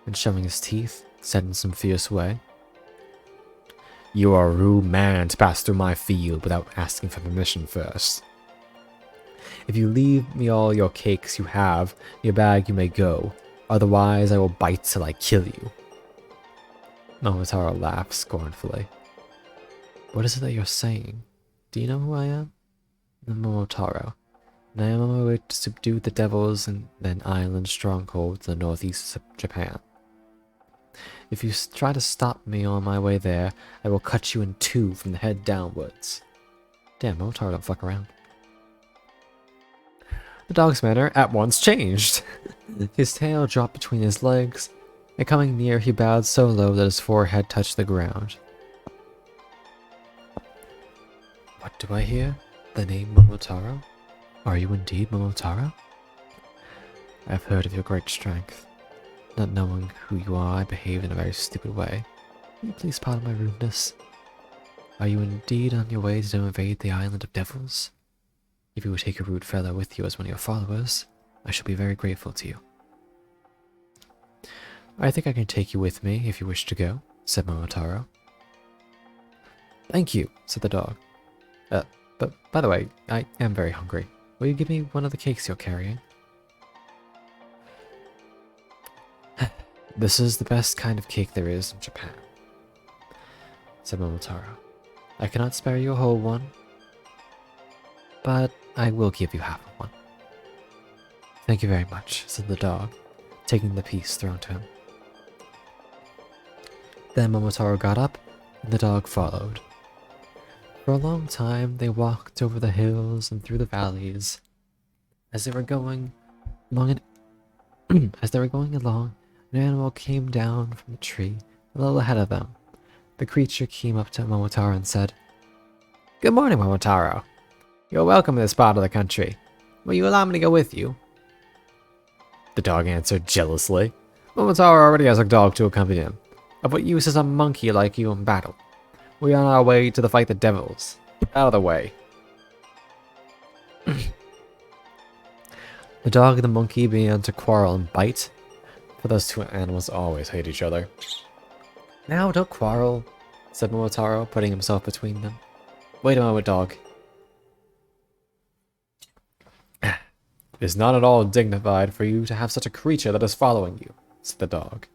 and showing his teeth, said in some fierce way, "You are a rude man to pass through my field without asking for permission first. If you leave me all your cakes you have in your bag, you may go. Otherwise, I will bite till I kill you." Momotaro laughed scornfully. "What is it that you're saying? Do you know who I am?" Momotaro, and I am on my way to subdue the devils in an island stronghold to the northeast of Japan. If you try to stop me on my way there, I will cut you in two from the head downwards. Damn, Momotaro don't fuck around. The dog's manner at once changed. His tail dropped between his legs, and coming near, he bowed so low that his forehead touched the ground. What do I hear? The name Momotaro? Are you indeed Momotaro? I have heard of your great strength. Not knowing who you are, I behaved in a very stupid way. Will you please pardon my rudeness? Are you indeed on your way to invade the island of devils? If you would take a rude fellow with you as one of your followers, I shall be very grateful to you. I think I can take you with me if you wish to go, said Momotaro. Thank you, said the dog. But by the way, I am very hungry. Will you give me one of the cakes you're carrying? This is the best kind of cake there is in Japan, said Momotaro. I cannot spare you a whole one, but I will give you half of one. Thank you very much, said the dog, taking the piece thrown to him. Then Momotaro got up, and the dog followed. For a long time, they walked over the hills and through the valleys. As they were going along, an animal came down from the tree a little ahead of them. The creature came up to Momotaro and said, "Good morning, Momotaro. You're welcome in this part of the country. Will you allow me to go with you?" The dog answered jealously. Momotaro already has a dog to accompany him. Of what use is a monkey like you in battle? We are on our way to fight the devils. Out of the way. The dog and the monkey began to quarrel and bite, for those two animals always hate each other. Now, don't quarrel, said Momotaro, putting himself between them. Wait a moment, dog. It is not at all dignified for you to have such a creature that is following you, said the dog.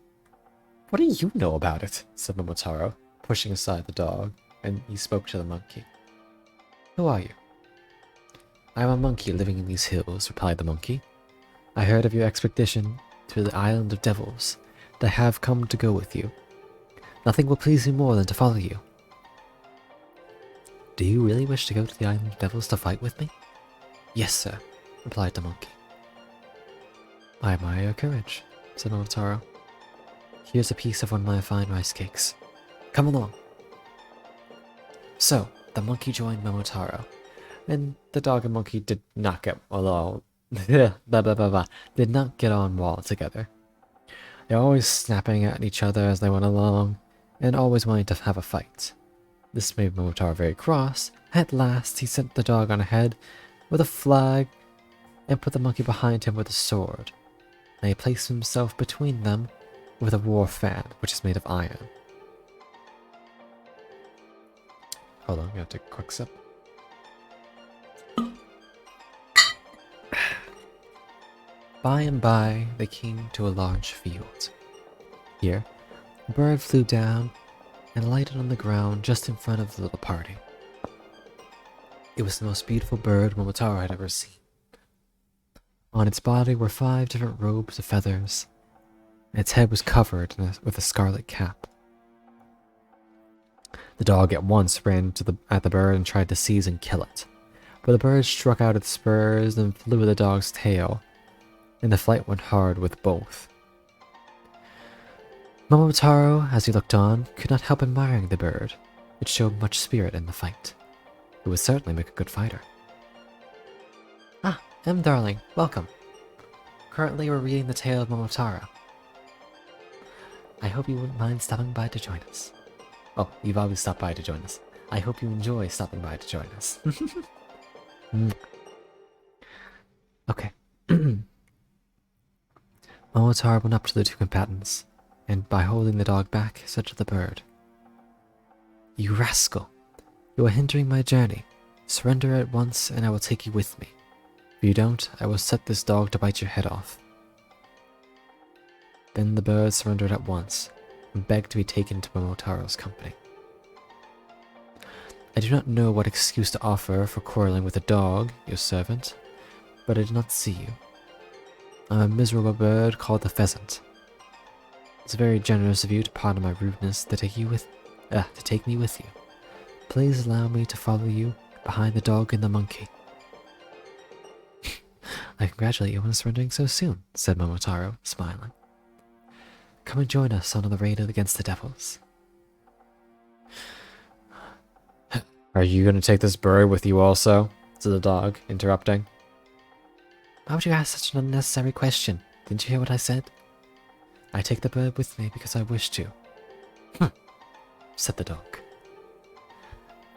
What do you know about it? Said Momotaro, pushing aside the dog, and he spoke to the monkey. Who are you? I am a monkey living in these hills, replied the monkey. I heard of your expedition to the island of devils, and I have come to go with you. Nothing will please me more than to follow you. Do you really wish to go to the island of devils to fight with me? Yes, sir, replied the monkey. I admire your courage, said Momotaro. Here's a piece of one of my fine rice cakes. Come along. So, the monkey joined Momotaro, and the dog and monkey did not get along. Did not get on well together. They were always snapping at each other as they went along, and always wanting to have a fight. This made Momotaro very cross. At last, he sent the dog on ahead with a flag and put the monkey behind him with a sword. And he placed himself between them with a war fan, which is made of iron. Hold on, I gotta take a quick sip. By and by, they came to a large field. Here, a bird flew down and lighted on the ground just in front of the little party. It was the most beautiful bird Momotaro had ever seen. On its body were 5 different robes of feathers, and its head was covered with a scarlet cap. The dog at once ran at the bird and tried to seize and kill it, but the bird struck out its spurs and flew at the dog's tail, and the fight went hard with both. Momotaro, as he looked on, could not help admiring the bird. It showed much spirit in the fight. It would certainly make a good fighter. Ah, darling, welcome. Currently we're reading the tale of Momotaro. I hope you wouldn't mind stopping by to join us. Oh, you've always stopped by to join us. I hope you enjoy stopping by to join us. Okay. Momotaro went up to the two combatants, and by holding the dog back, said to the bird, You rascal! You are hindering my journey. Surrender at once, and I will take you with me. If you don't, I will set this dog to bite your head off. Then the bird surrendered at once, and begged to be taken to Momotaro's company. I do not know what excuse to offer for quarreling with a dog, your servant, but I did not see you. I'm a miserable bird called the pheasant. It's very generous of you to pardon my rudeness to take me with you. Please allow me to follow you behind the dog and the monkey. I congratulate you on surrendering so soon, said Momotaro, smiling. Come and join us on the raid against the devils. Are you going to take this bird with you also? Said the dog, interrupting. Why would you ask such an unnecessary question? Didn't you hear what I said? I take the bird with me because I wish to. Said the dog.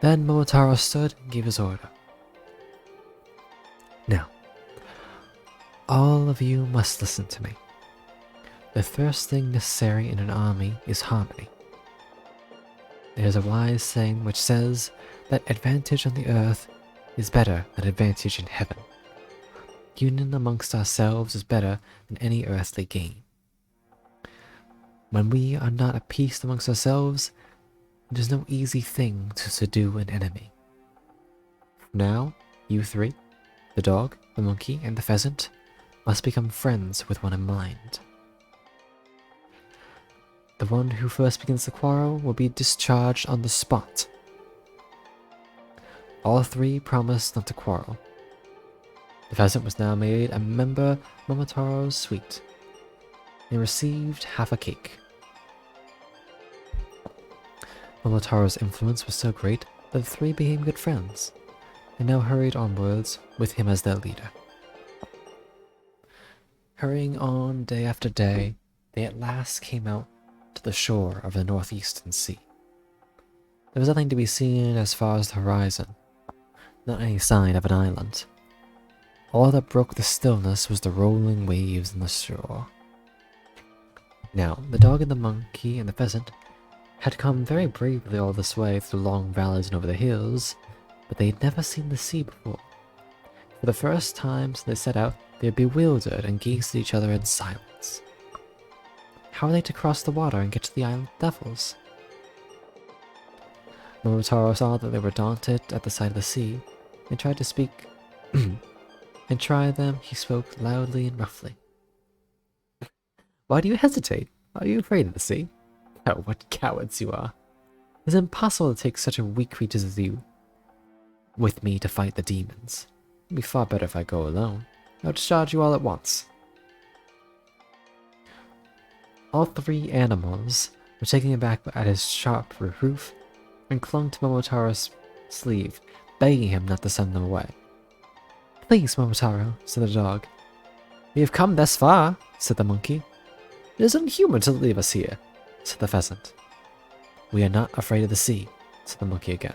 Then Momotaro stood and gave his order. Now, all of you must listen to me. The first thing necessary in an army is harmony. There is a wise saying which says that advantage on the earth is better than advantage in heaven. Union amongst ourselves is better than any earthly gain. When we are not at peace amongst ourselves, it is no easy thing to subdue an enemy. Now, you three, the dog, the monkey, and the pheasant, must become friends with one in mind. The one who first begins the quarrel will be discharged on the spot. All three promised not to quarrel. The pheasant was now made a member of Momotaro's suite and received half a cake. Momotaro's influence was so great that the three became good friends, and now hurried onwards with him as their leader. Hurrying on day after day, they at last came out to the shore of the northeastern sea. There was nothing to be seen as far as the horizon, not any sign of an island. All that broke the stillness was the rolling waves on the shore. Now, the dog and the monkey and the pheasant had come very bravely all this way through long valleys and over the hills, but they had never seen the sea before. For the first time since they set out, they were bewildered and gazed at each other in silence. How were they to cross the water and get to the island of devils? Momotaro saw that they were daunted at the sight of the sea, and tried to speak. And try them, he spoke loudly and roughly. Why do you hesitate? Are you afraid of the sea? Oh, what cowards you are. It is impossible to take such a weak creature as you with me to fight the demons. It would be far better if I go alone. I'll discharge you all at once. All three animals were taken aback at his sharp reproof and clung to Momotaro's sleeve, begging him not to send them away. Please, Momotaro, said the dog. We have come thus far, said the monkey. It is inhuman to leave us here, said the pheasant. We are not afraid of the sea, said the monkey again.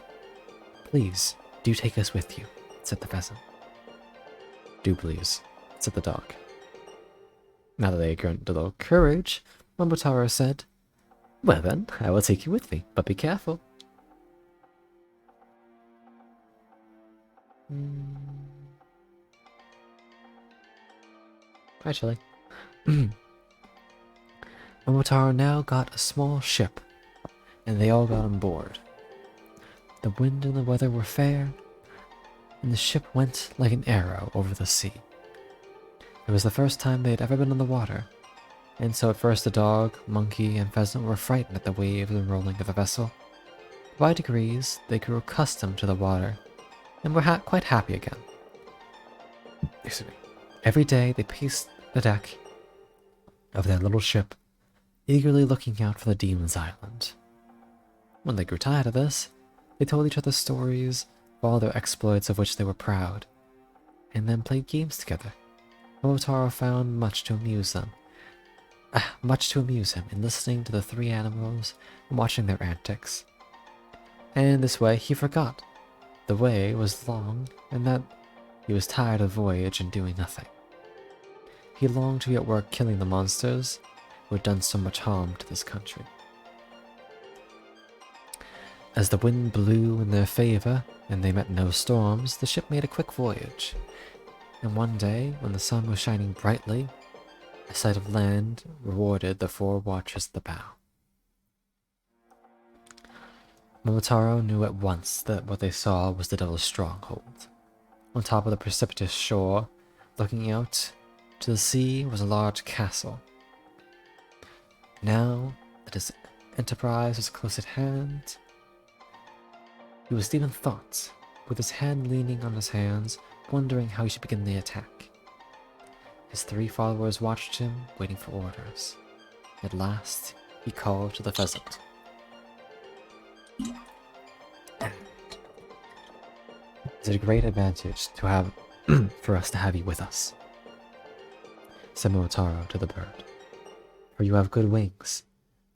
Please, do take us with you, said the pheasant. Do please, said the dog. Now that they had grown a little courage, Momotaro said, Well then, I will take you with me, but be careful. Actually, Momotaro now got a small ship, and they all got on board. The wind and the weather were fair, and the ship went like an arrow over the sea. It was the first time they had ever been on the water, and so at first the dog, monkey, and pheasant were frightened at the waves and rolling of the vessel. By degrees, they grew accustomed to the water, and were quite happy again. Excuse me. Every day they paced the deck of their little ship, eagerly looking out for the Demon's Island. When they grew tired of this, they told each other stories of all their exploits of which they were proud, and then played games together. Momotaro found much to amuse him in listening to the three animals and watching their antics. And in this way he forgot the way was long and that he was tired of the voyage and doing nothing. He longed to be at work killing the monsters who had done so much harm to this country. As the wind blew in their favor and they met no storms, the ship made a quick voyage. And one day, when the sun was shining brightly, a sight of land rewarded the four watchers at the bow. Momotaro knew at once that what they saw was the devil's stronghold. On top of the precipitous shore Looking out to the sea was a large castle. Now that his enterprise was close at hand, he was deep in thought, with his head leaning on his hands, wondering how he should begin the attack. His 3 followers watched him, waiting for orders. At last, he called to the pheasant. It's a great advantage to have for us to have you with us, said Momotaro to the bird, for you have good wings.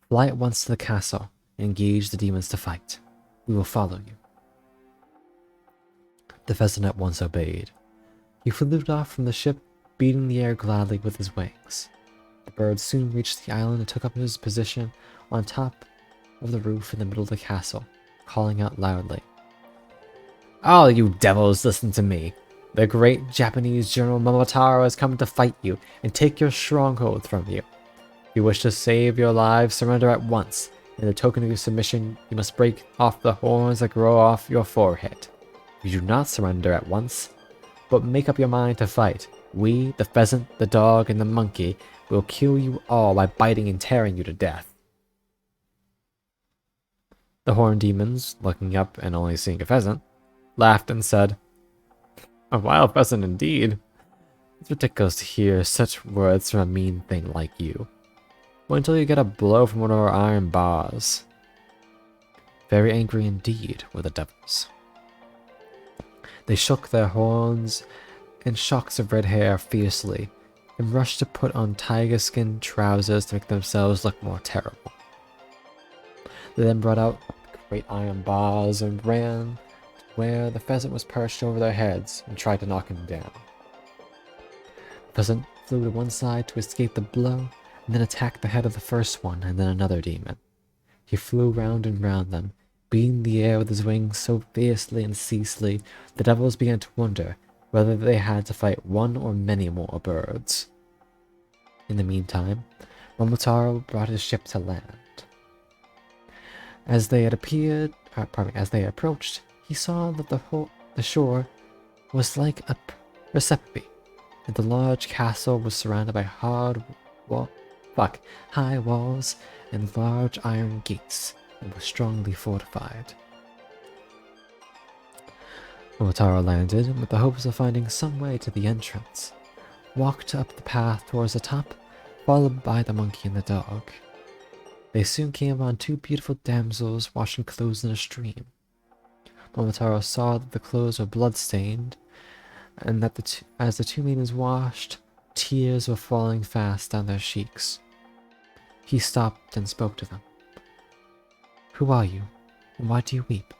Fly at once to the castle and engage the demons to fight. We will follow you. The pheasant at once obeyed. He flew off from the ship, beating the air gladly with his wings. The bird soon reached the island and took up his position on top of the roof in the middle of the castle, calling out loudly, "All you devils, listen to me. The great Japanese General Momotaro has come to fight you and take your stronghold from you. If you wish to save your lives, surrender at once. In the token of your submission, you must break off the horns that grow off your forehead. If you do not surrender at once, but make up your mind to fight, we, the pheasant, the dog, and the monkey, will kill you all by biting and tearing you to death." The horned demons, looking up and only seeing a pheasant, laughed and said, "A wild pheasant indeed. It's ridiculous to hear such words from a mean thing like you. Wait until you get a blow from one of our iron bars." Very angry indeed were the devils. They shook their horns and shocks of red hair fiercely, and rushed to put on tiger-skin trousers to make themselves look more terrible. They then brought out great iron bars and ran to where the pheasant was perched over their heads and tried to knock him down. The pheasant flew to one side to escape the blow, and then attacked the head of the first one and then another demon. He flew round and round them, beating the air with his wings so fiercely and ceaselessly, the devils began to wonder whether they had to fight one or many more birds. In the meantime, Momotaro brought his ship to land. As they approached, he saw that the shore was like a recipe, and the large castle was surrounded by high walls and large iron gates, and was strongly fortified. Momotaro landed with the hopes of finding some way to the entrance, walked up the path towards the top, followed by the monkey and the dog. They soon came upon 2 beautiful damsels washing clothes in a stream. Momotaro saw that the clothes were blood-stained, and that as the 2 maidens washed, tears were falling fast down their cheeks. He stopped and spoke to them. "Who are you, and why do you weep?"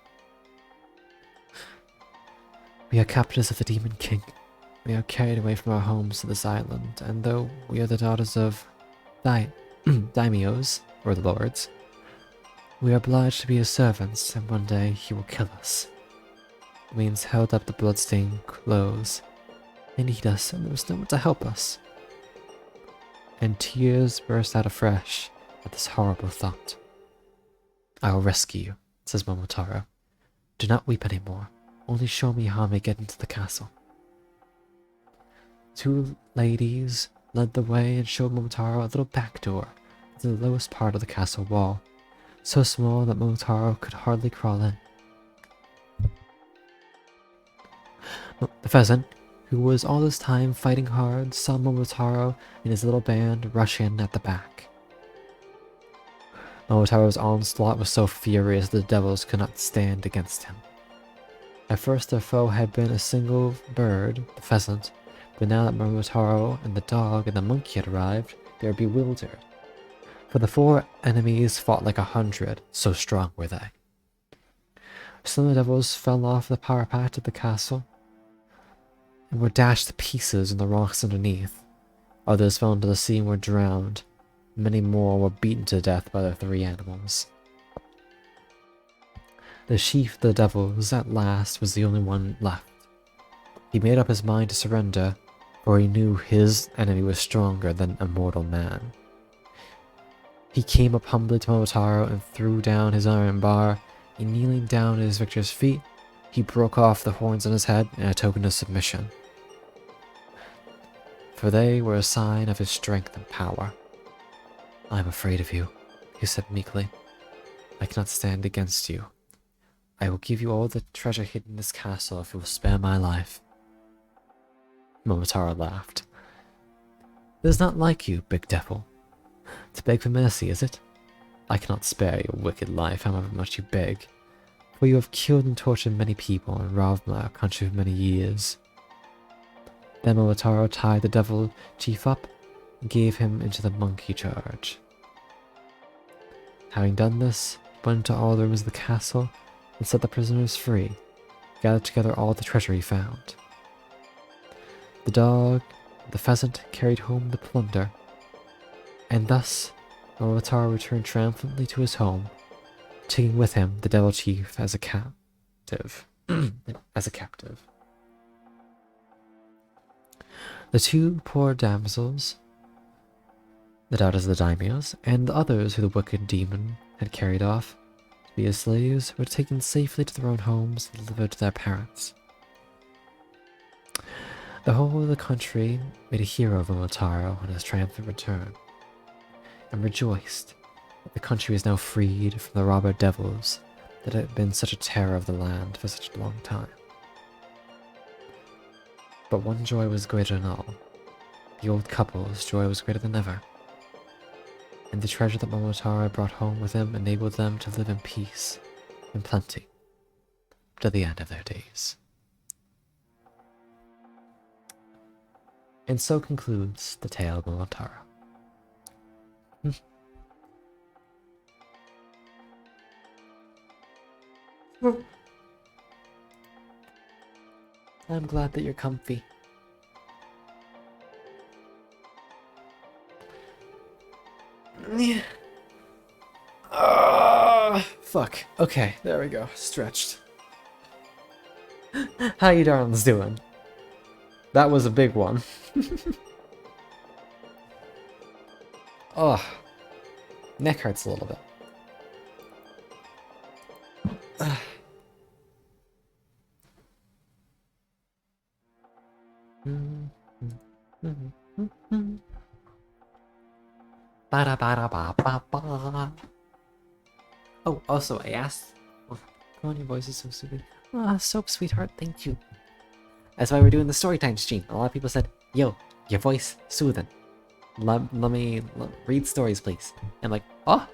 "We are captives of the Demon King. We are carried away from our homes to this island, and though we are the daughters of daimyos, or the lords, we are obliged to be his servants, and one day he will kill us." The maidens held up the blood-stained clothes. "They need us, and there was no one to help us." And tears burst out afresh at this horrible thought. "I will rescue you," says Momotaro. "Do not weep any more. Only show me how I may get into the castle." 2 ladies led the way and showed Momotaro a little back door to the lowest part of the castle wall, so small that Momotaro could hardly crawl in. The pheasant, who was all this time fighting hard, saw Momotaro and his little band rush in at the back. Momotaro's onslaught was so furious that the devils could not stand against him. At first their foe had been a single bird, the pheasant, but now that Momotaro and the dog and the monkey had arrived, they were bewildered. For the 4 enemies fought like 100, so strong were they. Some of the devils fell off the parapet of the castle and were dashed to pieces in the rocks underneath. Others fell into the sea and were drowned. Many more were beaten to death by the 3 animals. The chief of the devils, at last, was the only one left. He made up his mind to surrender, for he knew his enemy was stronger than a mortal man. He came up humbly to Momotaro and threw down his iron bar, and kneeling down at his victor's feet, he broke off the horns on his head in a token of submission. for they were a sign of his strength and power. I am afraid of you, he said meekly. I cannot stand against you. I will give you all the treasure hidden in this castle if you will spare my life. Momotaro laughed. It is not like you, big devil, to beg for mercy, is it? I cannot spare your wicked life, however much you beg, for you have killed and tortured many people and robbed our country for many years. Then Momotaro tied the devil chief up and gave him into the monkey charge. Having done this, he went into all the rooms of the castle and set the prisoners free, gathered together all the treasure he found. The dog and the pheasant carried home the plunder, and thus Momotaro returned triumphantly to his home, taking with him the devil chief as a captive. The two poor damsels, the daughters of the daimyos, and the others who the wicked demon had carried off to be his slaves, were taken safely to their own homes and delivered to their parents. The whole of the country made a hero of Momotaro on his triumphant return, and rejoiced that the country was now freed from the robber devils that had been such a terror of the land for such a long time. But one joy was greater than all. The old couple's joy was greater than ever, and the treasure that Momotaro brought home with him enabled them to live in peace and plenty to the end of their days. And so concludes the tale of Momotaro. I'm glad that you're comfy. Fuck. Okay, there we go. Stretched. How you darlings doing? That was a big one. Oh, neck hurts a little bit. Oh, also, I asked. Oh, come on, your voice is so soothing. Ah, soap, sweetheart, thank you. That's why we're doing the storytime stream. A lot of people said, yo, your voice soothing. Let me read stories, please. I'm like, oh,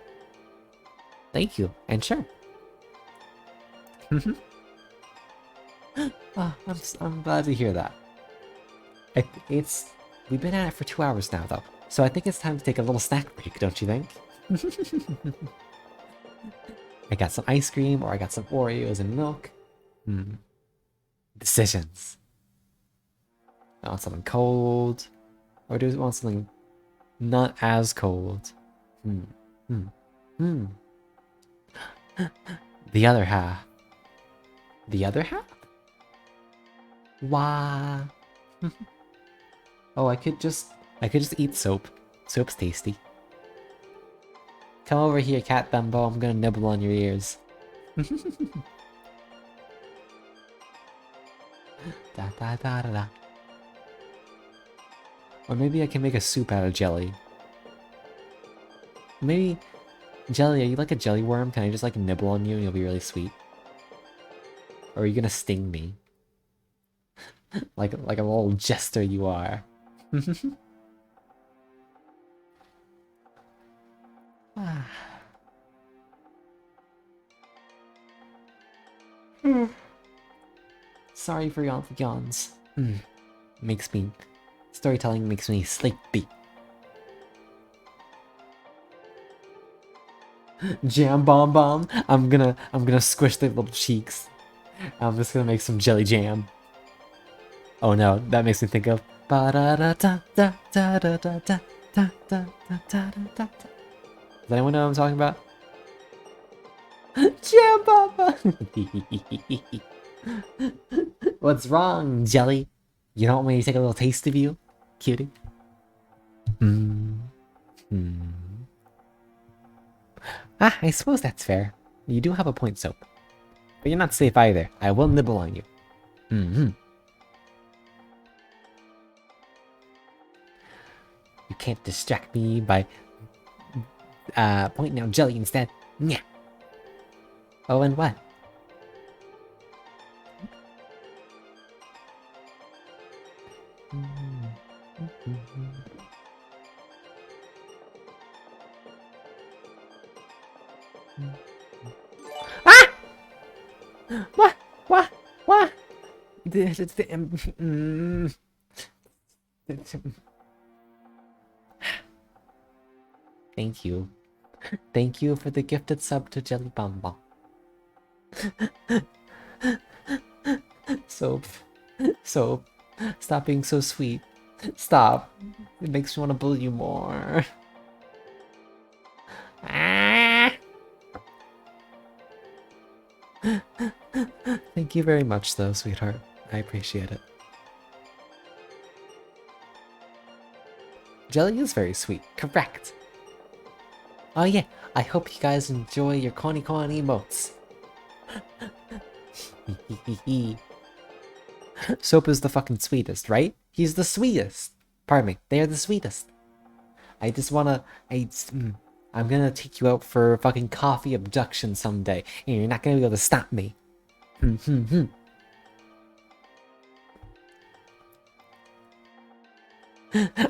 thank you, and sure. Oh, I'm glad to hear that. We've been at it for 2 hours now, though, so I think it's time to take a little snack break, don't you think? I got some ice cream, or I got some Oreos and milk. Decisions. I want something cold, or do I want something not as cold? The other half. The other half? Why? Oh, I could just eat soap. Soap's tasty. Come over here, Cat Bumbo. I'm gonna nibble on your ears. Da da da da da. Or maybe I can make a soup out of jelly. Maybe, Jelly, are you like a jelly worm? Can I just like nibble on you and you'll be really sweet? Or are you gonna sting me? like a little jester you are. Sorry for yawns. Storytelling makes me sleepy. Jam bomb bomb. I'm gonna squish their little cheeks. I'm just gonna make some jelly jam. Oh no, that makes me think of does anyone know what I'm talking about? Jam Baba! What's wrong, Jelly? You don't want me to take a little taste of you? Cutie? Ah, I suppose that's fair. You do have a point, Soap. But you're not safe either. I will nibble on you. can't distract me by pointing out jelly instead. Yeah. Oh, and what? Ah! What? What? What? Thank you. Thank you for the gifted sub to Jelly Bomb. Soap. Soap. Stop being so sweet. Stop. It makes me want to bully you more. Ah! Thank you very much, though, sweetheart. I appreciate it. Jelly is very sweet. Correct. Oh yeah, I hope you guys enjoy your corny emotes. Soap is the fucking sweetest, right? He's the sweetest. Pardon me, they are the sweetest. I just wanna... I'm gonna take you out for fucking coffee abduction someday, and you're not gonna be able to stop me.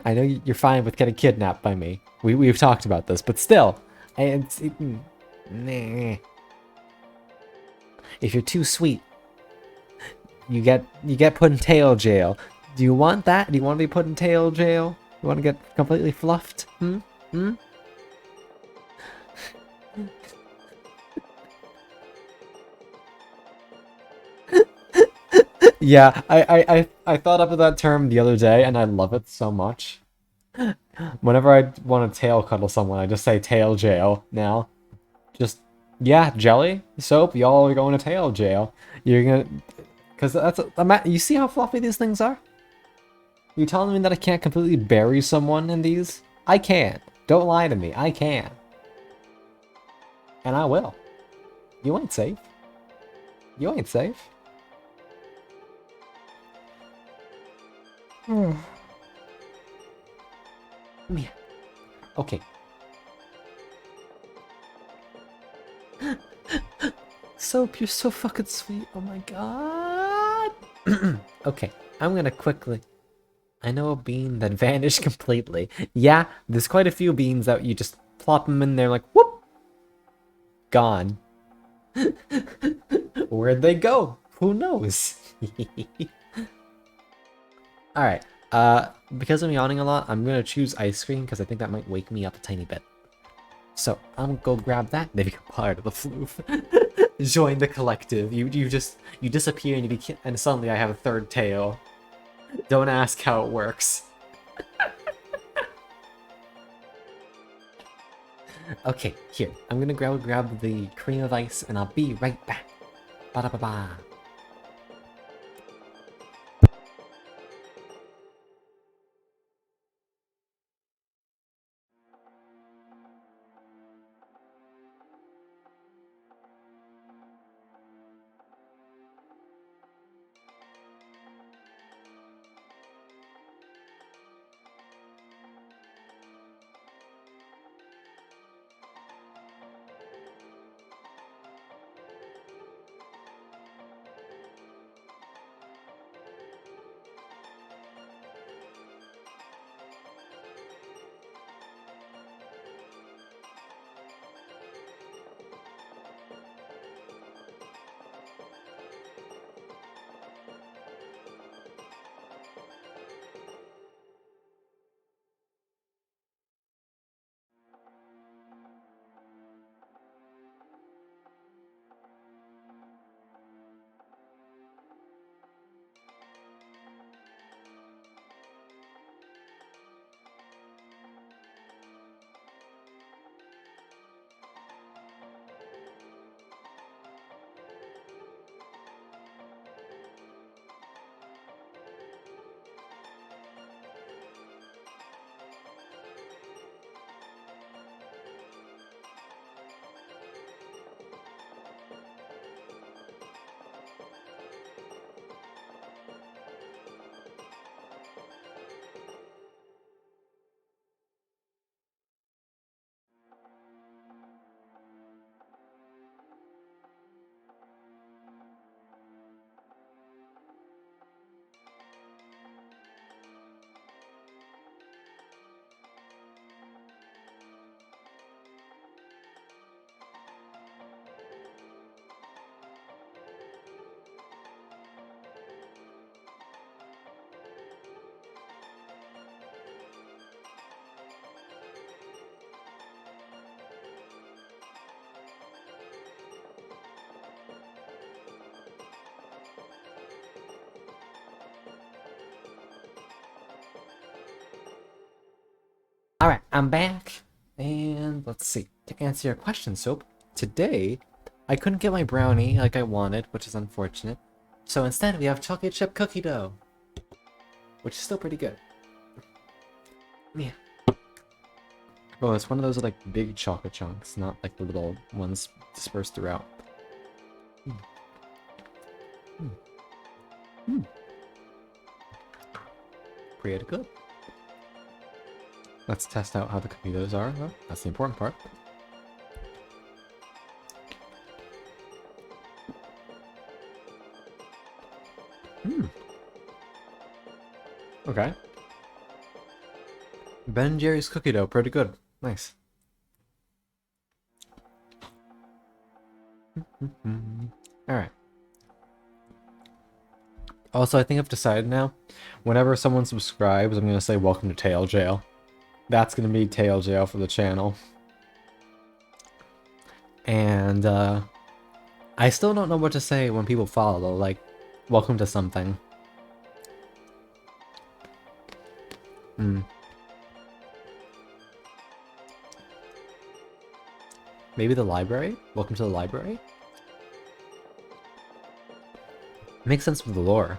I know you're fine with getting kidnapped by me. We've talked about this, but still, nah. If you're too sweet, you get put in tail jail. Do you want that? Do you want to be put in tail jail? You want to get completely fluffed? Yeah, I thought up of that term the other day, and I love it so much. Whenever I want to tail cuddle someone, I just say tail jail now. Just, yeah, jelly, soap, y'all are going to tail jail. You're gonna... Because you see how fluffy these things are? You telling me that I can't completely bury someone in these? I can. Don't lie to me. I can. And I will. You ain't safe. You ain't safe. Yeah. Okay. Soap, you're so fucking sweet. Oh my god. Okay, I'm gonna quickly... I know a bean that vanished completely. Yeah, there's quite a few beans that you just plop them in there like, whoop! Gone. Where'd they go? Who knows? Alright, because I'm yawning a lot, I'm gonna choose ice cream because I think that might wake me up a tiny bit. So, I'm gonna go grab that, then become part of the floof. Join the collective. You disappear and and suddenly I have a third tail. Don't ask how it works. Okay, here. I'm gonna grab the cream of ice and I'll be right back. Ba-da-ba-ba. Alright, I'm back. And let's see. To answer your question, Soap, today I couldn't get my brownie like I wanted, which is unfortunate. So instead we have chocolate chip cookie dough, which is still pretty good. Yeah. Oh, it's one of those like big chocolate chunks, not like the little ones dispersed throughout. Mm. Mm. Mm. Pretty good. Let's test out how the cookie doughs are, though. That's the important part. Hmm. Okay. Ben & Jerry's cookie dough, pretty good. Nice. Alright. Also, I think I've decided now, whenever someone subscribes, I'm going to say welcome to Tail Jail. That's going to be Tail Jail for the channel. And, I still don't know what to say when people follow, like, welcome to something. Maybe the library? Welcome to the library? Makes sense with the lore.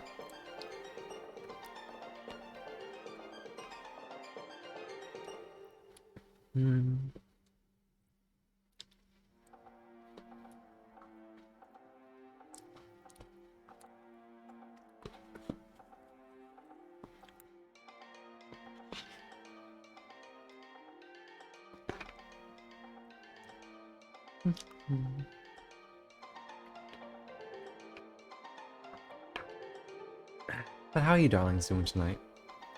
But how are you darlings doing tonight?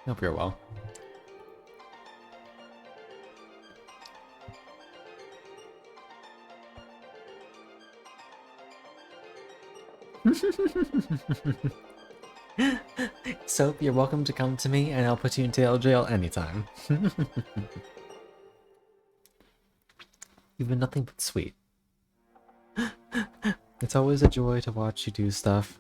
I hope you're well. So, you're welcome to come to me, and I'll put you in tail jail anytime. You've been nothing but sweet. It's always a joy to watch you do stuff.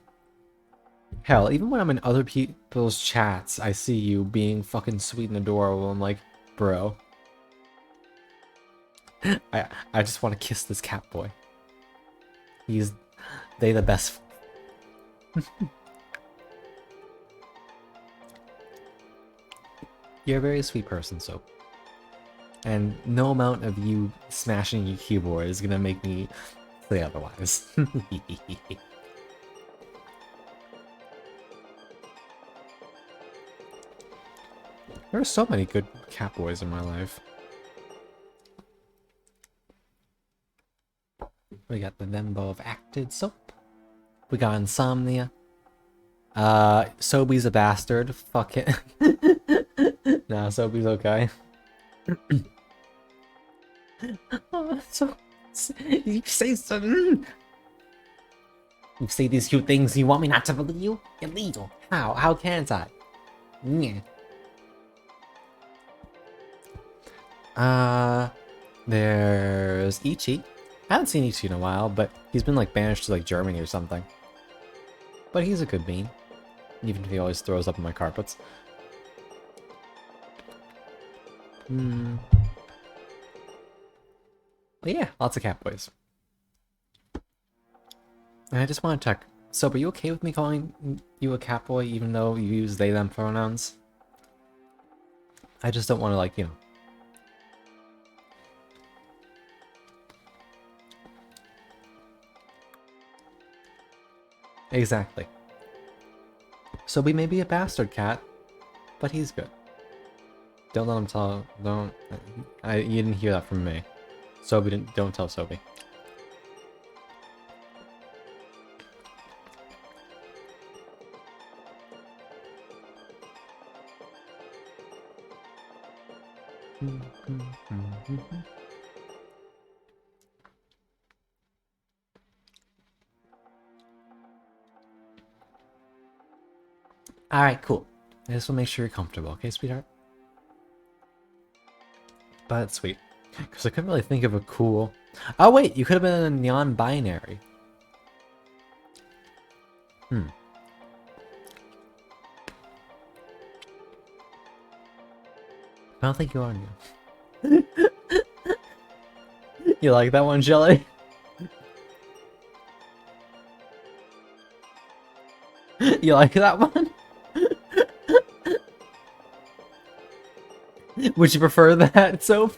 Hell, even when I'm in other people's chats, I see you being fucking sweet and adorable. I'm like, bro. I just want to kiss this cat boy. They the best. You're a very sweet person, so. And no amount of you smashing your keyboard is gonna make me say otherwise. There are so many good cat boys in my life. We got the Vembo of Acted Soap. We got Insomnia. Sobi's a bastard. Fuck it. Nah, Sobi's okay. Oh, so you say something. You say these cute things. You want me not to believe you? Illegal. How? How can't I? Yeah. There's Ichi. I haven't seen Ichi in a while, but he's been like banished to like Germany or something. But he's a good bean, even if he always throws up in my carpets. But yeah, lots of cat boys. And I just want to check. So, are you okay with me calling you a cat boy, even though you use they them pronouns? I just don't want to, like, you know. Exactly. So we may be a bastard cat, but he's good. Don't let him tell. Don't. You didn't hear that from me. Sobi didn't. Don't tell Sobi. Alright, cool. I just want to make sure you're comfortable, okay, sweetheart? But sweet. Because I couldn't really think of a cool... Oh wait, you could have been a non-binary. don't think you are new. You like that one, Jelly? You like that one? Would you prefer that, Soap?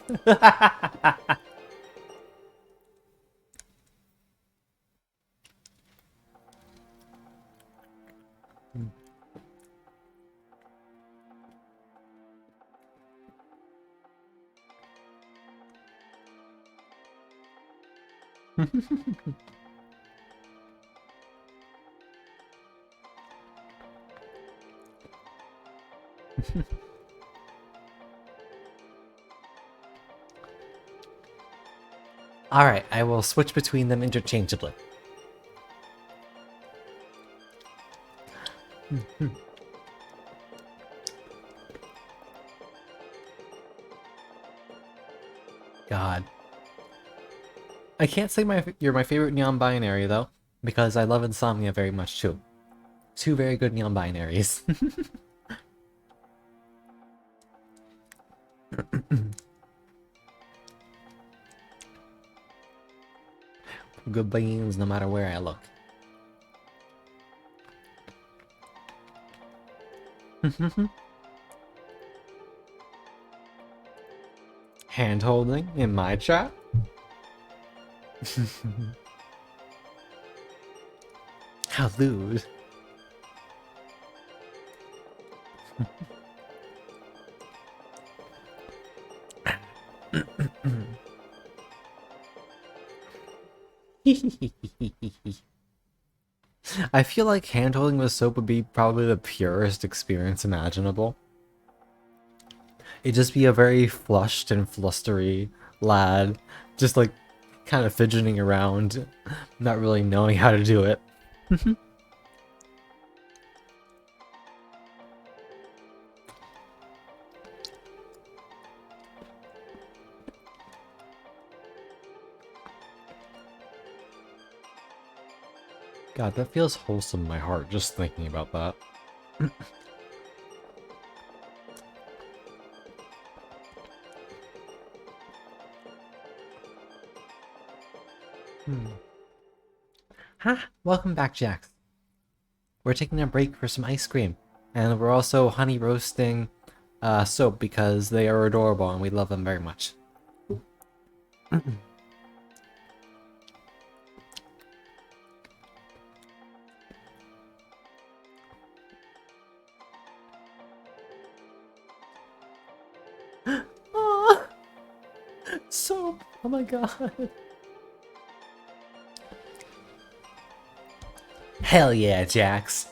Alright, I will switch between them interchangeably. God. I can't say you're my favorite neon binary though, because I love Insomnia very much too. Two very good neon binaries. Good beans no matter where I look. Hand holding in my trap? How lewd. I feel like handholding with soap would be probably the purest experience imaginable. It'd just be a very flushed and flustery lad, just like kind of fidgeting around, not really knowing how to do it. God, that feels wholesome in my heart just thinking about that. Welcome back, Jax. We're taking a break for some ice cream, and we're also honey roasting soap because they are adorable and we love them very much. Oh, soap! Oh my god! Hell yeah, Jax!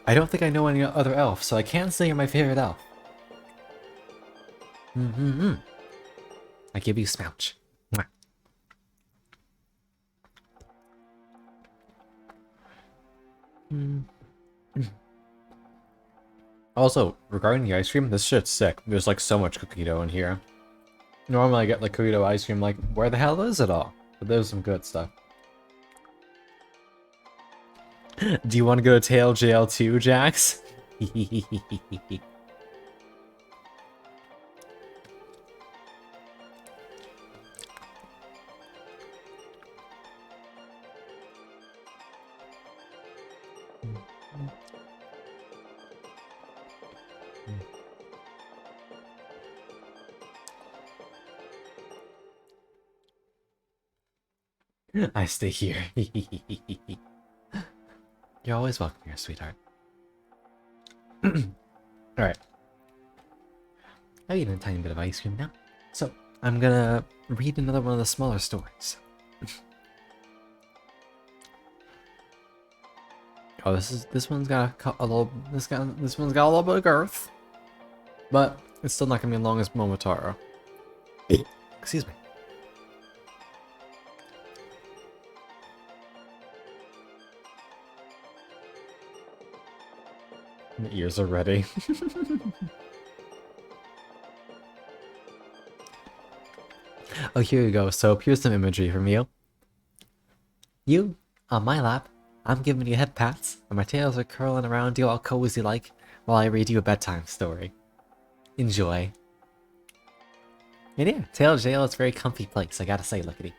I don't think I know any other elf, so I can't say you're my favorite elf. I give you Smouch. Mwah. Also, regarding the ice cream, this shit's sick. There's like so much cookie dough in here. Normally I get like cookie dough ice cream, like, where the hell is it all? But there's some good stuff. Do you want to go to Tail Jail too, Jax? I stay here. You're always welcome here, sweetheart. Alright. I've eaten a tiny bit of ice cream now. So, I'm gonna read another one of the smaller stories. Oh, this one's got a little this one's got a little bit of girth. But it's still not gonna be as long as Momotaro. Excuse me. My ears are ready. Oh, here you go. So here's some imagery from you. You, on my lap, I'm giving you head pats, and my tails are curling around you all cozy like while I read you a bedtime story. Enjoy. And yeah, Tail Jail is a very comfy place, I gotta say, lookity.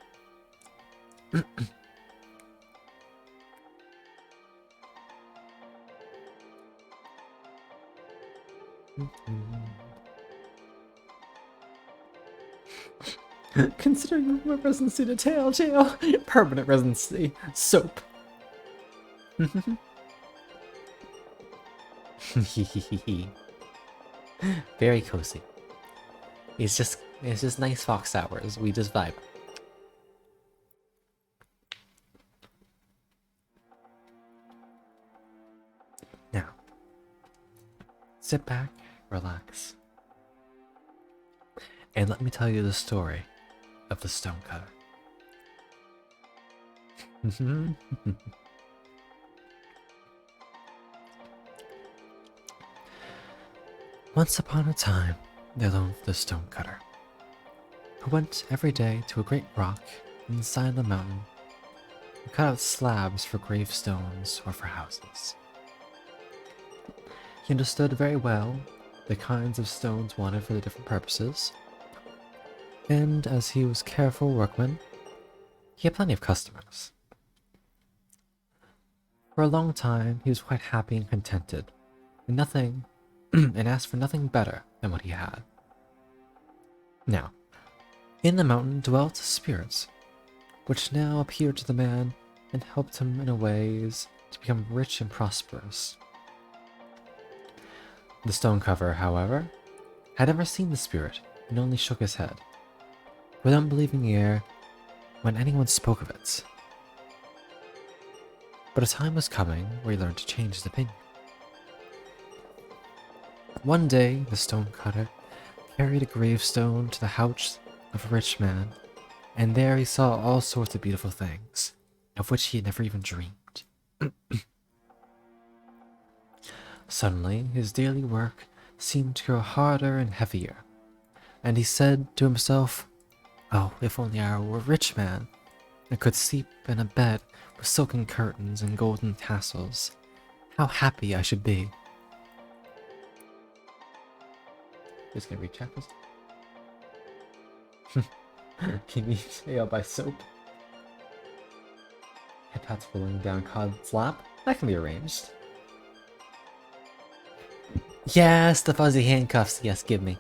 Considering my residency to Tail Jail, permanent residency, soap. Very cozy. It's just nice fox hours. We just vibe. Now, sit back, relax, and let me tell you the story of the stonecutter. Once upon a time, there lived the stonecutter, who went every day to a great rock inside the mountain and cut out slabs for gravestones or for houses. He understood very well the kinds of stones wanted for the different purposes, and as he was a careful workman, he had plenty of customers. For a long time, he was quite happy and contented, and asked for nothing better than what he had. Now, in the mountain dwelt spirits, which now appeared to the man and helped him in ways to become rich and prosperous. The stonecutter, however, had never seen the spirit and only shook his head, with unbelieving ear when anyone spoke of it. But a time was coming where he learned to change his opinion. One day, the stonecutter carried a gravestone to the house of a rich man, and there he saw all sorts of beautiful things, of which he had never even dreamed. Suddenly, his daily work seemed to grow harder and heavier, and he said to himself, "Oh, if only I were a rich man, and could sleep in a bed with silken curtains and golden tassels, how happy I should be." Just gonna read chapters. Can you say I'll buy soap? Head pats rolling down Cod's lap. That can be arranged. Yes, the fuzzy handcuffs. Yes, give me.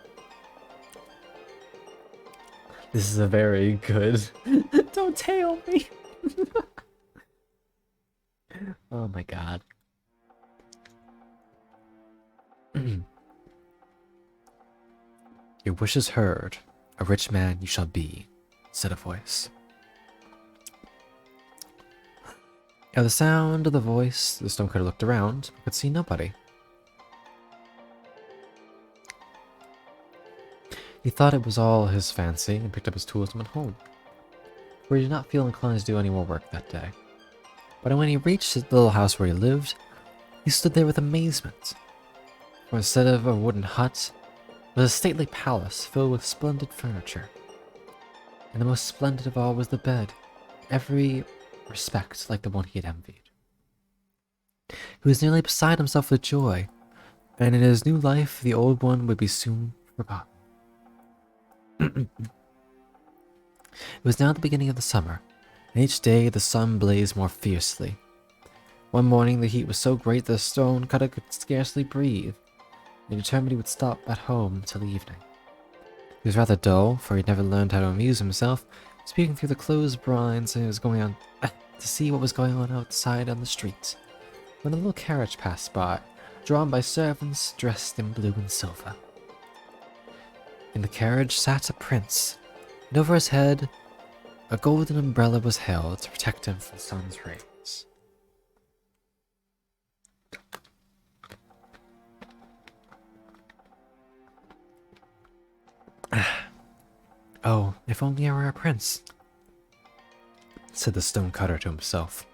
This is a very good. Don't tail me. Oh my god. Your wish is heard. A rich man you shall be, said a voice. At the sound of the voice, the stonecutter looked around, but could see nobody. He thought it was all his fancy and picked up his tools and went home, where he did not feel inclined to do any more work that day. But when he reached the little house where he lived, he stood there with amazement, for instead of a wooden hut, was a stately palace filled with splendid furniture. And the most splendid of all was the bed, every respect like the one he had envied. He was nearly beside himself with joy, and in his new life the old one would be soon forgotten. It was now the beginning of the summer, and each day the sun blazed more fiercely. One morning the heat was so great that the stonecutter could scarcely breathe. He determined he would stop at home till evening. He was rather dull, for he had never learned how to amuse himself, speaking through the closed blinds, and he was going on to see what was going on outside on the street, when a little carriage passed by, drawn by servants dressed in blue and silver. In the carriage sat a prince, and over his head a golden umbrella was held to protect him from the sun's rays. Oh, if only I were a prince, said the stonecutter to himself,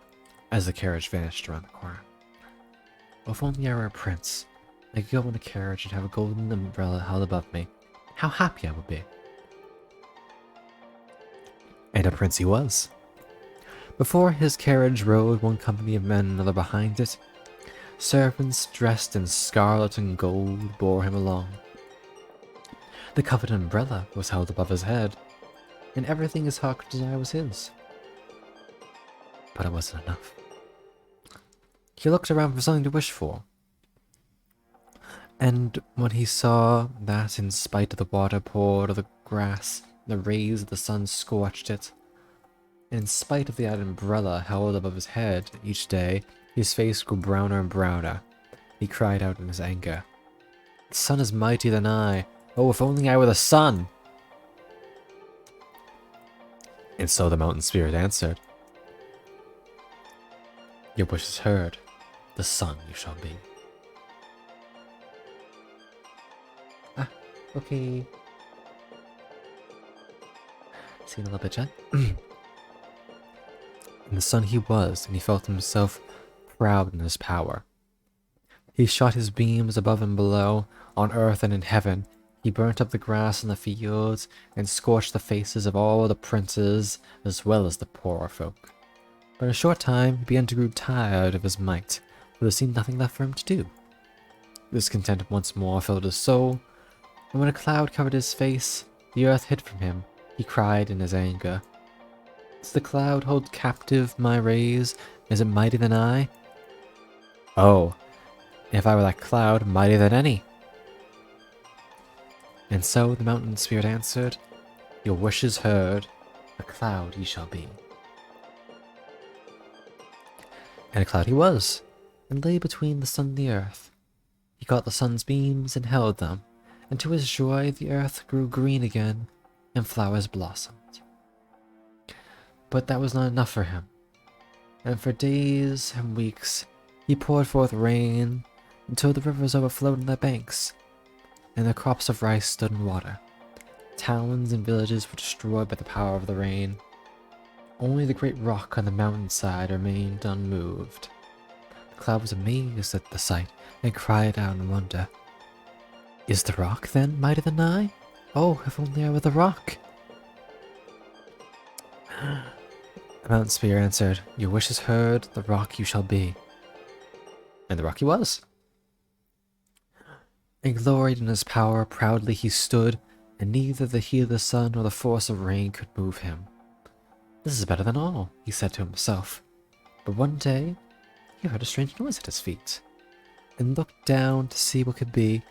as the carriage vanished around the corner. Oh, if only I were a prince, I could go in a carriage and have a golden umbrella held above me. How happy I would be. And a prince he was. Before his carriage rode one company of men, another behind it. Servants dressed in scarlet and gold bore him along. The coveted umbrella was held above his head, and everything his heart could desire was his. But it wasn't enough. He looked around for something to wish for. And when he saw that, in spite of the water poured of the grass, the rays of the sun scorched it, and in spite of the umbrella held above his head each day, his face grew browner and browner. He cried out in his anger, "The sun is mightier than I. Oh, if only I were the sun!" And so the mountain spirit answered, "Your wish is heard. The sun you shall be." Ah, okay. See you in a little bit, Jen. And the sun he was, and he felt himself proud in his power. He shot his beams above and below, on earth and in heaven. He burnt up the grass in the fields, and scorched the faces of all the princes, as well as the poorer folk. But in a short time he began to grow tired of his might, for there seemed nothing left for him to do. Discontent once more filled his soul, and when a cloud covered his face, the earth hid from him. He cried in his anger, "Does the cloud hold captive my rays? Is it mightier than I? Oh, if I were that cloud, mightier than any." And so the mountain spirit answered, "Your wish is heard, a cloud ye shall be." And a cloud he was, and lay between the sun and the earth. He caught the sun's beams and held them, and to his joy the earth grew green again, and flowers blossomed. But that was not enough for him, and for days and weeks he poured forth rain until the rivers overflowed in their banks, and the crops of rice stood in water. Towns and villages were destroyed by the power of the rain. Only the great rock on the mountainside remained unmoved. The cloud was amazed at the sight, and cried out in wonder, "Is the rock, then, mightier than I? Oh, if only I were the rock!" The mountain spirit answered, "Your wish is heard, the rock you shall be." And the rock he was. And gloried in his power, proudly he stood, and neither the heat of the sun nor the force of rain could move him. "This is better than all," he said to himself. But one day he heard a strange noise at his feet, and looked down to see what could be.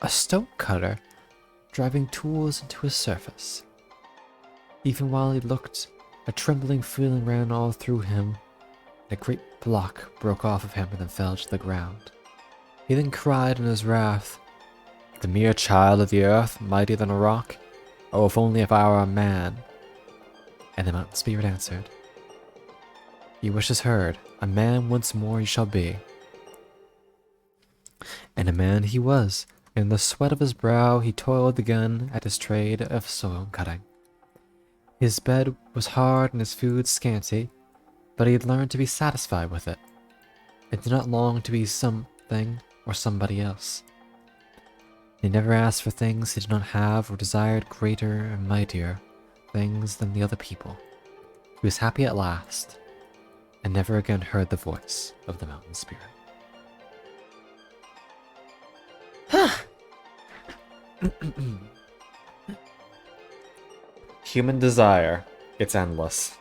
A stone cutter driving tools into his surface. Even while he looked, a trembling feeling ran all through him, and a great block broke off of him and then fell to the ground. He then cried in his wrath, "The mere child of the earth, mightier than a rock? Oh, if I were a man!" And the mountain spirit answered, "Your wish is heard, a man once more you shall be." And a man he was, and in the sweat of his brow he toiled again at his trade of soil cutting. His bed was hard and his food scanty, but he had learned to be satisfied with it, and did not long to be something or somebody else. He never asked for things he did not have, or desired greater and mightier things than the other people. He was happy at last, and never again heard the voice of the mountain spirit. Human desire, it's endless.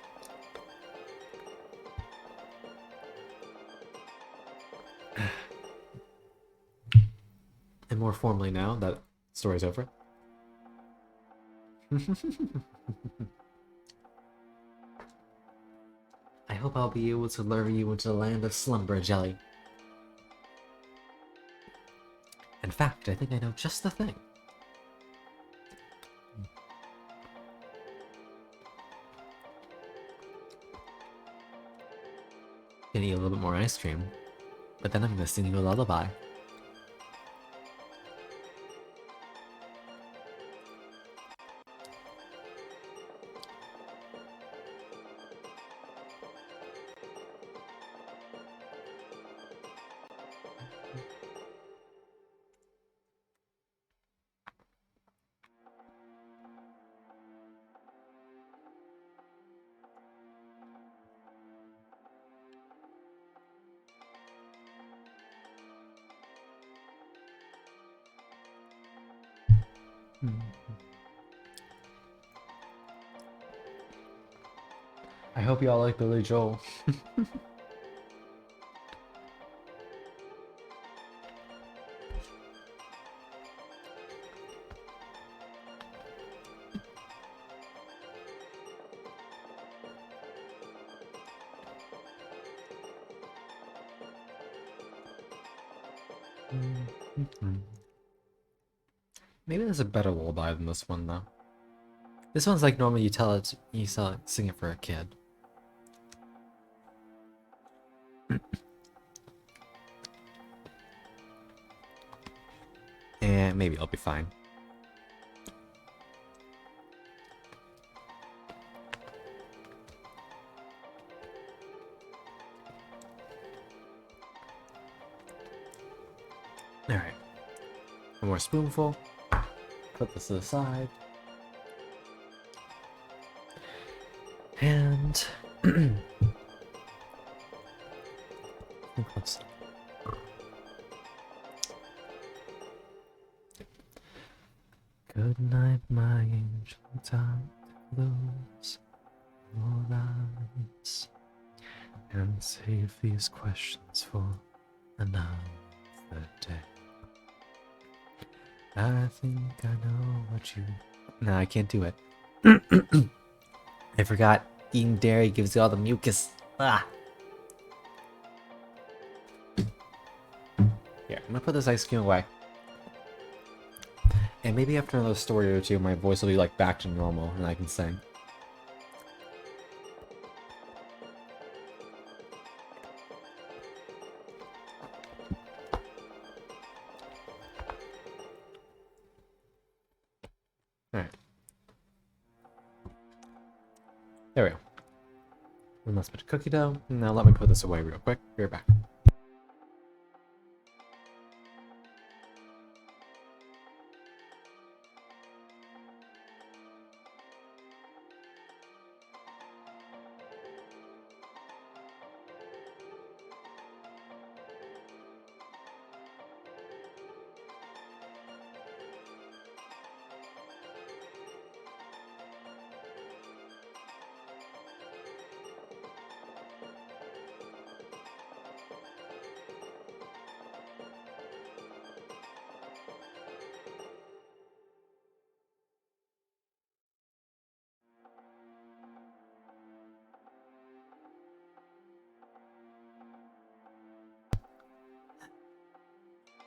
And more formally now that story's over. I hope I'll be able to lure you into the land of slumber, Jelly. In fact, I think I know just the thing. Gonna eat a little bit more ice cream, but then I'm gonna sing you a lullaby. I hope you all like Billy Joel. Maybe there's a better lullaby than this one though. This one's like normally sing it for a kid. And maybe I'll be fine. Alright. One more spoonful. Put this to the side. And close. Good night, my angel. Time to close your eyes and save these questions for another day. I think I know what you... No, I can't do it. I forgot. Eating dairy gives you all the mucus. Ah. Here, I'm gonna put this ice cream away. And maybe after another story or two, my voice will be like back to normal and I can sing. Alright. There we go. One last bit of cookie dough. Now let me put this away real quick. Be right back.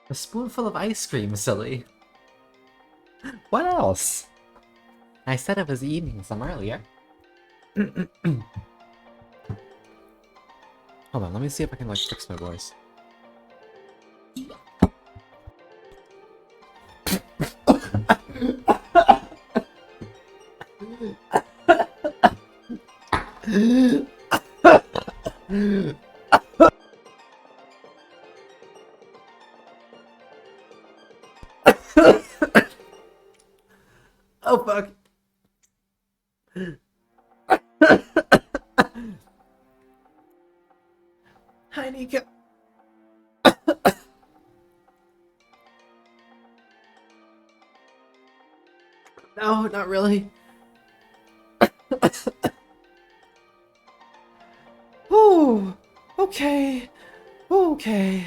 A spoonful of ice cream, silly. What else? I said I was eating some earlier. Hold on, let me see if I can like fix my voice. Oh fuck. Hi, Nika. No, not really. Oh, okay. Okay.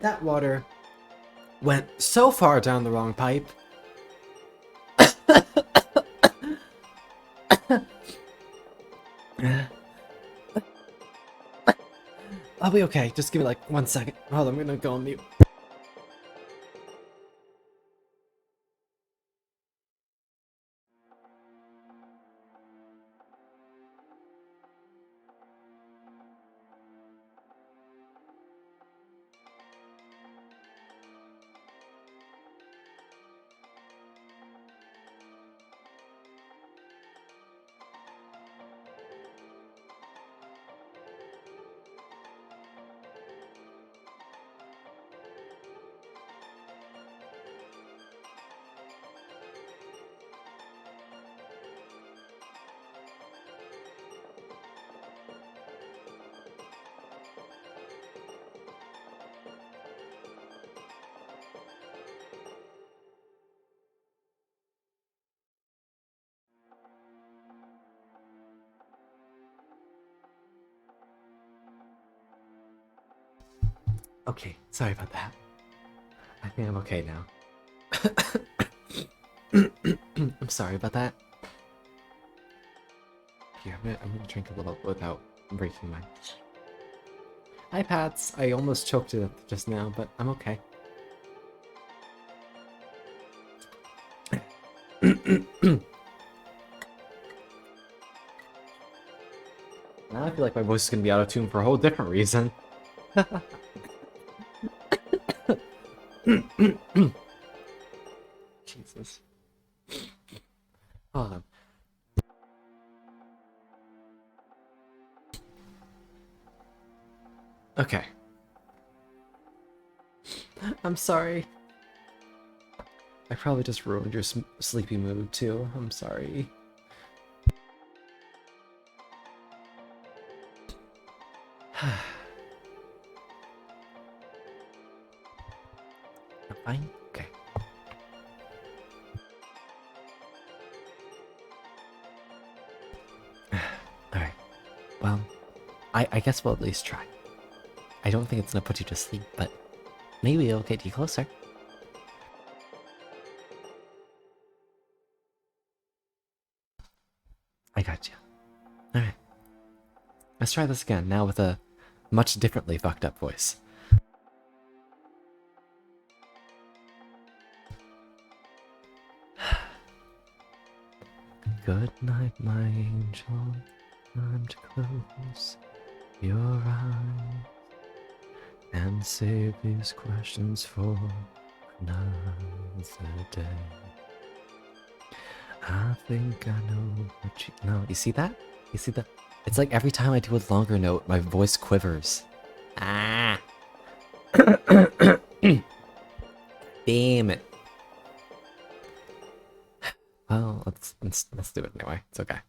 That water went so far down the wrong pipe. I'll be okay. Just give me like 1 second. Hold on, I'm gonna go on mute. Okay, sorry about that. I think I'm okay now. I'm sorry about that. Here, I'm gonna drink a little without breaking my iPads. I almost choked it just now, but I'm okay. Now I feel like my voice is gonna be out of tune for a whole different reason. Jesus. Hold on. Okay. I'm sorry. I probably just ruined your sleepy mood too. I'm sorry. Fine? Okay. Alright. Well, I guess we'll at least try. I don't think it's gonna put you to sleep, but maybe it'll get you closer. I got you. Alright. Let's try this again, now with a much differently fucked up voice. Good night, my angel. Time to close your eyes and save these questions for another day. I think I know what you... No, you see that? You see that? It's like every time I do a longer note, my voice quivers. Ah! Damn it. Well, let's do it anyway. It's okay.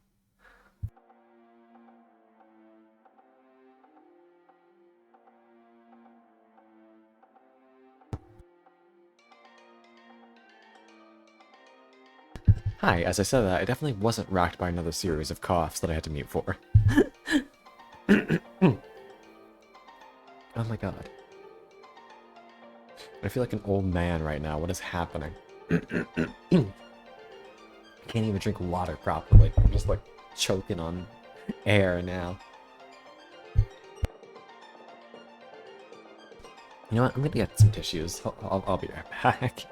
Hi, as I said that, I definitely wasn't racked by another series of coughs that I had to mute for. Oh my god. I feel like an old man right now. What is happening? I can't even drink water properly. I'm just like choking on air now. You know what? I'm gonna get some tissues. I'll be right back.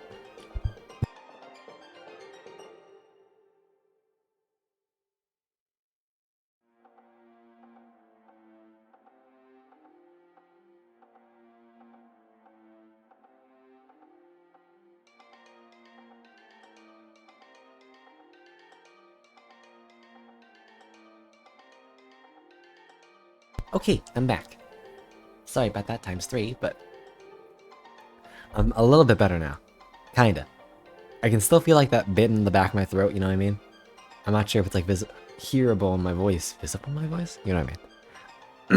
Okay, I'm back. Sorry about that times 3, but I'm a little bit better now. Kinda. I can still feel like that bit in the back of my throat, you know what I mean? I'm not sure if it's like hearable in my voice. Visible in my voice? You know what I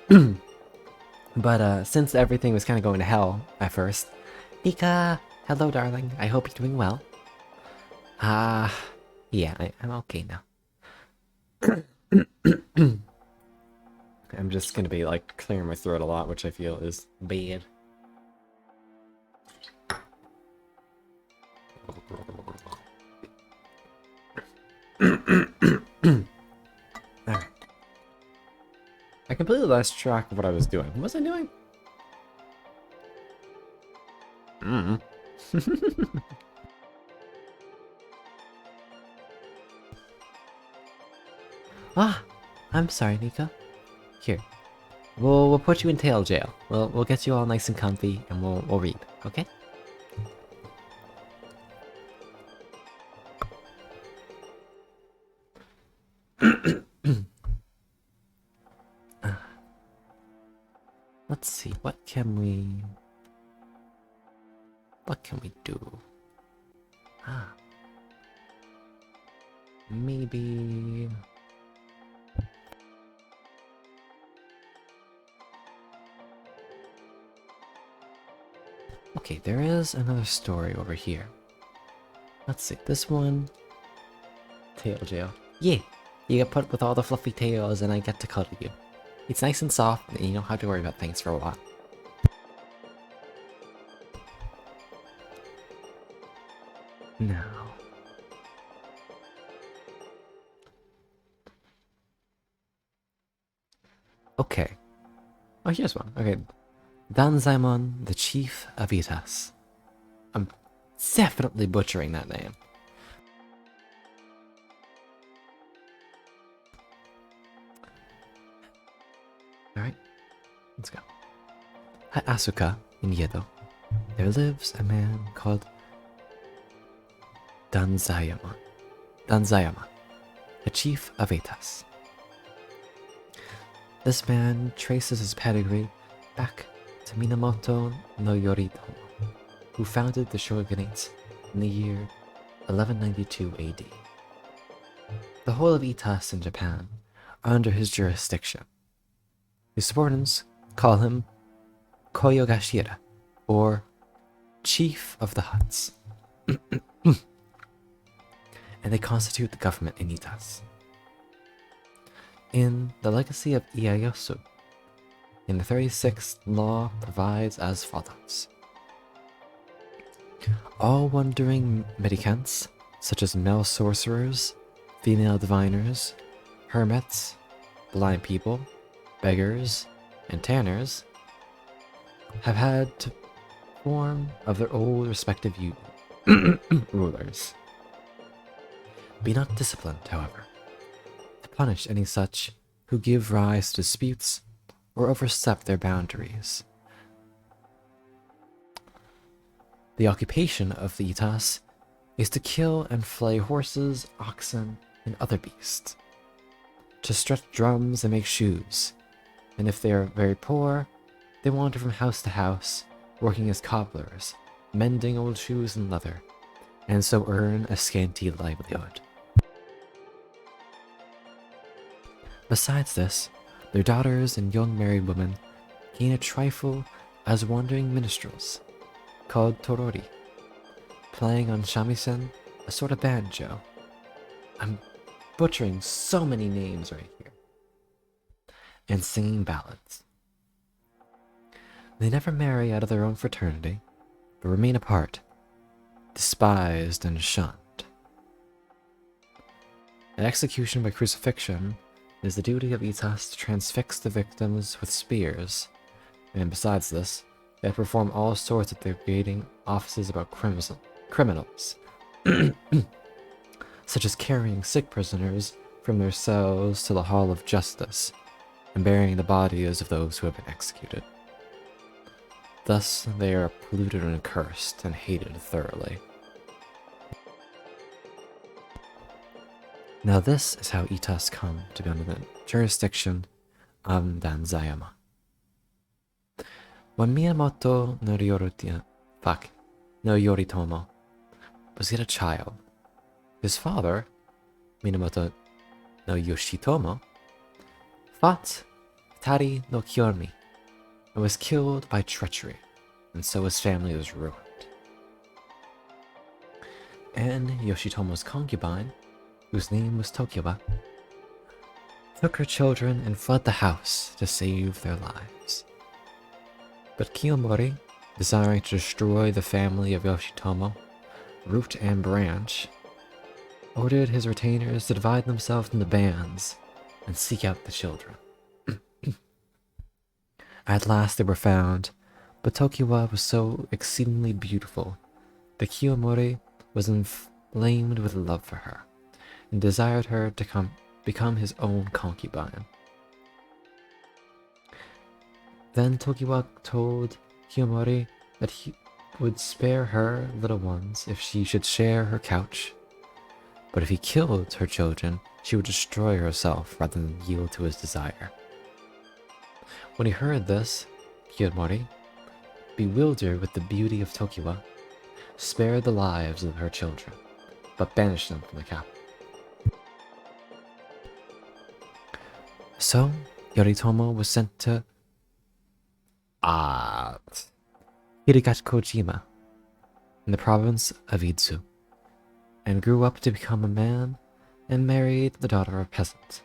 mean? But since everything was kind of going to hell at first, Nika, hello darling, I hope you're doing well. Yeah, I'm okay now. I'm just gonna be like clearing my throat a lot, which I feel is bad. Alright. I completely lost track of what I was doing. What was I doing? I'm sorry, Nika. Here, we'll put you in tail jail. We'll get you all nice and comfy, and we'll read. Okay? Let's see. What can we do? Maybe. Okay, there is another story over here. Let's see, this one... Tail jail. Yeah, you get put with all the fluffy tails and I get to cuddle you. It's nice and soft and you don't have to worry about things for a while. Now. Okay. Oh, here's one. Okay. Danzaemon, the Chief of Itas. I'm definitely butchering that name. Alright, let's go. At Asuka, in Yedo, there lives a man called Danzayama, the Chief of Itas. This man traces his pedigree back to Minamoto no Yoritomo, who founded the shogunate in the year 1192 AD. The whole of Itas in Japan are under his jurisdiction. His subordinates call him Koyogashira, or Chief of the Huts, and they constitute the government in Itas. In the Legacy of Ieyasu, in the 36th law provides as follows. All wandering mendicants, such as male sorcerers, female diviners, hermits, blind people, beggars, and tanners, have had to form of their old respective rulers. Be not disciplined, however, to punish any such who give rise to disputes or overstep their boundaries. The occupation of the Itas is to kill and flay horses, oxen, and other beasts, to stretch drums and make shoes, and if they are very poor, they wander from house to house, working as cobblers, mending old shoes and leather, and so earn a scanty livelihood. Besides this, their daughters and young married women gain a trifle as wandering minstrels, called torori, playing on shamisen, a sort of banjo. I'm butchering so many names right here. And singing ballads. They never marry out of their own fraternity, but remain apart, despised and shunned. An execution by crucifixion is the duty of Itas to transfix the victims with spears, and besides this, they perform all sorts of degrading offices about criminals, such as carrying sick prisoners from their cells to the Hall of Justice, and burying the bodies of those who have been executed. Thus, they are polluted and cursed and hated thoroughly. Now this is how Itas come to be under the jurisdiction of Danzayama. When Minamoto no Yoritomo was yet a child, his father, Minamoto no Yoshitomo, fought Tari no Kiyomi and was killed by treachery, and so his family was ruined. And Yoshitomo's concubine, whose name was Tokiwa, took her children and fled the house to save their lives. But Kiyomori, desiring to destroy the family of Yoshitomo, root and branch, ordered his retainers to divide themselves into bands and seek out the children. At last they were found, but Tokiwa was so exceedingly beautiful that Kiyomori was inflamed with love for her, and desired her to become his own concubine. Then Tokiwa told Kiyomori that he would spare her little ones if she should share her couch, but if he killed her children, she would destroy herself rather than yield to his desire. When he heard this, Kiyomori, bewildered with the beauty of Tokiwa, spared the lives of her children, but banished them from the capital. So, Yoritomo was sent to Hirigachikojima in the province of Visu, and grew up to become a man and married the daughter of a peasant.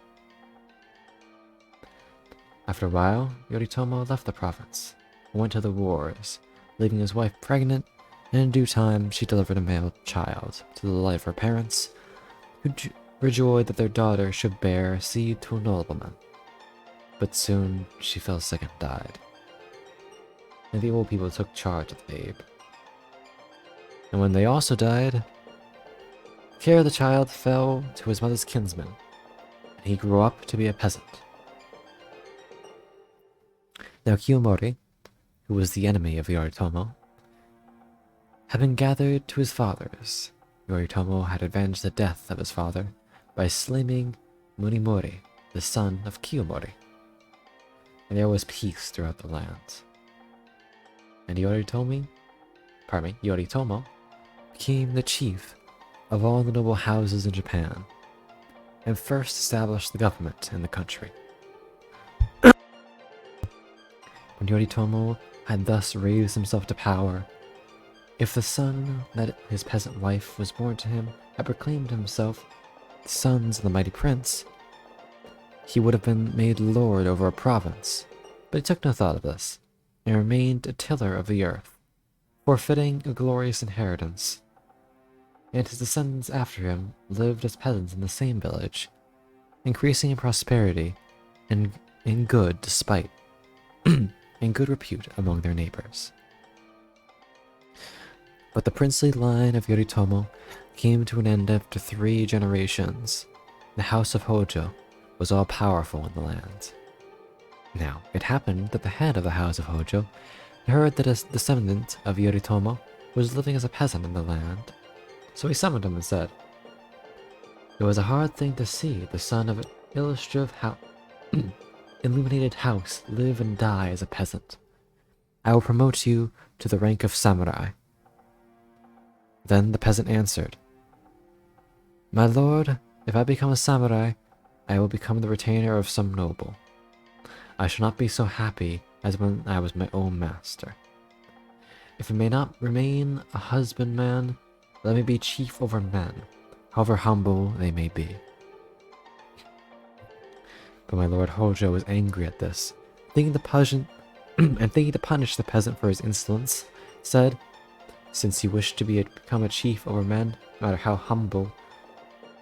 After a while, Yoritomo left the province and went to the wars, leaving his wife pregnant and in due time she delivered a male child to the light of her parents, who were joyed that their daughter should bear seed to a nobleman. But soon she fell sick and died, and the old people took charge of the babe. And when they also died, care of the child fell to his mother's kinsman, and he grew up to be a peasant. Now Kiyomori, who was the enemy of Yoritomo, had been gathered to his fathers. Yoritomo had avenged the death of his father by slaying Munimori, the son of Kiyomori, and there was peace throughout the land. And Yoritomo became the chief of all the noble houses in Japan, and first established the government in the country. When Yoritomo had thus raised himself to power, if the son that his peasant wife was born to him had proclaimed himself the sons of the mighty prince, he would have been made lord over a province, but he took no thought of this, and remained a tiller of the earth, forfeiting a glorious inheritance. And his descendants after him lived as peasants in the same village, increasing in prosperity and in good despite in good repute among their neighbors. But the princely line of Yoritomo came to an end after 3 generations. The house of Hojo was all powerful in the land. Now, it happened that the head of the house of Hojo heard that a descendant of Yoritomo was living as a peasant in the land, so he summoned him and said, "It was a hard thing to see the son of an illuminated house live and die as a peasant. I will promote you to the rank of samurai." Then the peasant answered, "My lord, if I become a samurai, I will become the retainer of some noble. I shall not be so happy as when I was my own master. If I may not remain a husbandman, let me be chief over men, however humble they may be." But my lord Hojo was angry at this, thinking to punish the peasant for his insolence, said, "Since you wish to become a chief over men, no matter how humble,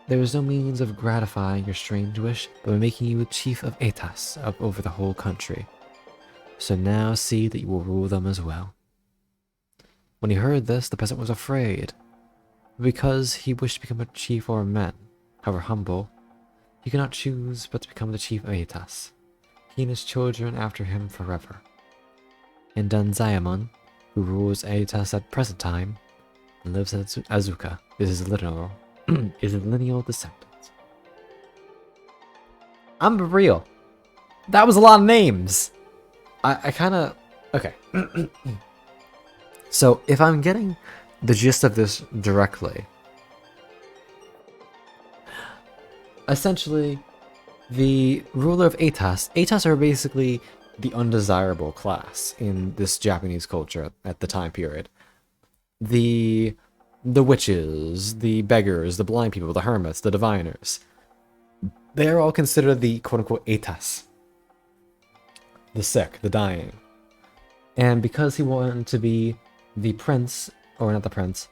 there is no means of gratifying your strange wish but by making you chief of Etas over the whole country. So now see that you will rule them as well." When he heard this, the peasant was afraid. Because he wished to become a chief over men, however humble, he could not choose but to become the chief of Etas, he and his children after him forever. And Danzayamon, who rules Etas at present time, and lives at Azuka, is his lineal descendant. I'm real. That was a lot of names. I kind of... Okay. So, if I'm getting the gist of this directly, essentially, the ruler of Etas are basically the undesirable class in this Japanese culture at the time period. The witches, the beggars, the blind people, the hermits, the diviners. They're all considered the quote-unquote Etas. The sick, the dying. And because he wanted to be the prince, or not the prince,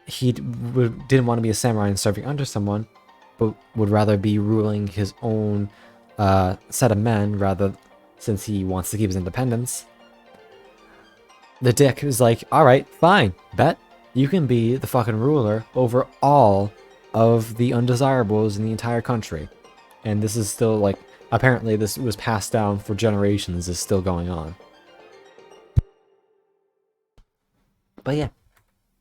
he didn't want to be a samurai and serving under someone, but would rather be ruling his own set of men, rather, since he wants to keep his independence. The dick is like, alright, fine, bet. You can be the fucking ruler over all of the undesirables in the entire country. And this is still, like, apparently this was passed down for generations, is still going on. But yeah.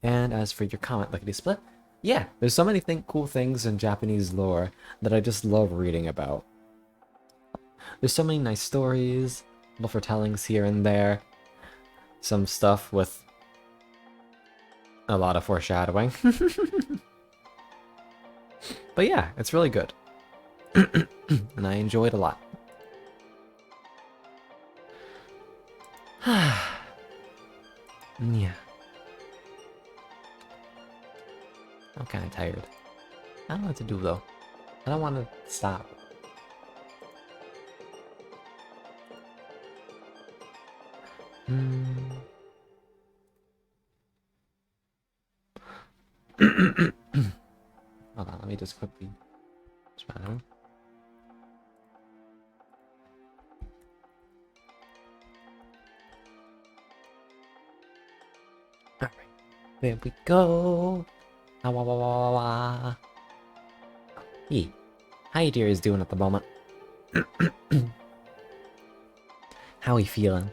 And as for your comment, lickety-split, yeah, there's so many cool things in Japanese lore that I just love reading about. There's so many nice stories, little foretellings here and there, some stuff with a lot of foreshadowing. But yeah, it's really good. And I enjoy it a lot. Yeah. I'm kind of tired. I don't know what to do though. I don't want to stop. Hold on, let me just quickly try. Alright, there we go. Ah, wah, wah, wah, wah, wah. Hey, how you dear is doing at the moment? How he feeling?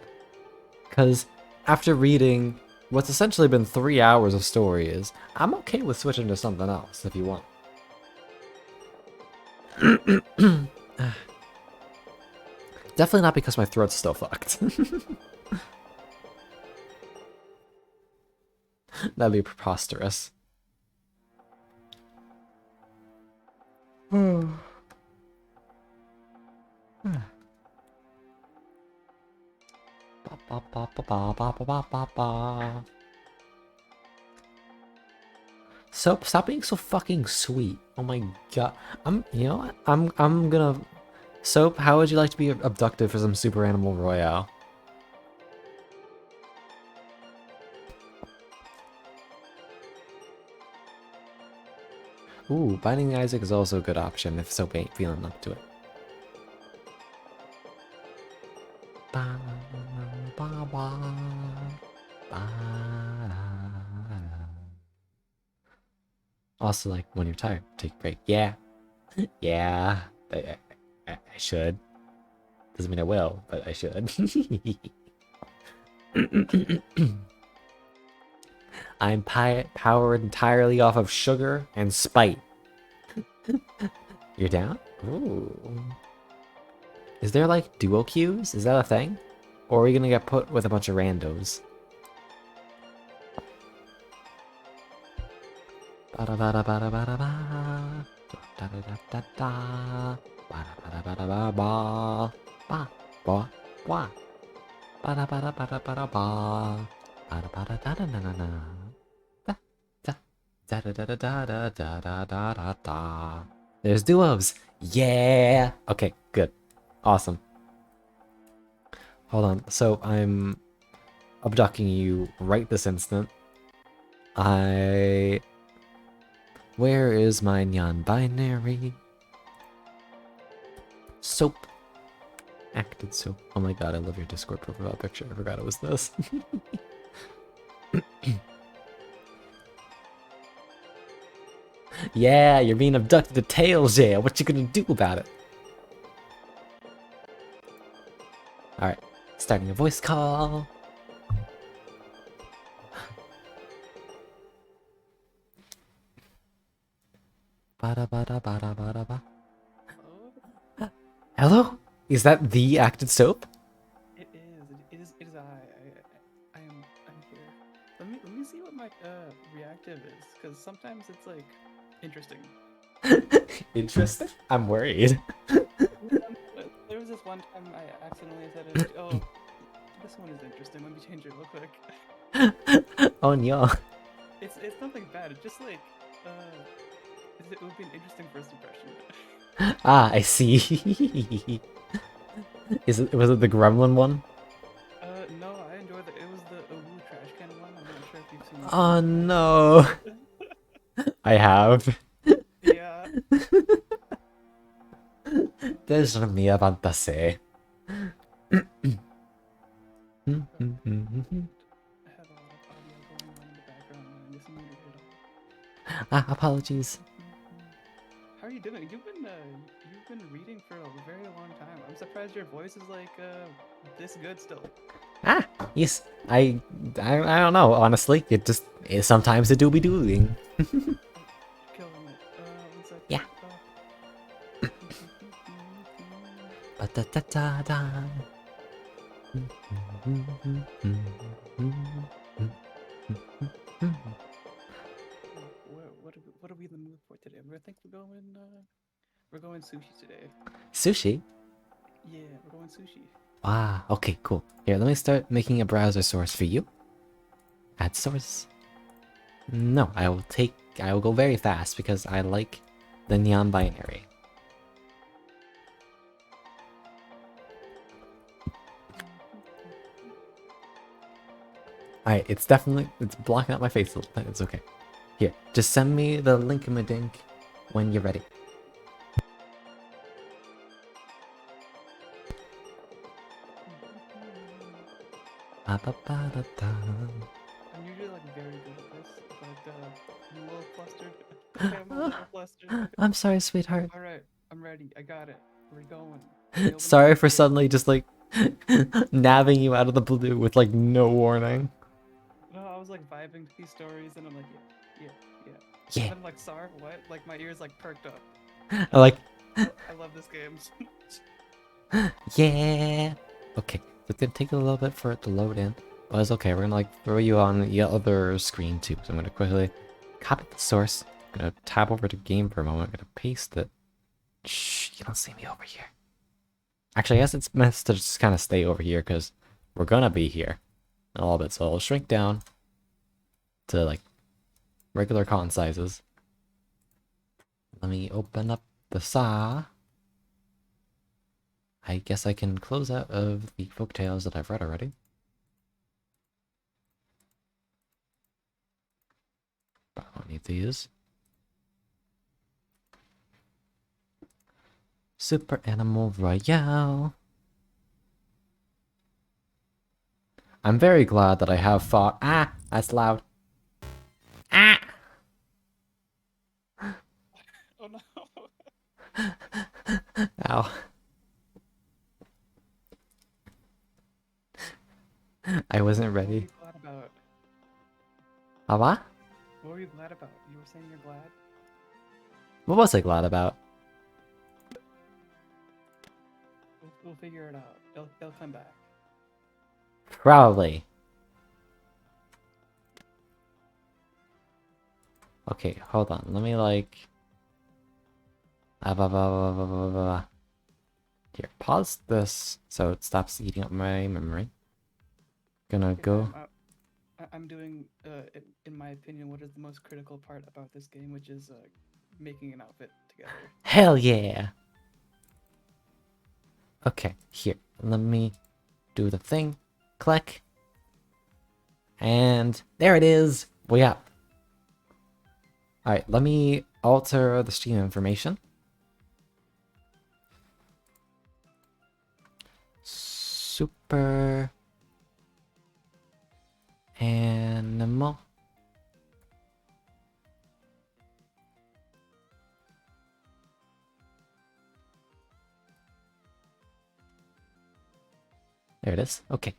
Because after reading what's essentially been 3 hours of stories, I'm okay with switching to something else if you want. Definitely not because my throat's still fucked. That'd be preposterous. Soap, stop being so fucking sweet. Oh my god. You know what? I'm gonna... Soap, how would you like to be abducted for some Super Animal Royale? Ooh, Binding Isaac is also a good option if Soap ain't feeling up to it. Ba, ba, ba, ba, also, like, when you're tired, take a break. Yeah. Yeah. I should. Doesn't mean I will, but I should. I'm powered entirely off of sugar and spite. You're down? Ooh. Is there like duo queues? Is that a thing? Or are we gonna get put with a bunch of randos? There's duos. Yeah. Okay, good. Awesome. Hold on. So I'm abducting you right this instant. Where is my non-binary? Soap. Acted soap. Oh my god, I love your Discord profile picture. I forgot it was this. Yeah, you're being abducted to Tail Jail. What you gonna do about it? Alright, starting a voice call. Bada bada bada bada ba. Hello? Is that the acted soap? It is. I'm here. Let me see what my reactive is, because sometimes it's like interesting. Interesting? I'm worried. There was this one time I accidentally said it. Oh, this one is interesting. Let me change it real quick. Oh no. It's nothing bad. It's just like it would be an interesting first impression. Ah, I see. Was it the gremlin one? No, I enjoyed it. It was the Owu trash can one. I'm not sure if you've seen it. Oh no. I have. Yeah. There's mia fantasy. I have a lot of audio going on in the background, and this muted it all. Ah, apologies. How are you doing? You've been reading for a very long time. I'm surprised your voice is like this good still. Ah, yes. I don't know, honestly. Sometimes it do be doing. Killing it. One second. Yeah. Ba-da-da-da-da. What are we in the mood for today? I think we're going sushi today. Sushi? Yeah, we're going sushi. Ah, okay, cool. Here, let me start making a browser source for you. Add source. No, I will go very fast because I like the neon binary. Alright, it's blocking out my face a little bit. It's okay. Here, just send me the link-a-ma-dink when you're ready. Ba-ba-ba-da-da. I'm usually like very good at this, but I'm a little flustered. Okay, I'm a little flustered. I'm sorry, sweetheart. All right, I'm ready. I got it. We're going. Sorry for suddenly just like nabbing you out of the blue with like no warning. No, I was like vibing to these stories, and I'm like, yeah, yeah, yeah. Yeah, And then I'm like, sorry, what? Like my ears like perked up. I like, I love this game so much. yeah. Okay, it's gonna take a little bit for it to load in, but it's okay. We're gonna like throw you on the other screen too. So I'm gonna quickly copy the source. I'm gonna tab over to game for a moment. I'm gonna paste it. Shh, you don't see me over here. Actually, I guess it's best to just kind of stay over here because we're gonna be here in a little bit. So I'll shrink down to like regular con sizes. Let me open up the saw. I guess I can close out of the folktales that I've read already. But I don't need these. Super Animal Royale. I'm very glad that I have fought. Ah, that's loud. Ah! Oh no. Ow. I wasn't What were ready. you glad about? What? What were you glad about? You were saying you're glad? What was I glad about? We'll figure it out. They'll come back. Probably. Okay, hold on. Let me like... Here, pause this so it stops eating up my memory. Gonna Okay, go... I'm doing, in my opinion, what is the most critical part about this game, which is making an outfit together. Hell yeah! Okay, here. Let me do the thing. Click. And there it is. We up. Alright, let me alter the stream information. Super Animal. There it is. Okay.